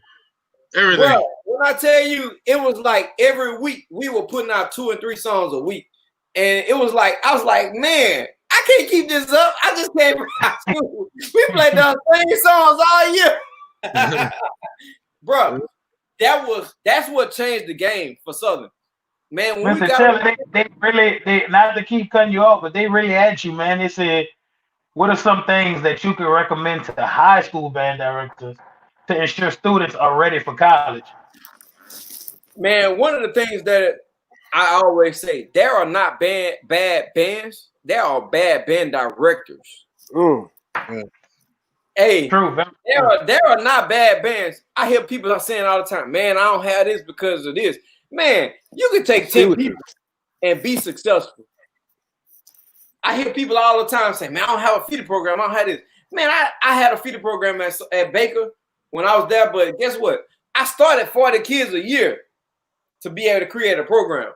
Bro, when I tell you, it was like every week we were putting out 2 and 3 songs a week. And it was like, I was like, man, I can't keep this up. I just can't. We played the same songs all year. Bro, that's what changed the game for Southern. Man, when Mr. Taylor, they really not to keep cutting you off, but they really asked you, man. They said, what are some things that you could recommend to the high school band directors to ensure students are ready for college? Man, one of the things that I always say, there are not bad bands, there are bad band directors. Hey, true. There are not bad bands. I hear people saying all the time, man, I don't have this because of this. Man, you can take 10 people and be successful. I hear people all the time say, man, I don't have a feeder program. I don't have this. Man, I had a feeder program at Baker when I was there, but guess what? I started 40 kids a year to be able to create a program.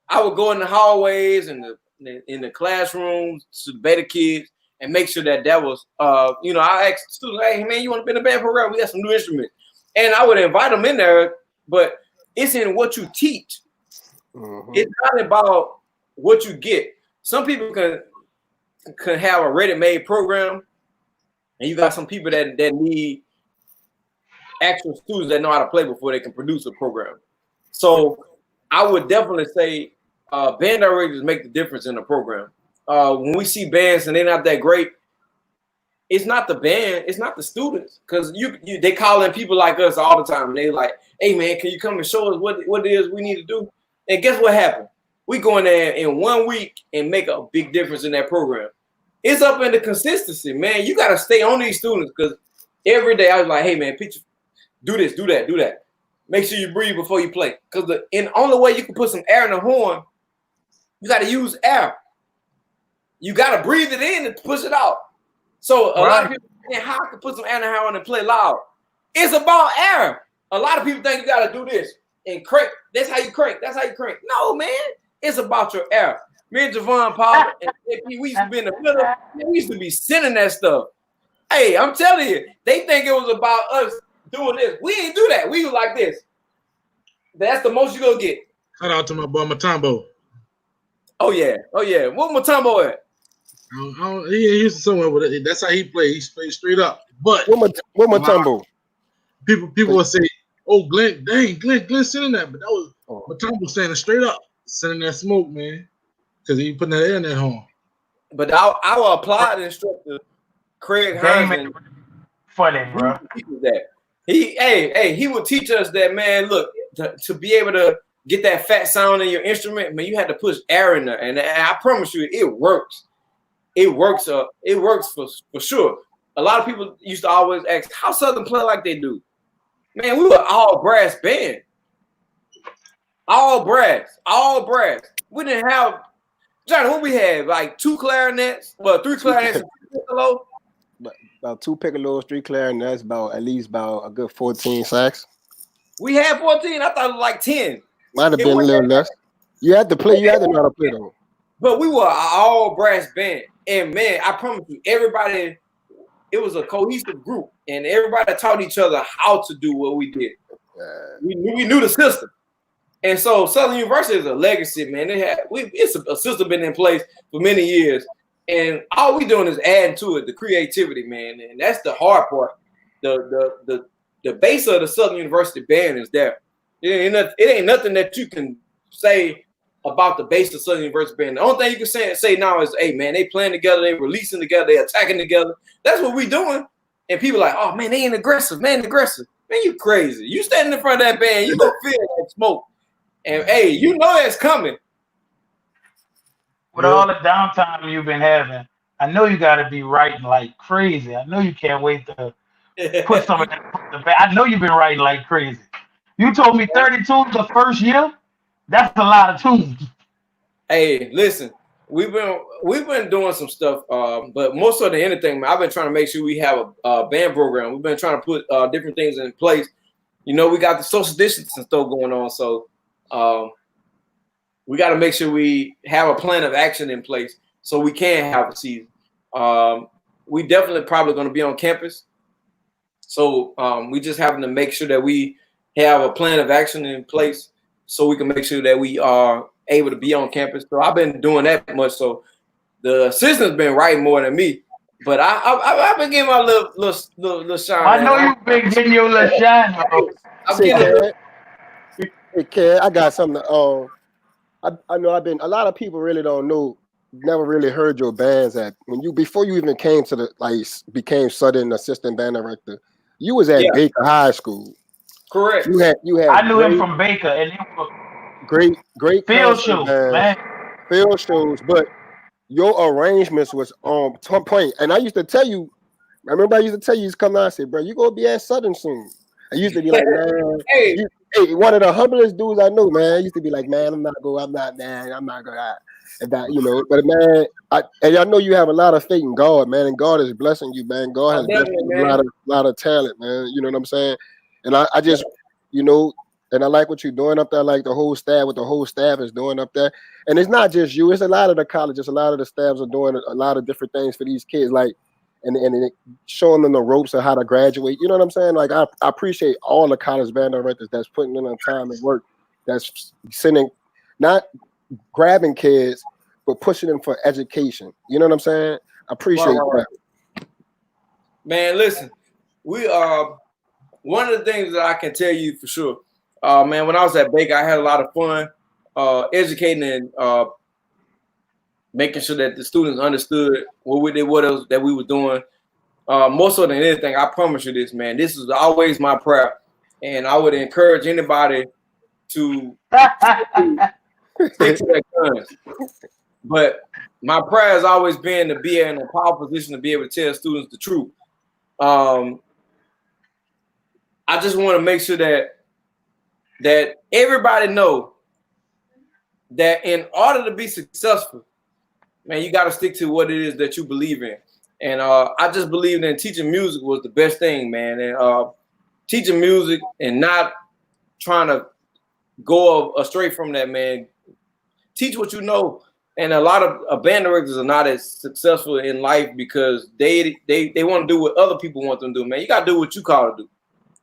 I would go in the hallways and in the classrooms to the beta kids and make sure that was, I asked students, hey, man, you want to be in a band program? We got some new instruments. And I would invite them in there, but it's in what you teach. Mm-hmm. It's not about what you get. Some people can have a ready-made program, and you got some people that need actual students that know how to play before they can produce a program. So I would definitely say band directors make the difference in the program. When we see bands and they're not that great, it's not the band, it's not the students, because they call in people like us all the time. And they like, hey man, can you come and show us what it is we need to do? And guess what happened? We go in there in 1 week and make a big difference in that program. It's up in the consistency, man. You got to stay on these students, because every day I was like, hey man, do this, do that, do that. Make sure you breathe before you play, because the only way you can put some air in the horn, you got to use air. You got to breathe it in and push it out. So a lot of people think, how I can put some air in the horn and play loud? It's about air. A lot of people think you got to do this and crank. That's how you crank. That's how you crank. No, man. It's about your air. Me and Javon Powell, and we used to be in the middle. We used to be sending that stuff. Hey, I'm telling you, they think it was about us doing this. We ain't do that. We was like this. That's the most you gonna get. Shout out to my boy Matambo. Oh yeah. What Matambo at? He used to somewhere with it. That's how he played. He played straight up. But what Matambo? People will say, "Oh, Glenn sitting that," but that was But Tom was saying it straight up, sending that smoke, man, because he putting that air in that horn. But our applied instructor, Craig Hines, funny, bro. He would teach us that, man. Look, to be able to get that fat sound in your instrument, man, you had to push air in there, and I promise you, it works. It works. It works for sure. A lot of people used to always ask, "How Southern play like they do?" Man, we were all brass band, all brass. We didn't have, Johnny. What we had, like 2 clarinets, well, 3 clarinets, and 2 piccolo. About 2 piccolos, 3 clarinets, at least a good 14 sax. We had 14. I thought it was like 10. Might have been a little less. You had to play. You had to know how to play though. But we were all brass band, and man, I promise you, everybody. It was a cohesive group, and everybody taught each other how to do what we did. We knew the system, and so Southern University is a legacy, man. It's a system been in place for many years, and all we doing is adding to it the creativity, man, and that's the hard part. The base of the Southern University band is there. It ain't nothing that you can say about the base of Southern University band. The only thing you can say now is, hey, man, they playing together, they releasing together, they attacking together. That's what we doing. And people are like, oh, man, they ain't aggressive. Man, you crazy. You standing in front of that band, you gonna feel that smoke. And, hey, you know it's coming. With all the downtime you've been having, I know you got to be writing like crazy. I know you can't wait to put some of that. I know you've been writing like crazy. You told me 32 the first year. That's a lot of tunes. Hey, listen, we've been doing some stuff, but more so than anything, man, I've been trying to make sure we have a band program. We've been trying to put different things in place. You know, we got the social distancing stuff going on, so we got to make sure we have a plan of action in place so we can have a season. We definitely probably going to be on campus, so we just having to make sure that we have a plan of action in place, so we can make sure that we are able to be on campus. So I've been doing that much. So the assistant's been writing more than me, but I've been getting my little shine. I know you've been getting your little shine, bro. Hey, kid, I got something. I know a lot of people really don't know, never really heard your bands before you even came to became Southern assistant band director. You was at Baker High School. Correct. You had. I knew him from Baker, and it was great field shows, man. Field shows, but your arrangements was on point. And I used to tell you, come out and say, bro, you gonna be at Southern soon. I used to be like, man, hey, one of the humblest dudes I know, man. I used to be like, man, I'm not going out. And that, you know, but man, I know you have a lot of faith in God, man, and God is blessing you, man. God has blessed you with a lot of talent, man. You know what I'm saying? And I just, you know, and I like what you're doing up there, like the whole staff is doing up there. And it's not just you, it's a lot of the colleges, a lot of the staffs are doing a lot of different things for these kids, like, and showing them the ropes of how to graduate. You know what I'm saying? Like, I appreciate all the college band directors that's putting in the time and work, that's sending, not grabbing kids, but pushing them for education. You know what I'm saying? I appreciate that. Man, listen, we are, one of the things that I can tell you for sure, man, when I was at Baker, I had a lot of fun educating and making sure that the students understood what we did, what else that we were doing. More so than anything, I promise you this, man. This is always my prayer, and I would encourage anybody to stick to their guns. But my prayer has always been to be in a powerful position to be able to tell students the truth. I just want to make sure that everybody know that in order to be successful, man, you got to stick to what it is that you believe in. And I just believe that teaching music was the best thing, man. And teaching music and not trying to go astray from that, man. Teach what you know. And a lot of band directors are not as successful in life because they want to do what other people want them to do, man. You got to do what you call to do.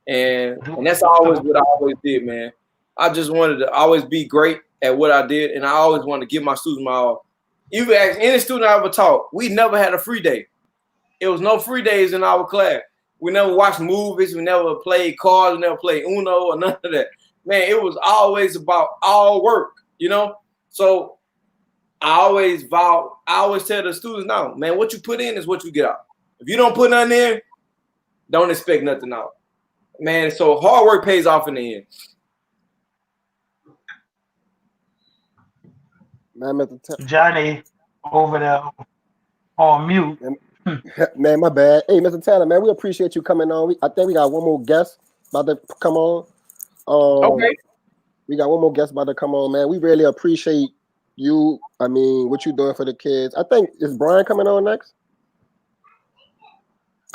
And that's always what I always did, man. I just wanted to always be great at what I did, and I always wanted to give my students my all. You ask any student I ever taught, we never had a free day. It was no free days in our class. We never watched movies. We never played cards. We never played Uno or none of that. man, it was always about all work, you know. So I always tell the students now, man, what you put in is what you get out. If you don't put nothing in, don't expect nothing out. Man, so hard work pays off in the end. Man, Mr. Johnny over there on mute. Man, my bad. Hey, Mr. Taylor, man, we appreciate you coming on. I think we got one more guest about to come on. Okay. We got one more guest about to come on, man. We really appreciate you. I mean, what you doing for the kids. I think, is Brian coming on next?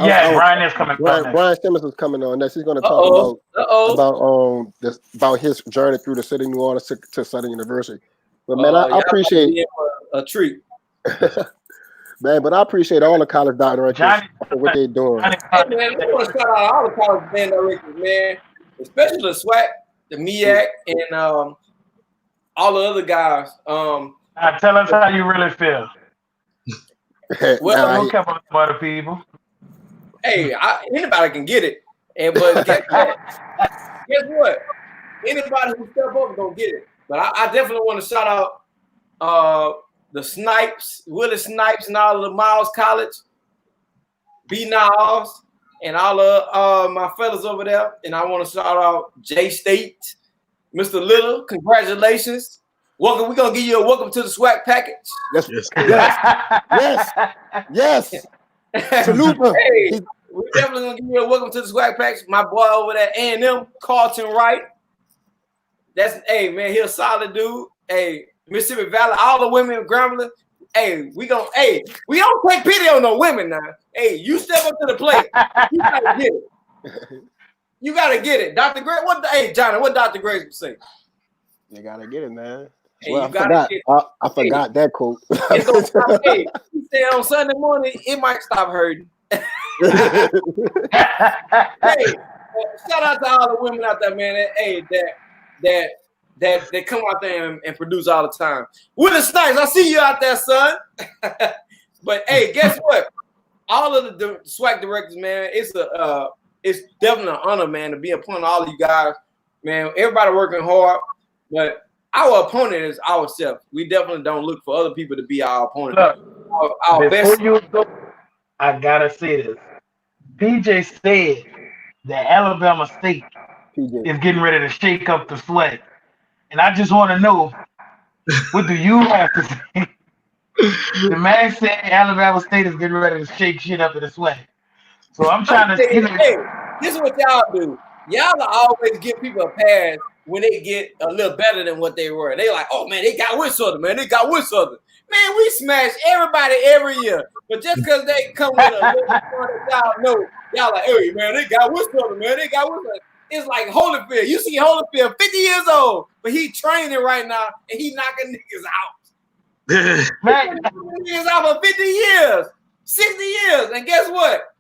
Yeah, Brian is coming on next. Brian Simmons is coming on next. He's going to talk about his journey through the city of New Orleans to Southern University. But man, I appreciate a treat. Man, but I appreciate all the college directors for what they're doing. Hey, man, I want to shout out all the college band directors, man, especially the SWAC, the MEAC, and all the other guys. Tell us how you really feel. Well, don't care about other people. Hey, anybody can get it, but guess what? Anybody who step up is gonna get it. But I definitely want to shout out the Snipes, Willie Snipes, and all of the Miles College, B Niles, and all of my fellas over there. And I want to shout out J State, Mr. Little. Congratulations. Welcome. We're gonna give you a welcome to the SWAC package. Yes. Salute. Hey, we're definitely gonna give you a welcome to the SWAC package. My boy over there, A&M, Carlton Wright. Hey man, he a solid dude. Hey, Mississippi Valley, all the women in Grambling. Hey, we don't take pity on no women now. Hey, you step up to the plate. You gotta get it. You gotta get it. Dr. Grace, Johnny, what Dr. Grace would say? You gotta get it, man. Hey, well, I forgot that quote. Hey, you say on Sunday morning, it might stop hurting. Hey, shout out to all the women out there, man. That come out there and produce all the time. Willie Snipes, I see you out there, son. But hey, guess what? All of the SWAC directors, man, it's definitely an honor, man, to be upon all of you guys, man. Everybody working hard, but our opponent is ourselves. We definitely don't look for other people to be our opponent. Look, our best. You go, I gotta say this. PJ said that Alabama State is getting ready to shake up the SWAC. And I just want to know, what do you have to say? The man said Alabama State is getting ready to shake shit up in the SWAC. So I'm trying to say, hey, this is what y'all do. Y'all always give people a pass when they get a little better than what they were. They like, oh man, they got with Southern, man. They got with Southern. Man, we smash everybody every year. But just because they come with a little fun, y'all know, y'all like, hey man, they got with Southern, man. They got with Southern. It's like Holyfield. You see Holyfield, 50 years old, but he training right now and he knocking niggas out. Man, niggas out for 50 years, 60 years. And guess what?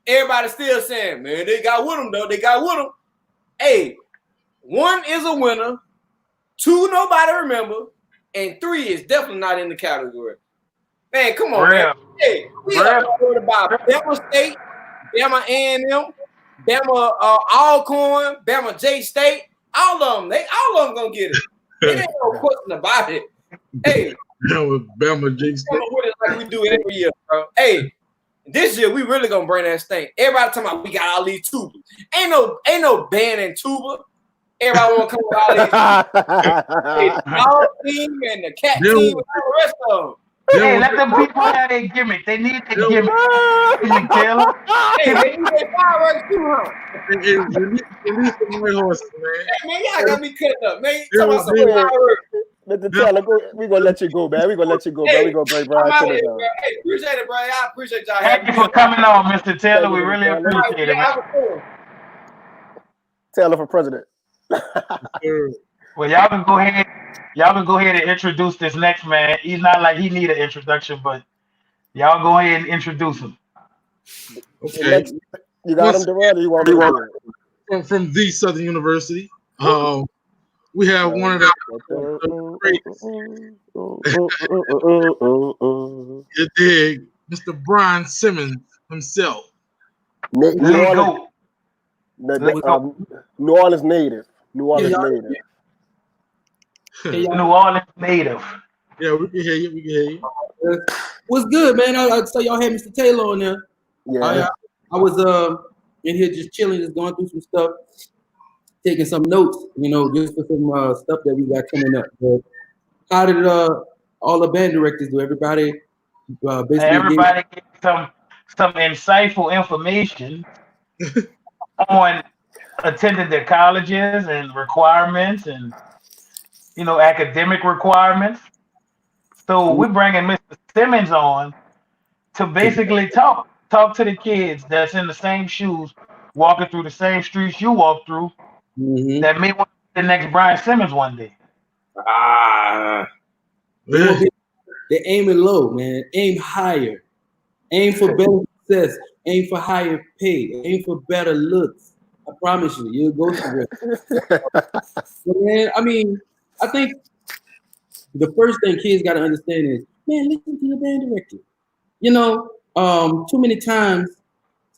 Everybody's still saying, man, they got with them, though. They got with them. Hey, 1 is a winner, 2 nobody remember, and 3 is definitely not in the category. Man, come on, man. Hey, we are talking about Bama State, Bama A&M, Bama Alcorn, Bama J State, all of them gonna get it. There ain't no question about it. Hey, Bama J State, like we do every year, bro. Hey, this year we really gonna bring that stink. Everybody talking about we got all these tubas. Ain't no band in tuba. Everybody wanna come with all these. The dog team and the cat team and all the rest of them. Hey, let them people have their gimmick. They need their gimmick. You tell them. Hey, they need their fireworks too, huh? Release the white horses, man. Hey, man, y'all got me cut up, man. You talking about some fireworks. Mr. Taylor, we're going to let you go, man. We're going to let you go, man. We're going to break Brian to the down. Hey, appreciate it, bro. I appreciate y'all. Thank you for coming on, Mr. Taylor. We really appreciate it, man. Taylor for president. Well, y'all can go ahead and introduce this next man. He's not like he need an introduction, but y'all go ahead and introduce him. Okay. You got him, Durant, or you want me from the Southern University. We have one of the greats. You dig, Mr. Brian Simmons himself. New Orleans native. New Orleans y'all- native. Can y'all- New Orleans native. Yeah, we can hear you. We can hear you. What's good, man? I saw y'all had Mr. Taylor on there. Yeah. I was in here just chilling, just going through some stuff, taking some notes, just for some stuff that we got coming up. But how did all the band directors do? Everybody basically Everybody get some insightful information on attending their colleges and requirements and academic requirements. So we're bringing Mr. Simmons on to basically talk to the kids that's in the same shoes, walking through the same streets you walk through, that may want to be the next Brian Simmons one day. They're aiming low, man. Aim higher. Aim for better success. Aim for higher pay. Aim for better looks. I promise you, you'll go somewhere. Man, I mean, I think the first thing kids got to understand is, man, listen to your band director. Too many times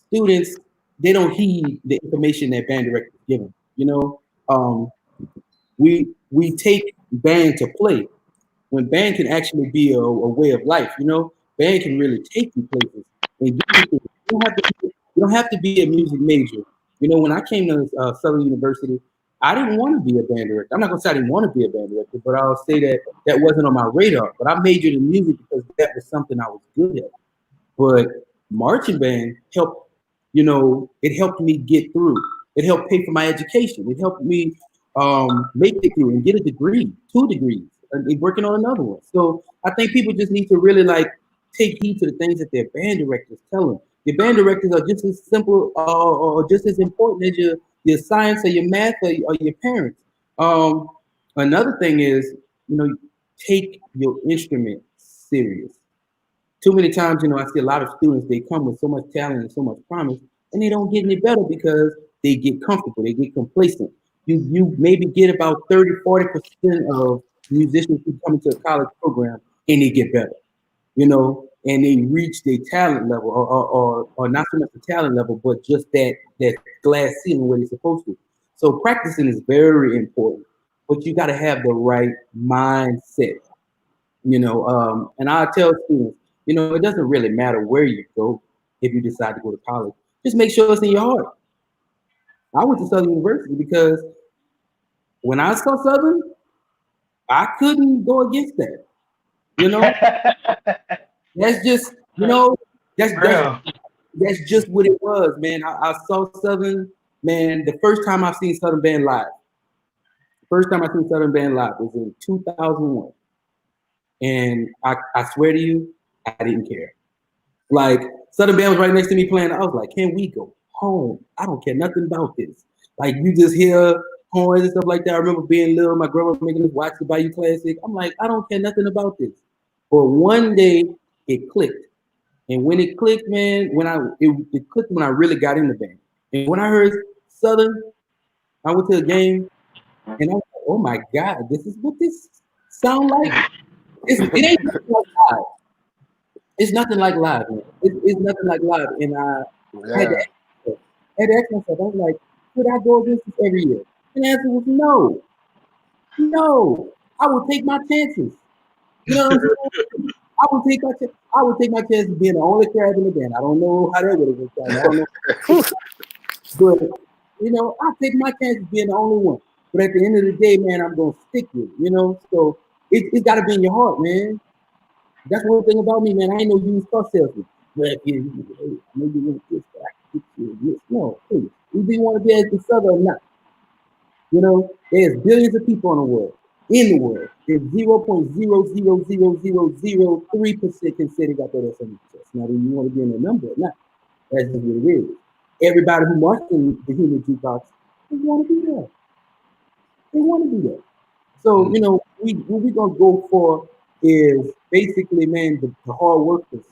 students, they don't heed the information that band directors give them. We take band to play when band can actually be a way of life. Band can really take you places. And you don't have to be a music major. When I came to Southern University, I didn't want to be a band director. I'm not gonna say I didn't want to be a band director, but I'll say that wasn't on my radar. But I majored in music because that was something I was good at. But marching band helped, it helped me get through. It helped pay for my education. It helped me make it through and get a degree, 2 degrees, and working on another one. So I think people just need to really take heed to the things that their band directors tell them. Your band directors are just as simple or just as important as your science or your math or your parents. Another thing is, take your instrument serious. Too many times, I see a lot of students, they come with so much talent and so much promise, and they don't get any better because they get comfortable, they get complacent. You maybe get about 30-40% of musicians who come into a college program and they get better, and they reach their talent level or not so much the talent level, but just that glass ceiling where they're supposed to. So practicing is very important, but you got to have the right mindset, and I tell students, it doesn't really matter where you go if you decide to go to college. Just make sure it's in your heart. I went to Southern University because when I saw Southern, I couldn't go against that. That's just, that's just what it was, man. I saw Southern, man, the first time I've seen Southern Band live. The first time I seen Southern Band live was in 2001. And I swear to you, I didn't care. Southern Band was right next to me playing. I was like, can we go home? I don't care nothing about this. You just hear horns and stuff like that. I remember being little, my grandma making us watch the Bayou Classic. I'm like, I don't care nothing about this. But one day it clicked. And when it clicked, man, it clicked when I really got in the band. And when I heard Southern, I went to a game and I was like, oh my God, this is what this sound like. It ain't nothing like live. It's nothing like live, man. It's nothing like live. And I had to ask myself, I was like, could I go against this every year? And the answer was no. No. I would take my chances. You know what I'm saying? I would take my chances being the only crab in the band. I don't know how that would have worked out. I don't know. But I take my chances being the only one. But at the end of the day, man, I'm gonna stick with it, So it's gotta be in your heart, man. That's one thing about me, man. I ain't no used car salesman. But maybe you want this, no, please. Either you want to be as the Southern or not. There's billions of people in the world. There's 0.00003% can say they got that S on their chest. Now, do you want to be in the number or not? That's just what it is. Everybody who marched in the human jukebox, they want to be there. They want to be there. So, what we're going to go for is basically, man, the hard workers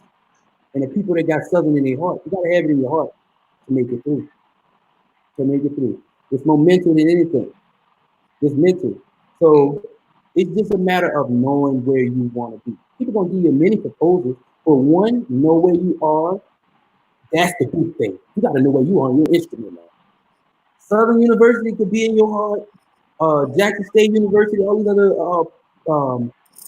and the people that got Southern in their heart. You got to have it in your heart to make it through. It's more mental than anything. It's mental. So it's just a matter of knowing where you want to be. People going to give you many proposals. For one, know where you are. That's the big thing. You got to know where you are on your instrument, man. Southern University could be in your heart. Jackson State University, all these other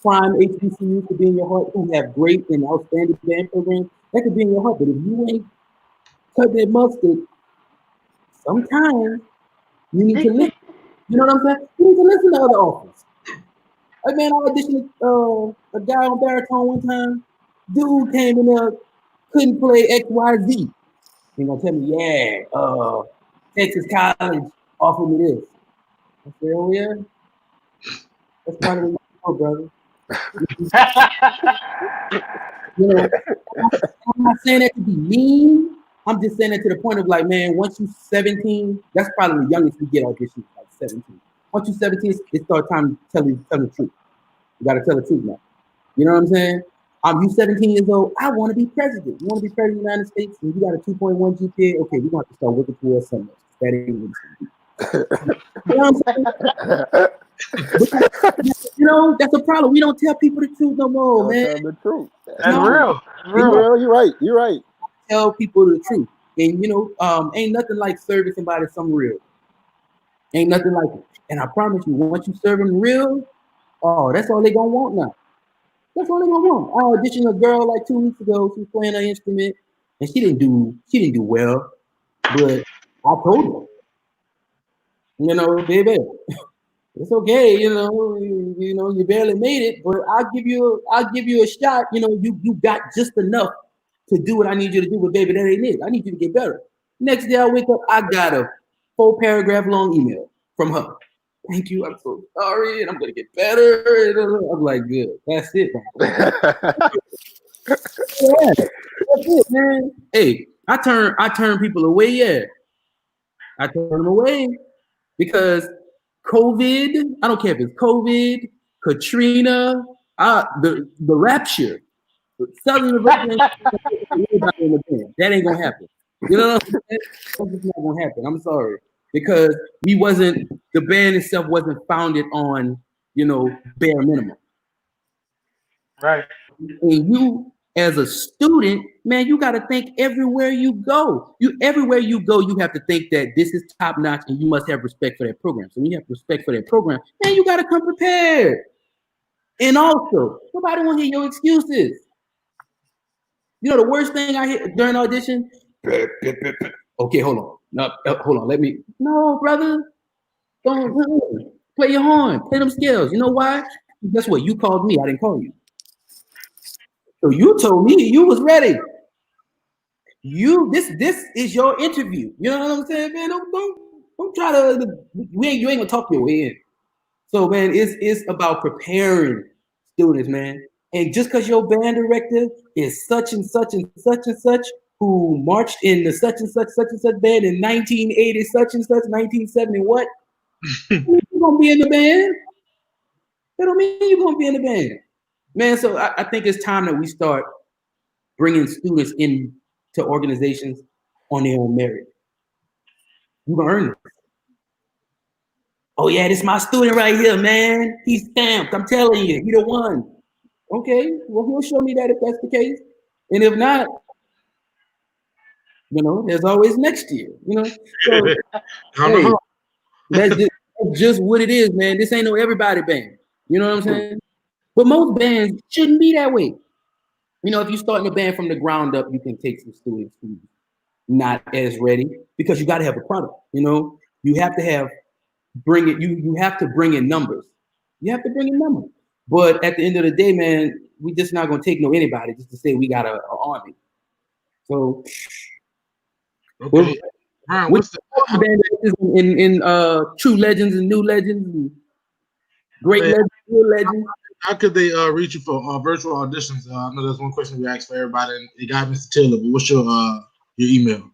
prime HBCUs could be in your heart, who have great and outstanding band programs. That could be in your heart. But if you ain't cut that mustard, sometimes you need to listen. You know what I'm saying? You need to listen to other offers. Like, man, I auditioned a guy on baritone one time. Dude came in there, couldn't play X, Y, Z. He gonna tell me, yeah, Texas College offered me this. I said, oh yeah, that's kind of what brother. You know, I'm not saying that to be mean. I'm just saying that to the point of like, man, once you're 17, that's probably the youngest we get auditions, like 17. Once you're 17, it starts time to tell the truth. You gotta tell the truth now. You know what I'm saying? You 17 years old. I want to be president. You want to be president of the United States, and you got a 2.1 GPA. Okay, we're going to start working towards something else. That ain't what it's gonna be. You know what I'm saying? You know, that's a problem. We don't tell people the truth no more, man. Tell the truth. That's real. You're right. You're right. Tell people the truth, and you know, ain't nothing like serving somebody something real. Ain't nothing like it. And I promise you, once you serve them real, oh, that's all they gonna want now. That's all they gonna want. I auditioned a girl like 2 weeks ago. She was playing her instrument, and she didn't do well. But I told her, you know, baby, it's okay. You know, you barely made it, but I'll give you a shot. You know, you got just enough to do what I need you to do. But baby, that ain't it. I need you to get better. Next day I wake up, I got a 4-paragraph long email from her. Thank you. I'm so sorry, and I'm gonna get better. I'm like, good. That's it, man. Yeah, that's it, man. Hey, I turn people away. Yeah, I turn them away because COVID. I don't care if it's COVID, Katrina, the rapture. Southern University, that ain't gonna happen. You know what I'm saying? That's not gonna happen. I'm sorry. Because the band itself wasn't founded on, you know, bare minimum. Right. And you, as a student, man, you got to think everywhere you go. Everywhere you go, you have to think that this is top notch, and you must have respect for that program. So when you have respect for that program, man, you got to come prepared. And also, nobody want to hear your excuses. You know the worst thing I hear during audition? Okay, hold on. No, hold on. No, brother. Don't play your horn. Play them scales. You know why? Guess what? You called me. I didn't call you. So you told me you was ready. This is your interview. You know what I'm saying, man? Don't try to. You ain't gonna talk your way in. So man, it's about preparing students, man. And just because your band director is such and such and such and such, who marched in the such and such band in 1980, such and such, 1970, what? You're gonna be in the band. That don't mean you're gonna be in the band, man. So I think it's time that we start bringing students into organizations on their own merit. You gonna earn it. Oh yeah, this is my student right here, man. He's stamped. I'm telling you, he the one. Okay, well he'll show me that if that's the case, and if not, you know, there's always next year. You know, so, hey, that's just what it is, man. This ain't no everybody band. You know what I'm saying? But most bands shouldn't be that way. You know, if you're starting a band from the ground up, you can take some students who not as ready because you got to have a product. You know, you have to have you have to bring in numbers. You have to bring in numbers. But at the end of the day, man, we just not gonna take anybody just to say we got an army. So, okay. Brian, what's in true legends and new legends and great legends, new legends? How could they reach you for virtual auditions? I know that's one question we asked for everybody, and it got Mr. Taylor. But what's your email?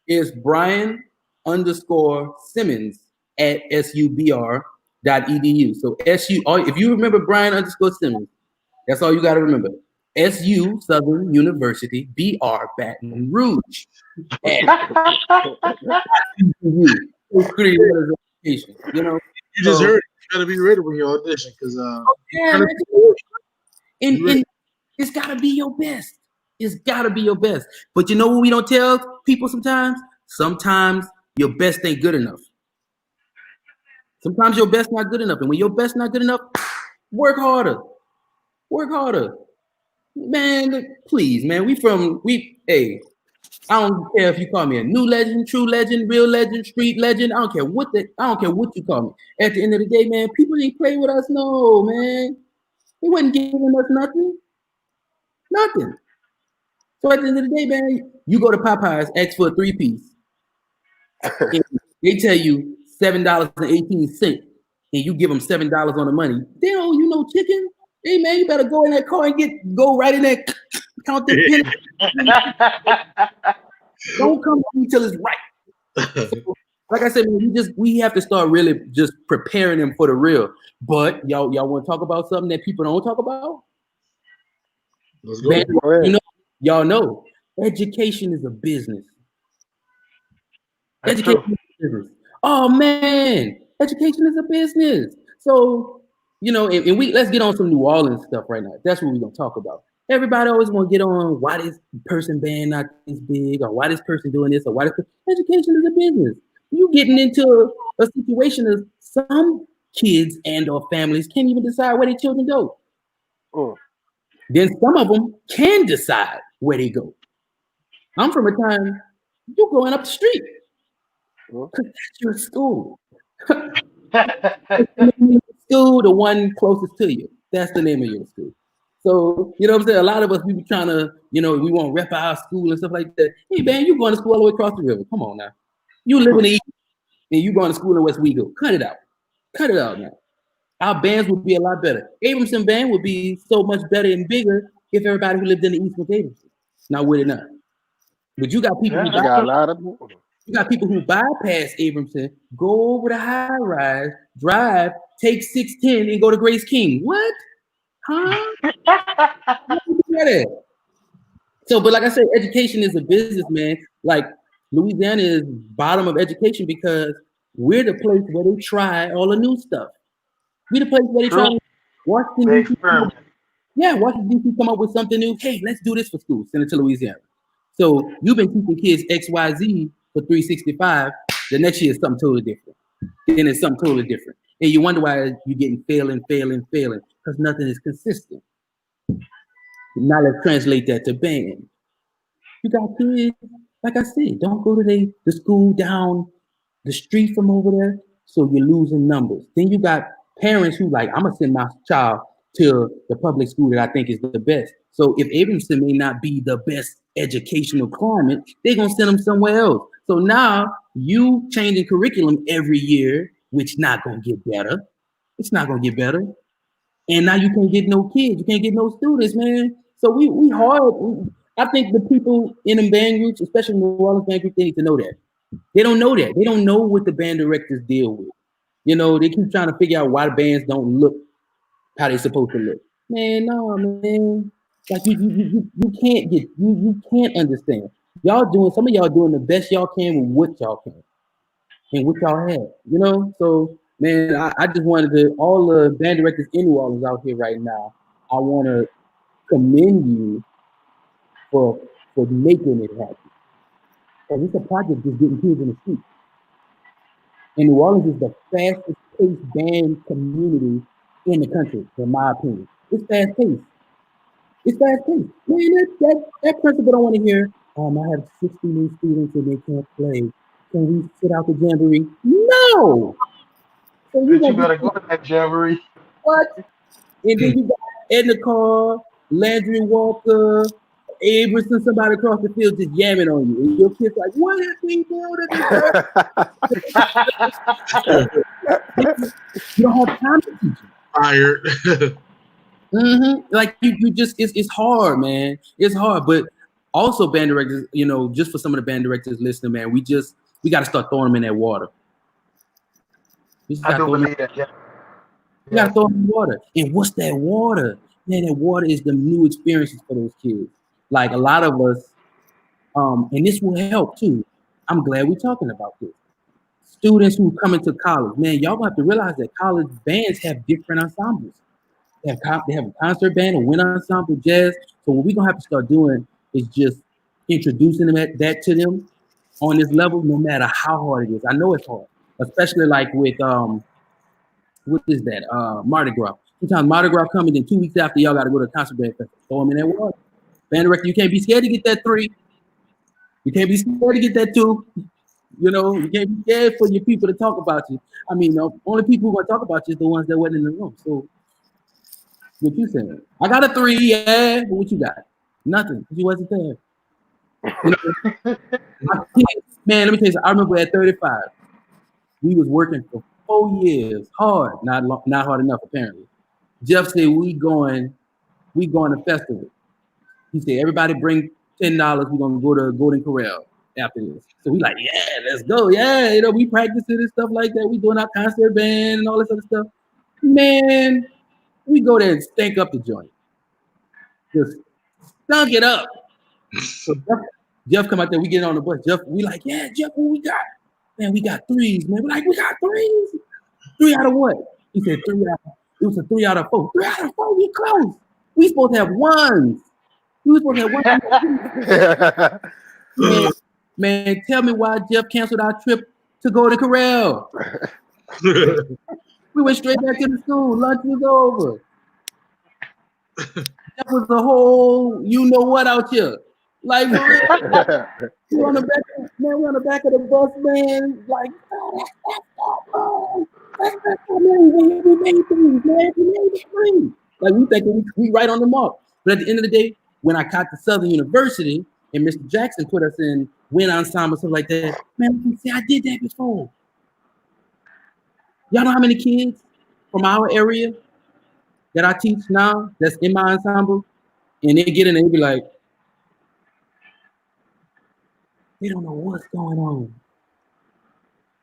It's Brian_Simmons at subr.edu. So if you remember Brian_Simmons, that's all you got to remember. SU Southern University, BR Baton Rouge. You know, you just heard it. You gotta be ready when you audition because it's gotta be your best. It's gotta be your best. But you know what we don't tell people sometimes? Sometimes your best ain't good enough. Sometimes your best not good enough, and when your best not good enough, work harder. Work harder, man. Look, please, man. Hey, I don't care if you call me a new legend, true legend, real legend, street legend. I don't care what you call me. At the end of the day, man, people didn't play with us. No, man, they wasn't giving us nothing. So at the end of the day, man, you go to Popeyes, ask for a 3-piece. They tell you $7.18, and you give them $7 on the money. They don't owe you no chicken. Hey man, you better go in that car and go right in there, count the penny. Don't come to me till it's right. So, like I said, man, we have to start really just preparing them for the real. But y'all want to talk about something that people don't talk about? Let's go. Man, y'all know education is a business. Education is a business. Oh man, education is a business. So, and let's get on some New Orleans stuff right now. That's what we're gonna talk about. Everybody always want to get on why this person band not this big, or why this person doing this, or why this education is a business. You getting into a situation of some kids and or families can't even decide where their children go. Then some of them can decide where they go. I'm from a time you're going up the street. Because that's your school. School, the one closest to you. That's the name of your school. So, you know what I'm saying? A lot of us, we be trying to, we want to rep our school and stuff like that. Hey, man, you going to school all the way across the river. Come on now. You live in the East and you going to school in West Wego. Cut it out. Cut it out now. Our bands would be a lot better. Abramson band would be so much better and bigger if everybody who lived in the East was Abramson. Now, would it not? But you got people you got people who bypass Abramson, go over the high rise, drive, take 610 and go to Grace King. What? Huh? So, but like I said, education is a business, man. Like Louisiana is bottom of education because we're the place where they try all the new stuff. We're the place where they try Washington DC come up with something new. Hey, let's do this for school. Send it to Louisiana. So you've been teaching kids XYZ for 365. The next year is something totally different. Then it's something totally different. And you wonder why you're getting failing, because nothing is consistent. Now let's translate that to band. You got kids, like I said, don't go to the school down the street from over there, so you're losing numbers. Then you got parents who like, I'm gonna send my child to the public school that I think is the best. So if Abramson may not be the best educational climate, they're gonna send them somewhere else. So now you changing curriculum every year, which not gonna get better. It's not gonna get better. And now you can't get no kids, you can't get no students, man. So we hard. I think the people in the band groups, especially New Orleans band groups, they need to know that. They don't know that. They don't know what the band directors deal with. They keep trying to figure out why the bands don't look how they're supposed to look. Man, no, man. Like you can't get you can't understand. Some of y'all doing the best y'all can with what y'all can and what y'all have. So man, I just wanted to all the band directors in New Orleans out here right now. I want to commend you for making it happen. And it's a project just getting kids in the street. And New Orleans is the fastest paced band community in the country, in my opinion. It's fast paced. It's fast paced. Man, that principal don't want to hear, I have 60 new students and they can't play. Can we sit out the jamboree? No! So you better go to that jamboree. What? And then you got Edna Carr, Landry Walker, Abramson, somebody across the field just yamming on you. And your kid's like, what is we doing? You don't have time to teach them. Fired. Like you just it's hard, man. It's hard. But also band directors, just for some of the band directors listening, man, we got to start throwing them in that water. I do believe that, yeah. You got to throw them in the water. And what's that water? Man, that water is the new experiences for those kids. Like a lot of us, and this will help too. I'm glad we're talking about this. Students who come into college, man, y'all have to realize that college bands have different ensembles. They have a concert band, a wind ensemble, jazz. So what we're gonna have to start doing is just introducing them that to them on this level, no matter how hard it is. I know it's hard, especially like with what is that? Mardi Gras. Sometimes Mardi Gras coming, then 2 weeks after y'all got to go to the concert band festival. Throw them in that water. Band director, you can't be scared to get that 3. You can't be scared to get that 2. You know, you can't be scared for your people to talk about you. I mean, the only people who are going to talk about you is the ones that wasn't in the room. So, what you saying? I got a 3, yeah. But what you got? Nothing, because you wasn't there. You know, man, let me tell you something. I remember at 35, we was working for 4 years, hard, not hard enough apparently. Jeff said, we going to festival. He said, everybody bring $10. We're gonna go to Golden Corral after this. So we like, yeah, let's go. Yeah, you know, we practicing and stuff like that. We doing our concert band and all this other stuff. Man, we go there and stank up the joint. Just stunk it up. So Jeff come out there, we get on the bus. Jeff, we like, yeah, Jeff, what we got? Man, we got 3s, man. We're like, we got 3s? 3 out of what? He said 3 out of, it was a 3 out of 4. 3 out of 4, we close. We supposed to have 1s. We was supposed to have 1. Man, tell me why Jeff canceled our trip to Golden Corral. We went straight back to the school. Lunch was over. That was the whole you know what out here. Like, we're on the back of the bus, man. Like, we made 3s, man. We made 3. Like, we thinking we right on the mark. But at the end of the day, when I got to Southern University and Mr. Jackson put us in wind ensemble, stuff like that, man, see, I did that before. Y'all know how many kids from our area that I teach now that's in my ensemble, and they get in and they be like, they don't know what's going on.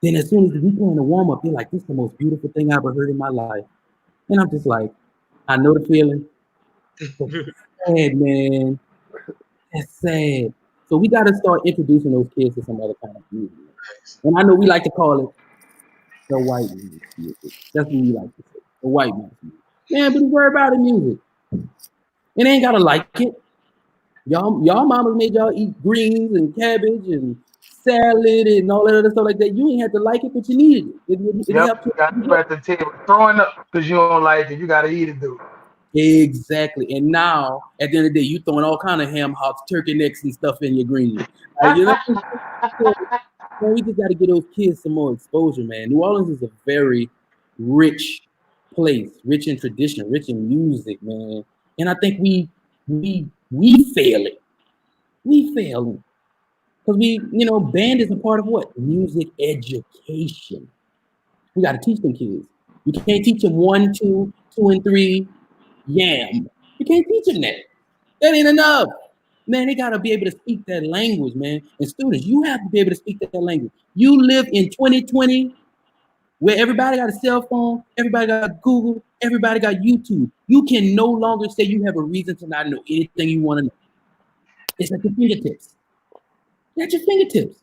Then as soon as we play in the warm-up, they're like, this is the most beautiful thing I ever heard in my life. And I'm just like, I know the feeling. Sad, man. That's sad. So we got to start introducing those kids to some other kind of music. And I know we like to call it the white music. That's what we like to say, the white music. Man, but worry about the music. It ain't got to like it. Y'all mamas made y'all eat greens and cabbage and salad and all that other stuff like that. You ain't have to like it, but you needed it. It helped you. Got you at the table throwing up because you don't like it. You got to eat it, dude. Exactly. And now, at the end of the day, you throwing all kind of ham hocks, turkey necks, and stuff in your greens. Like, you know, so we just got to get those kids some more exposure, man. New Orleans is a very rich place, rich in tradition, rich in music, man. And I think we fail it. We fail it. Because band is a part of what? Music education. We got to teach them kids. You can't teach them 1, 2, 2 and 3, yam. You can't teach them that. That ain't enough. Man, they got to be able to speak that language, man. And students, you have to be able to speak that language. You live in 2020 where everybody got a cell phone, everybody got Google, everybody got YouTube. You can no longer say you have a reason to not know anything you want to know. It's at your fingertips. It's at your fingertips.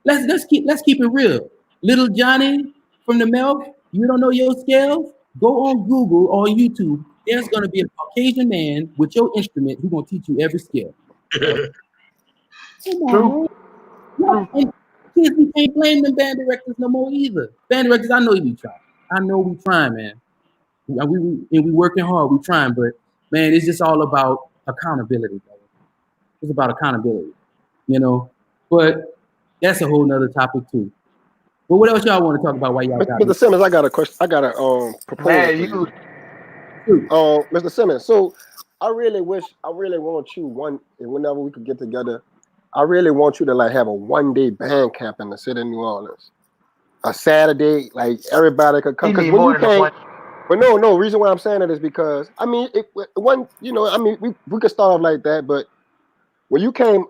Let's keep it real. Little Johnny from the Mouth, you don't know your scales? Go on Google or YouTube. There's gonna be a Caucasian man with your instrument who's gonna teach you every skill. Come on, man. And kids, we can't blame them band directors no more either. Band directors, I know we try. I know we trying, man. We working hard. We trying, but man, it's just all about accountability, brother. It's about accountability, But that's a whole nother topic too. But what else y'all want to talk about? Why y'all got Mr. Simmons, I got a question. I got a proposal. Mr. Simmons. So I really want you whenever we could get together. I really want you to have a 1-day band camp in the city of New Orleans. A Saturday, like everybody could come. Because when you came, but no. Reason why I'm saying it is because we could start off like that, but when you came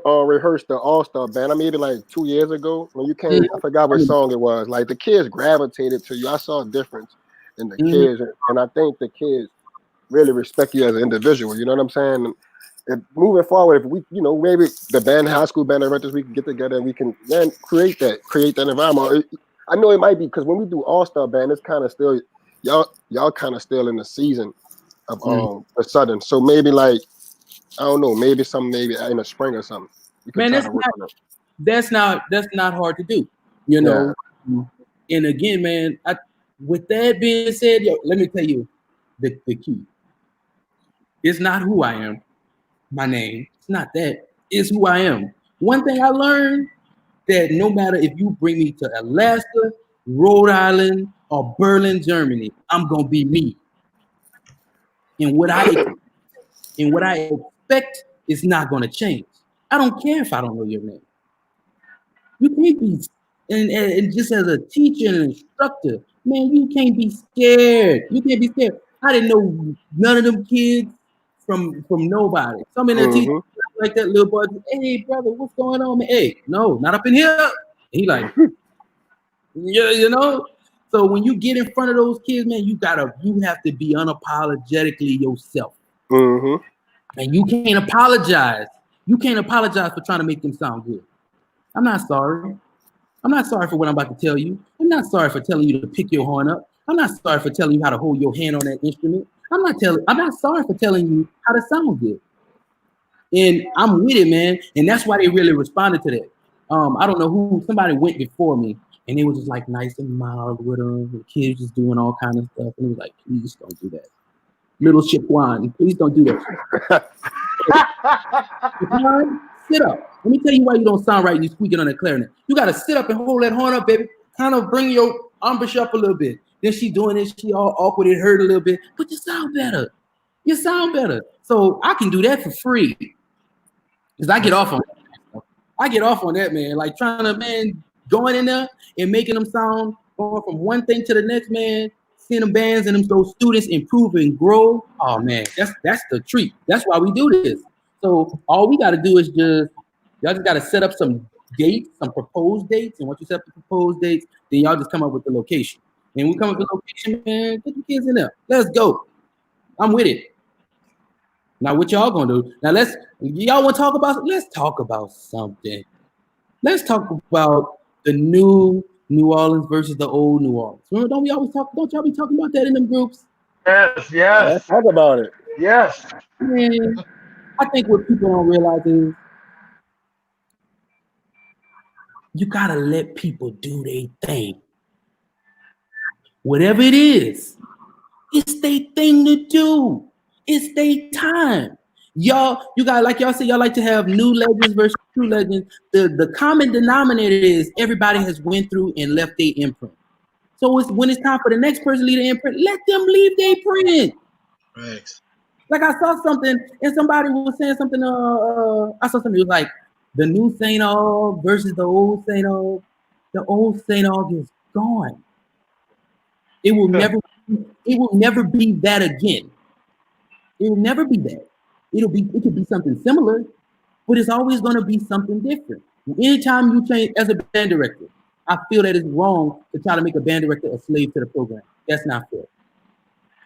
rehearse the All-Star Band, maybe like 2 years ago, when you came, I forgot what song it was. Like the kids gravitated to you. I saw a difference in the kids, and I think the kids really respect you as an individual. You know what I'm saying? And moving forward, if we, maybe the band, high school band directors, we can get together and we can create that environment. I know it might be because when we do All-Star Band, it's kind of still y'all kind of still in the season of the Southern. So maybe I don't know, maybe in the spring or something. Man, that's not hard to do, And again, man, with that being said, yo, let me tell you the key. It's not who I am, my name. It's not that. It's who I am. One thing I learned that no matter if you bring me to Alaska, Rhode Island, or Berlin, Germany, I'm gonna be me. And what I expect is not gonna change. I don't care if I don't know your name. You can't be, and just as a teacher and instructor, man, you can't be scared. You can't be scared. I didn't know none of them kids from nobody. Some of the teachers like that little boy, hey brother, what's going on, man? Hey, no, not up in here. And he like, yeah, you know. So when you get in front of those kids, man, you have to be unapologetically yourself. And you can't apologize. You can't apologize for trying to make them sound good. I'm not sorry. I'm not sorry for what I'm about to tell you. I'm not sorry for telling you to pick your horn up. I'm not sorry for telling you how to hold your hand on that instrument. I'm not sorry for telling you how to sound good. And I'm with it, man. And that's why they really responded to that. I don't know who, somebody went before me and they were just like nice and mild with them. The kids just doing all kind of stuff. And he was like, please don't do that. Little Shaquan, please don't do that. Shaquan, sit up. Let me tell you why you don't sound right when you're squeaking on that clarinet. You got to sit up and hold that horn up, baby. Kind of bring your embouche up a little bit. Then she doing this, she all awkward, it hurt a little bit, but you sound better. You sound better. So I can do that for free. Because I get off on that. I get off on that, man. Like trying to, man, going in there and making them sound, going from one thing to the next, man, seeing them bands and those students improve and grow. Oh, man, that's the treat. That's why we do this. So all we got to do is y'all just got to set up some dates, some proposed dates. And once you set up the proposed dates, then y'all just come up with the location. And we come up with the location, man, get the kids in there. Let's go. I'm with it. Now, what y'all gonna do? Now, y'all want to talk about? Let's talk about something. Let's talk about the new New Orleans versus the old New Orleans. Remember, don't y'all be talking about that in them groups? Yes. Let's talk about it. Yes. Man, I think what people don't realize is you gotta let people do their thing. Whatever it is, it's their thing to do. It's their time. Y'all, you got, like y'all say, y'all like to have new legends versus true legends. The common denominator is everybody has went through and left their imprint. So when it's time for the next person to leave their imprint, let them leave their print. Thanks. Like I saw something and somebody was saying something. I saw something. It was like the new St. Aug versus the old St. Aug. The old St. Aug is gone. It will never be that again. It will never be that. It could be something similar, but it's always going to be something different. Anytime you change as a band director, I feel that it's wrong to try to make a band director a slave to the program. That's not fair.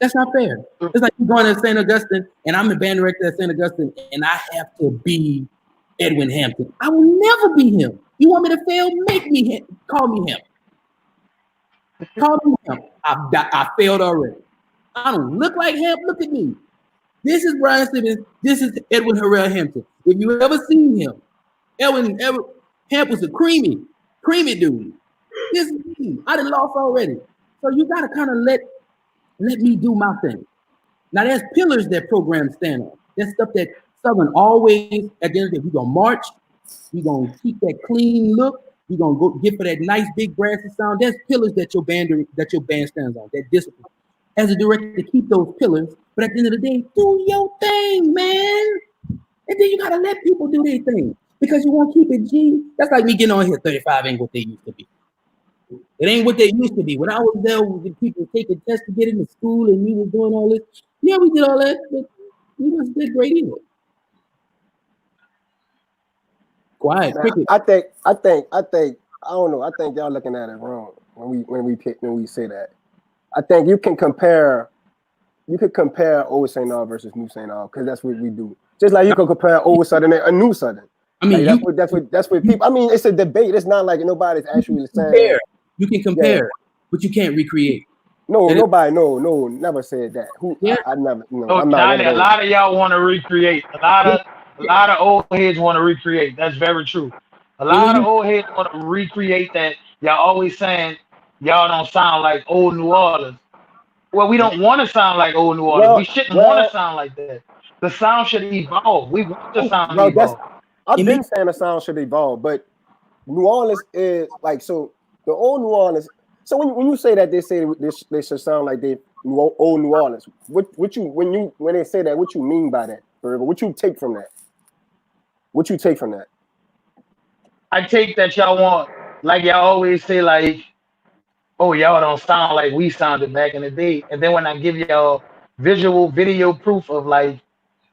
That's not fair. It's like you going to St. Augustine and I'm a band director at St. Augustine and I have to be Edwin Hampton. I will never be him. You want me to fail? Make me him. Call me him. Call me him. I failed already. I don't look like him. Look at me. This is Brian Simmons. This is Edwin Harrell Hampton. If you ever seen him, Edwin Hampton was a creamy dude. This is me. I done lost already. So you gotta kind of let me do my thing. Now there's pillars that programs stand on. There's stuff that Southern always at the end of the day, we're gonna march, we're gonna keep that clean look, we're gonna go get for that nice big brassy sound. There's pillars that your band stands on, that discipline. As a director, keep those pillars, but at the end of the day, do your thing, man. And then you gotta let people do their thing because you won't keep it G. That's like me getting on here. 35 ain't what they used to be. It ain't what they used to be. When I was there, with people taking tests to get into school, and we was doing all this. Yeah, we did all that, but we wasn't that great either. Quiet, cricket. I think. I don't know. I think y'all looking at it wrong when we say that. I think you can compare. You could compare old St. Aug versus new St. Aug because that's what we do. Just like you can compare old Southern and a new Southern. I mean, like that's what people. I mean, it's a debate. It's not like nobody's actually saying. You can compare, but you can't recreate. No, nobody, no, never said that. I never. I'm not. A lot of y'all want to recreate. A lot of old heads want to recreate. That's very true. A lot of old heads want to recreate that. Y'all always saying y'all don't sound like old New Orleans. Well, we don't want to sound like old New Orleans. We shouldn't want to sound like that. The sound should evolve. We want the sound to evolve. I've been saying the sound should evolve, but New Orleans is like, so the old New Orleans. So when you say that they say they should sound like they old New Orleans, when they say that, what you mean by that, Berger? What you take from that? What you take from that? I take that y'all want, like y'all always say, like, oh, y'all don't sound like we sounded back in the day. And then when I give y'all visual video proof of like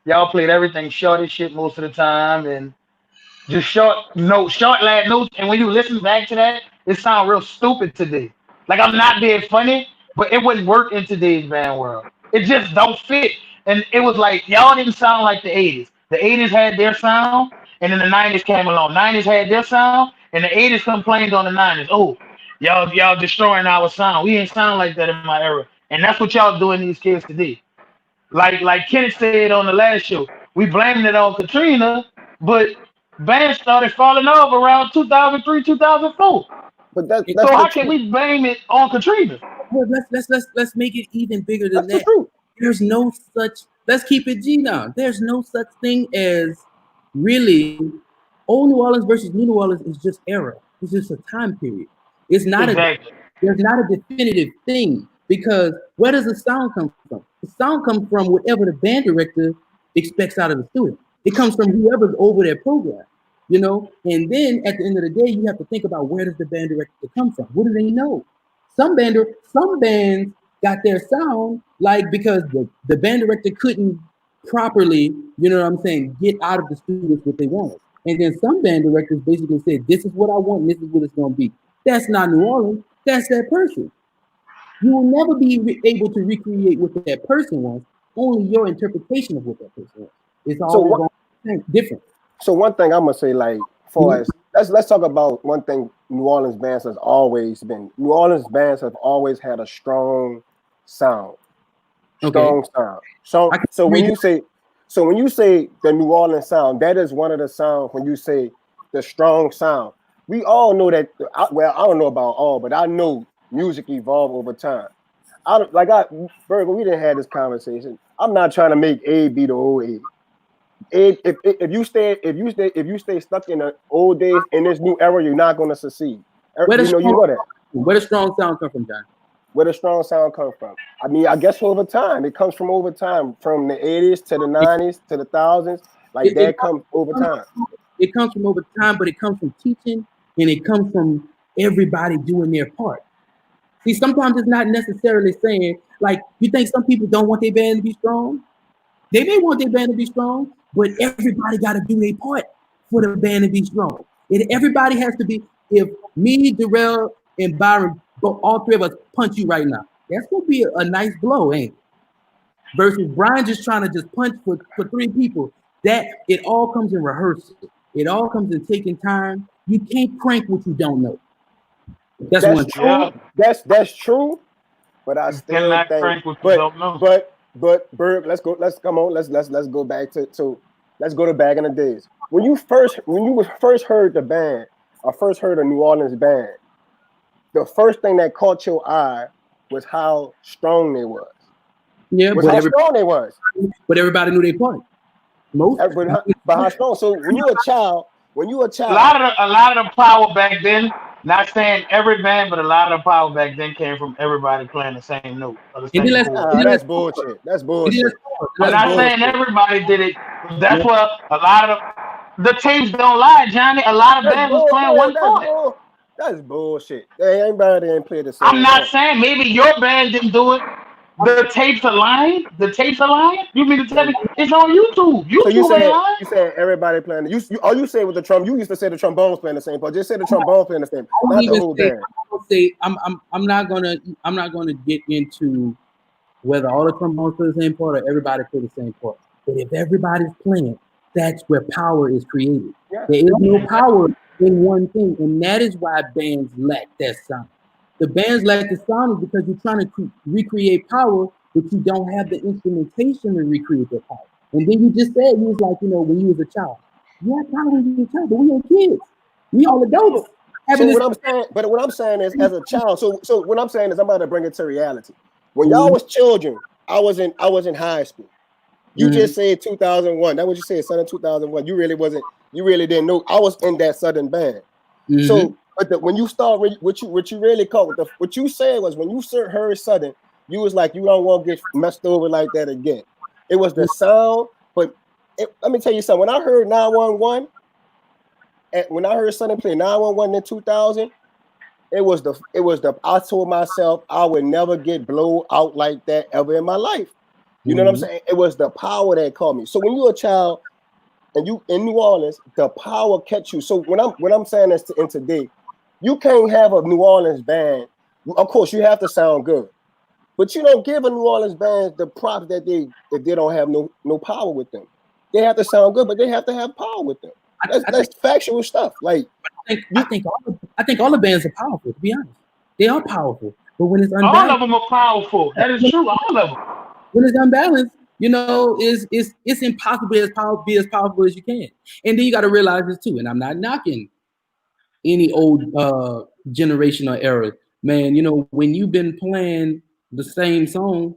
y'all played everything short as shit most of the time and just short notes, short lad notes. And when you listen back to that, it sounds real stupid today. Like I'm not being funny, but it wouldn't work in today's band world. It just don't fit. And it was like y'all didn't sound like the 80s. The 80s had their sound, and then the 90s came along. 90s had their sound, and the 80s complained on the 90s. Oh, y'all destroying our sound. We ain't sound like that in my era. And that's what y'all doing these kids today. Like Kenneth said on the last show, we blaming it on Katrina, but bands started falling off around 2003, 2004. But that's so how can we blame it on Katrina? Well, let's make it even bigger than that. There's no such. Let's keep it G now. There's no such thing as really old New Orleans versus New Orleans is just era. It's just a time period. It's not there's not a definitive thing because where does the sound come from? The sound comes from whatever the band director expects out of the student. It comes from whoever's over their program, you know. And then at the end of the day, you have to think about where does the band director come from? What do they know? Some bands got their sound like because the band director couldn't properly, you know what I'm saying, get out of the students what they wanted. And then some band directors basically said, this is what I want, and this is what it's going to be. That's not New Orleans. That's that person. You will never be able to recreate what that person wants, only your interpretation of what that person wants. It's all different. So one thing I'm going to say, like, for as let's talk about one thing New Orleans bands has always been. New Orleans bands have always had a strong sound. Strong sound. So when you say the New Orleans sound, that is one of the sounds when you say the strong sound. We all know that, well, I don't know about all, but I know music evolve over time. Berger, we didn't have this conversation. I'm not trying to make A be the old A. If you stay stuck in the old days in this new era, you're not going to succeed. Where does strong sound come from, John? Where the strong sound come from? I mean, I guess over time. It comes from over time, from the 80s to the 90s to the thousands. Like that comes over time. It comes from over time, but it comes from teaching, and it comes from everybody doing their part. See, sometimes it's not necessarily saying, like, you think some people don't want their band to be strong? They may want their band to be strong, but everybody got to do their part for the band to be strong. And everybody has to be, if me, Darrell, and Byron, all three of us punch you right now, that's going to be a nice blow, ain't it? Versus Brian just trying to just punch for three people. That, it all comes in rehearsal. It all comes in taking time. You can't crank what you don't know. That's true. That's true. But I still think. But Berg, let's go back to back in the days. When you first heard the band, or first heard a New Orleans band, the first thing that caught your eye was how strong they was. Yeah, how strong they was. But everybody knew their part. Most. But how strong? So when you a child, a lot of the power back then. Not saying every band, but a lot of the power back then came from everybody playing the same note. That's bullshit. That's bullshit. I'm not saying everybody did it. That's what a lot of the tapes don't lie, Johnny. A lot of bands was playing one chord. That's bullshit. Everybody ain't play the same. I'm not saying maybe your band didn't do it. The tapes are lying. The tapes are lying. You mean to tell me it's on YouTube? So you said everybody playing. All you say with the trombone. You used to say the trombones playing the same part. Just say the trombone playing the same. Not the whole band. I'm not gonna get into whether all the trombones play the same part or everybody play the same part. But if everybody's playing, that's where power is created. Yeah. There is no power in one thing, and that is why bands lack that sound. The bands lack the sound is because you're trying to recreate power, but you don't have the instrumentation to recreate that power. And then you just said, you was like, when you was a child. You had power when you were a child, but we were kids. We all adults. So what I'm saying is, as a child, so what I'm saying is, I'm about to bring it to reality. When y'all was children, I was in high school. You just said 2001. That what you said, Southern 2001. You really didn't know. I was in that Southern band. So, but when you start, what you really caught, what you said was, when you heard Southern, you was like, you don't want to get messed over like that again. It was the sound, but let me tell you something. When I heard 911, when I heard Southern play 911 in 2000, it was the. I told myself I would never get blown out like that ever in my life. You know what I'm saying? It was the power that caught me. So when you're a child and you in New Orleans, the power catch you. So when I'm saying this in today, you can't have a New Orleans band. Of course, you have to sound good, but you don't give a New Orleans band the props that they don't have no power with them. They have to sound good, but they have to have power with them. That's factual stuff. Like I think all the bands are powerful. To be honest, they are powerful. But when it's unbalanced, all of them are powerful. That is true. All of them. When it's unbalanced, it's impossible be as powerful as you can. And then you got to realize this too. And I'm not knocking any old generation or era, man. When you've been playing the same song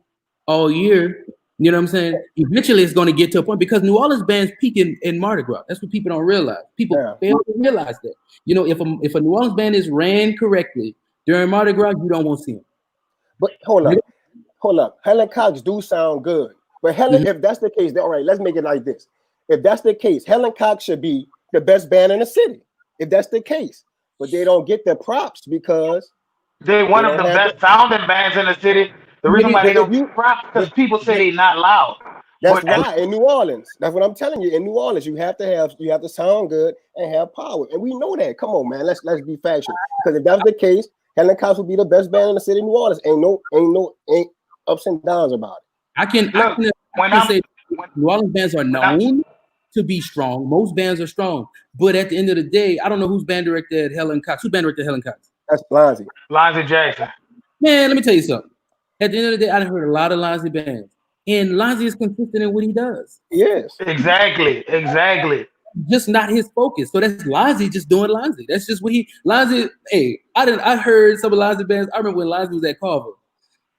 all year, you know what I'm saying? Eventually, it's going to get to a point, because New Orleans bands peak in Mardi Gras. That's what people don't realize. People fail to realize that. If a New Orleans band is ran correctly during Mardi Gras, you don't want to see them. But hold up. Helen Cox do sound good. But if that's the case, then, all right, let's make it like this. If that's the case, Helen Cox should be the best band in the city. If that's the case, but they don't get the props because they're one of the best sounding bands in the city. The reason why they don't get props because people say they're not loud. That's why in New Orleans. That's what I'm telling you. In New Orleans, you have to sound good and have power, and we know that. Come on, man. Let's be factual. Because if that's the case, Helen Cox would be the best band in the city of New Orleans. Ain't ups and downs about it. I can say New Orleans bands are known to be strong. Most bands are strong, but at the end of the day, I don't know who's band director at Helen Cox. Who band director at Helen Cox? That's Lonzy. Lonzy Jackson. Man, let me tell you something. At the end of the day, I've heard a lot of Lonzy bands, and Lonzy is consistent in what he does. Yes, exactly. Just not his focus. So that's Lonzy just doing Lonzy. That's just what Lonzy. Hey, I heard some of Lonzy bands. I remember when Lonzy was at Carver.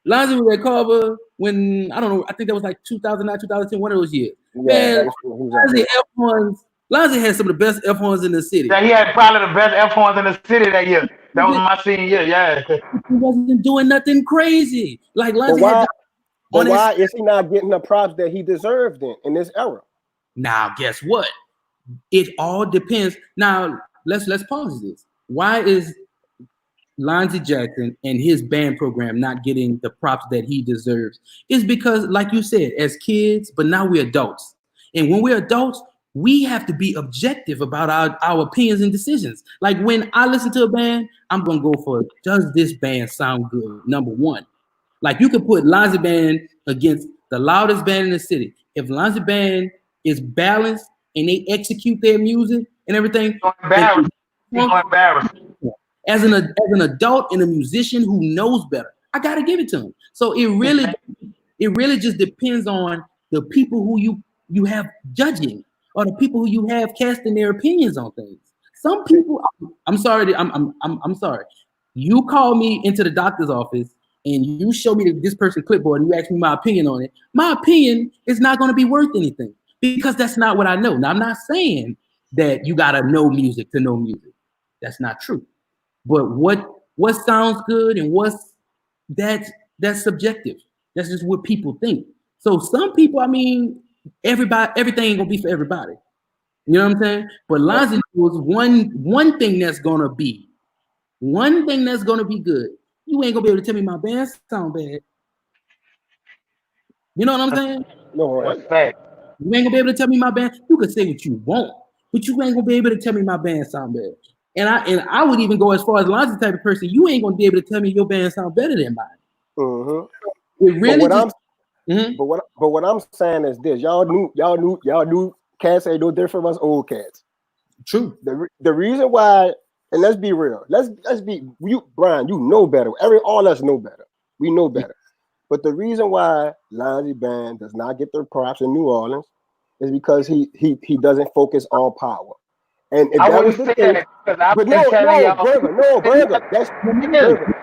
Lonzy was at Carver when, I don't know, I think that was like 2009, 2010, one of those years. Yeah, man, Lonzy had some of the best F horns in the city. Yeah, he had probably the best F horns in the city that year. That was my senior year, yeah. He wasn't doing nothing crazy. Like Lonzy why is he not getting the props that he deserved in this era? Now, guess what? It all depends. Now, let's pause this. Why is Lonzy Jackson and his band program not getting the props that he deserves? Is because, like you said, as kids, but now we're adults. And when we're adults, we have to be objective about our opinions and decisions. Like when I listen to a band, I'm going to go for, does this band sound good? Number one. Like you could put Lonzy band against the loudest band in the city. If Lonzy band is balanced and they execute their music and everything, embarrassed. As an adult and a musician who knows better, I gotta give it to him. So it really just depends on the people who you have judging, or the people who you have casting their opinions on things. Some people, I'm sorry. You call me into the doctor's office and you show me this person's clipboard and you ask me my opinion on it. My opinion is not going to be worth anything because that's not what I know. Now, I'm not saying that you got to know music to know music. That's not true. But what sounds good and that's subjective. That's just what people think. So some people, I mean, everything ain't gonna be for everybody. You know what I'm saying? But Lonzy was one thing that's gonna be good. You ain't gonna be able to tell me my band sound bad. You know what I'm saying? No, what's that? You ain't gonna be able to tell me my band. You can say what you want, but you ain't gonna be able to tell me my band sound bad. And I would even go as far as Lonzy type of person. You ain't gonna be able to tell me your band sound better than mine. Mm-hmm. It really. But what I'm saying is this: y'all knew cats ain't no different from us old cats. True. The reason why, and let's be real. Let's be you, Brian. You know better. All us know better. We know better. But the reason why Lonzy band does not get their props in New Orleans is because he doesn't focus on power. And if I that was wouldn't the say case, that because I've but been telling y'all. Burger, that's Burger.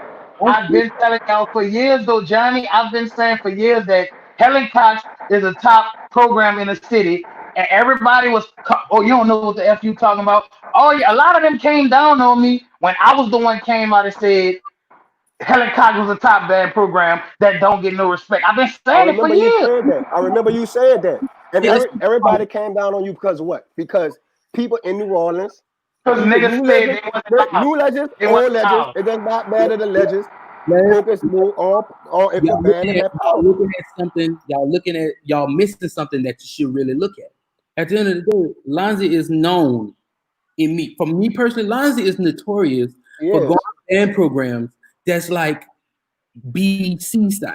I've been telling y'all for years, though, Johnny. I've been saying for years that Helen Cox is a top program in the city, and everybody was, oh, you don't know what the F you talking about. Oh, yeah, a lot of them came down on me when I was the one came out and said Helen Cox was a top band program that don't get no respect. I've been I saying it for remember you years. said that. I remember you said that. And Yeah, everybody came down on you because of what? Because people in New Orleans, Because either niggas new said legends, they wasn't loud. new legends, They old wasn't legends, loud. it does not matter the legends. man, Focus more on if the y'all band looking is at, that powerful. y'all missing something that you should really look at. At the end of the day, Lonzy is known for me personally, Lonzy is notorious for going to band programs that's like BC side.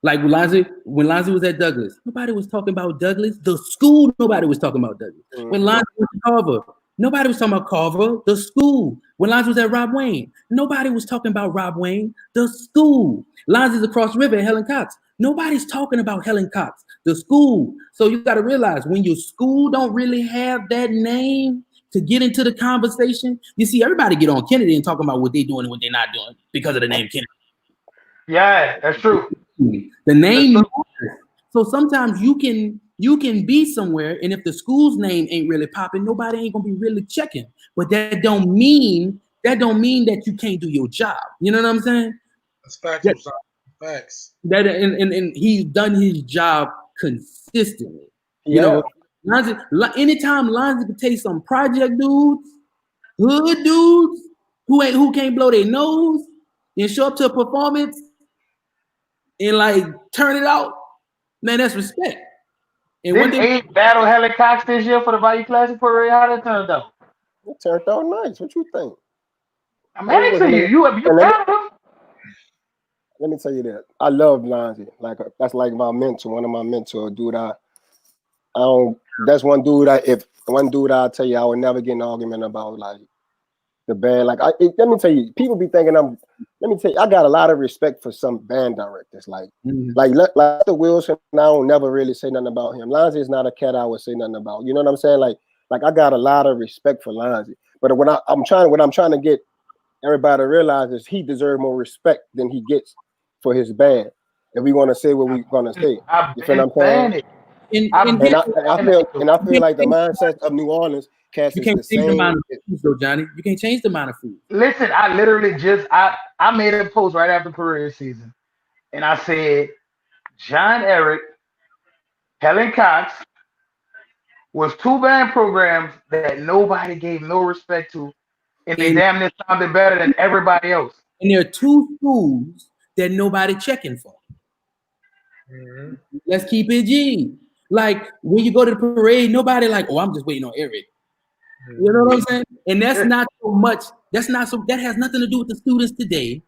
Like when Lonzy was at Douglas, nobody was talking about Douglas. The school, nobody was talking about Douglas. When Lonzy was at Carver, nobody was talking about Carver. The school. When Lonzy was at Rob Wayne, nobody was talking about Rob Wayne. The school. Lonzy's across the river at Helen Cox. Nobody's talking about Helen Cox. The school. So you got to realize when your school don't really have that name to get into the conversation, you see everybody get on Kennedy and talking about what they're doing and what they're not doing because of the name Kennedy. Yeah, that's true. The name matters. So sometimes you can be somewhere, and if the school's name ain't really popping, nobody ain't gonna be really checking. But that don't mean that you can't do your job. You know what I'm saying? That's factual. Facts. That and he's done his job consistently. You know, anytime Lonzy can take some project dudes, hood dudes who can't blow their nose and show up to a performance and like turn it out, man, that's respect. And Didn't Abe battle Helen Cox this year for the Bayou Classic Parade? How that turned out? It turned out nice. What you think? I'm asking you. You battled him? Let me tell you this. I love Lonzy. Like that's like my mentor, one of my mentors, dude. I don't. That's one dude. I'll tell you, I would never get in an argument about like the band. Like let me tell you, people be thinking Let me tell you, I got a lot of respect for some band directors. Like the Wilson. I don't never really say nothing about him. Lonzy is not a cat I would say nothing about. You know what I'm saying? Like I got a lot of respect for Lonzy. But what I'm trying to get everybody to realize is he deserves more respect than he gets for his band. If we want to say what we're gonna say, you feel what I'm saying? And I feel like the mindset of New Orleans cats is the same. You can't change the amount of food, though, Johnny. You can't change the amount of food. Listen, I literally I made a post right after parade season, and I said John Eric, Helen Cox was two band programs that nobody gave no respect to, and they damn near sounded better than everybody else. And there are two schools that nobody checking for. Let's keep it G. Like when you go to the parade, nobody like, oh, I'm just waiting on Eric. You know what I'm saying? And that's not so much. That has nothing to do with the students today.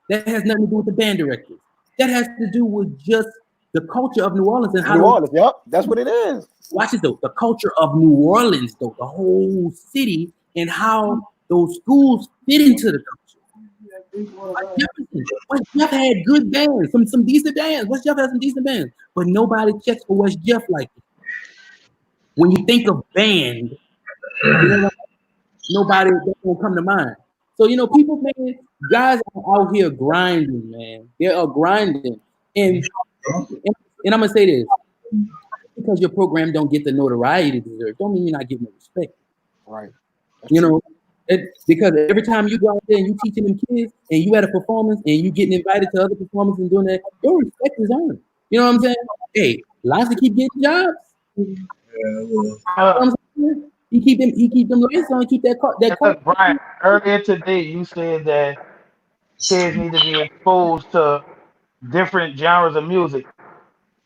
That has nothing to do with the band directors. That has to do with just the culture of New Orleans and how New Orleans. Yep, that's what it is. Watch it though. The culture of New Orleans, though, the whole city, and how those schools fit into the culture. West Jeff had good bands, some decent bands. West Jeff had some decent bands, but nobody checks for West Jeff like that. When you think of band, nobody will come to mind. So people, man, guys are out here grinding, man. They are grinding, and I'm gonna say this: because your program don't get the notoriety it deserves, don't mean you're not getting the respect. Right. Because every time you go out there and you teaching them kids and you at a performance and you getting invited to other performances and doing that, your respect is earned. You know what I'm saying? Hey, Lonzy keep getting jobs. He keep them lights on, keep that Brian, earlier today you said that kids need to be exposed to different genres of music.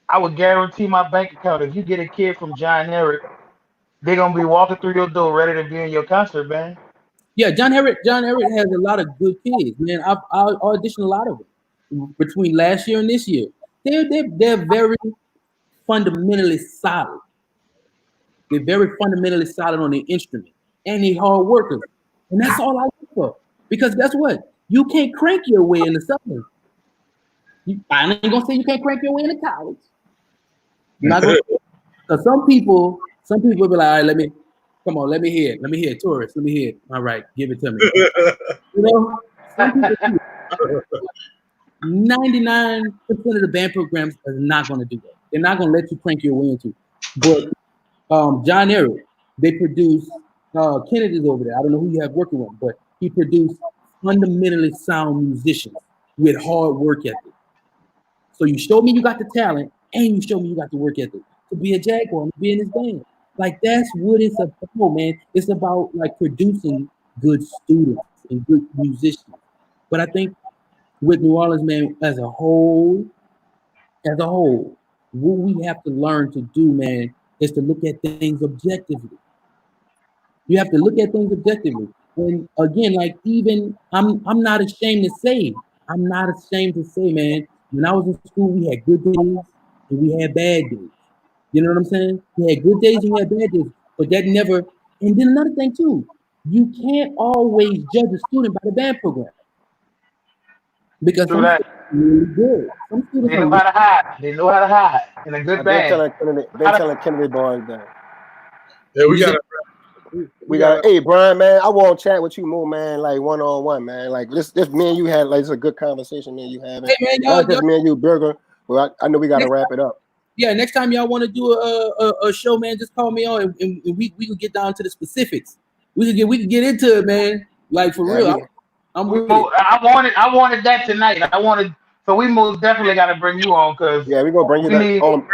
I would guarantee my bank account if you get a kid from John Eric, they're gonna be walking through your door ready to be in your concert band. Yeah, John Eric has a lot of good kids, man. I auditioned a lot of them between last year and this year. They're very fundamentally solid. They're very fundamentally solid on their instrument, and they're hard workers. And that's all I look for. Because guess what? You can't crank your way into something. I ain't gonna say you can't crank your way into college. Not gonna. Because some people be like, all right, Come on, let me hear it. Let me hear it. Tourist, let me hear it. All right, give it to me. You know, some people do. 99% of the band programs are not going to do that. They're not going to let you crank your way into. But John Eric, they produce Kennedy's over there. I don't know who you have working with, but he produced fundamentally sound musicians with hard work ethic. So you show me you got the talent, and you show me you got the work ethic to be a Jaguar and be in this band. Like that's what it's about, man. It's about like producing good students and good musicians. But I think with New Orleans, man, as a whole, what we have to learn to do, man, is to look at things objectively. You have to look at things objectively. And again, like even I'm not ashamed to say, man, when I was in school, we had good days and we had bad days. You know what I'm saying? We had good days and we had bad days, but that never. And then another thing too, you can't always judge a student by the band program because some students are really good. Some students They know how to hide. They know how to hide in a good band. They're telling Kennedy boys that. Yeah, we got. Hey, Brian, man, I want to chat with you more, man. Like one-on-one, man. Like this me and you had like it's a good conversation, man. You having. Hey, man, not just me and you, Burger. Well, I know we got to wrap it up. Yeah, next time y'all want to do a show, man, just call me on and we can get down to the specifics. We can get into it, man. Like for real. I wanted that tonight. So we most definitely got to bring you on because we're gonna bring you on.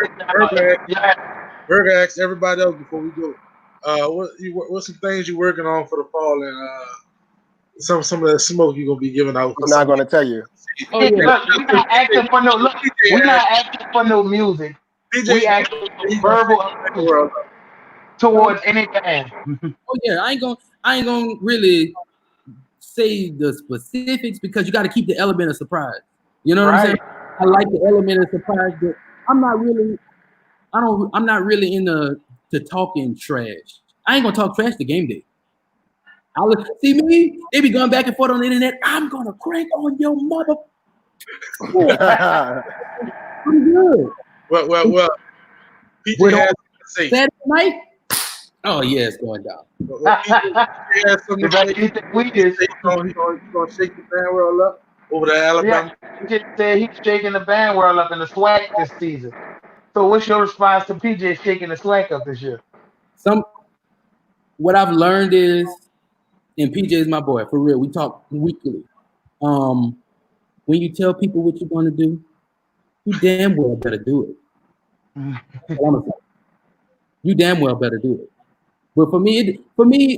Burger asked everybody else before we go. What's some things you working on for the fall and some of that smoke you're gonna be giving out? I'm not gonna tell you. Oh, yeah. Look, we're not asking for no music. We asking for verbal towards any band. Oh yeah, I ain't gonna really say the specifics because you got to keep the element of surprise. You know what I'm saying? I like the element of surprise, but I'm not really into talking trash. I ain't gonna talk trash to game day. See me? They be going back and forth on the internet. I'm gonna crank on your mother. I'm good. Well. PJ has to say. Saturday night? Oh yeah, it's going down. PJ has something to say. He's gonna shake the band world up over there, Alabama. Yeah, he just said he's shaking the band world up in the swag this season. So what's your response to PJ shaking the swag up this year? What I've learned is, and PJ is my boy, for real. We talk weekly. When you tell people what you're going to do, you damn well better do it. You damn well better do it. But for me,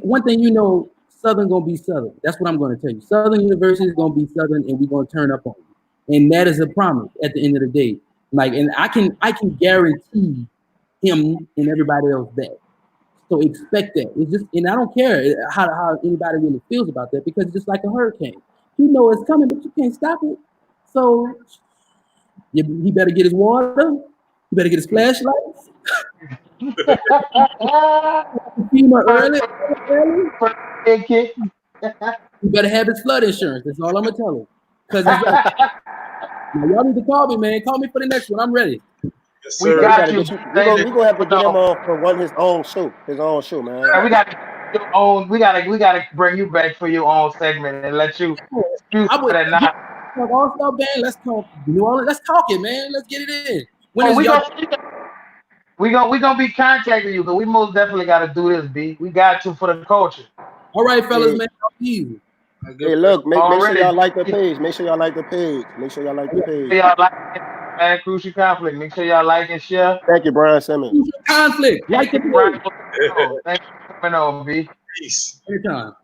one thing you know, Southern gonna be Southern. That's what I'm going to tell you. Southern University is going to be Southern, and we're going to turn up on you. And that is a promise at the end of the day. Like, and I can guarantee him and everybody else that. So expect that. It's just, and I don't care how anybody really feels about that because it's just like a hurricane. You know it's coming, but you can't stop it. So he better get his water. He better get his flashlights. early. You better have his flood insurance. That's all I'm gonna tell him. Because now y'all need to call me, man. Call me for the next one. I'm ready. Yes, we got you. We're gonna have to get him on for his own show, man. Yeah, we got your own. We gotta bring you back for your own segment and let you. All-Star band. Let's talk New Orleans. Let's talk it, man. Let's get it in. We gonna be contacting you, but we most definitely gotta do this, B. We got to for the culture. All right, fellas, man. Easy. Hey, look, make sure y'all like the page. Make sure y'all like the page. Y'all like it, man. Crucial Conflict. Make sure y'all like and share. Thank you, Brian Simmons. Crucial Conflict. Like the page. Thank you for coming on, B. Peace. Anytime.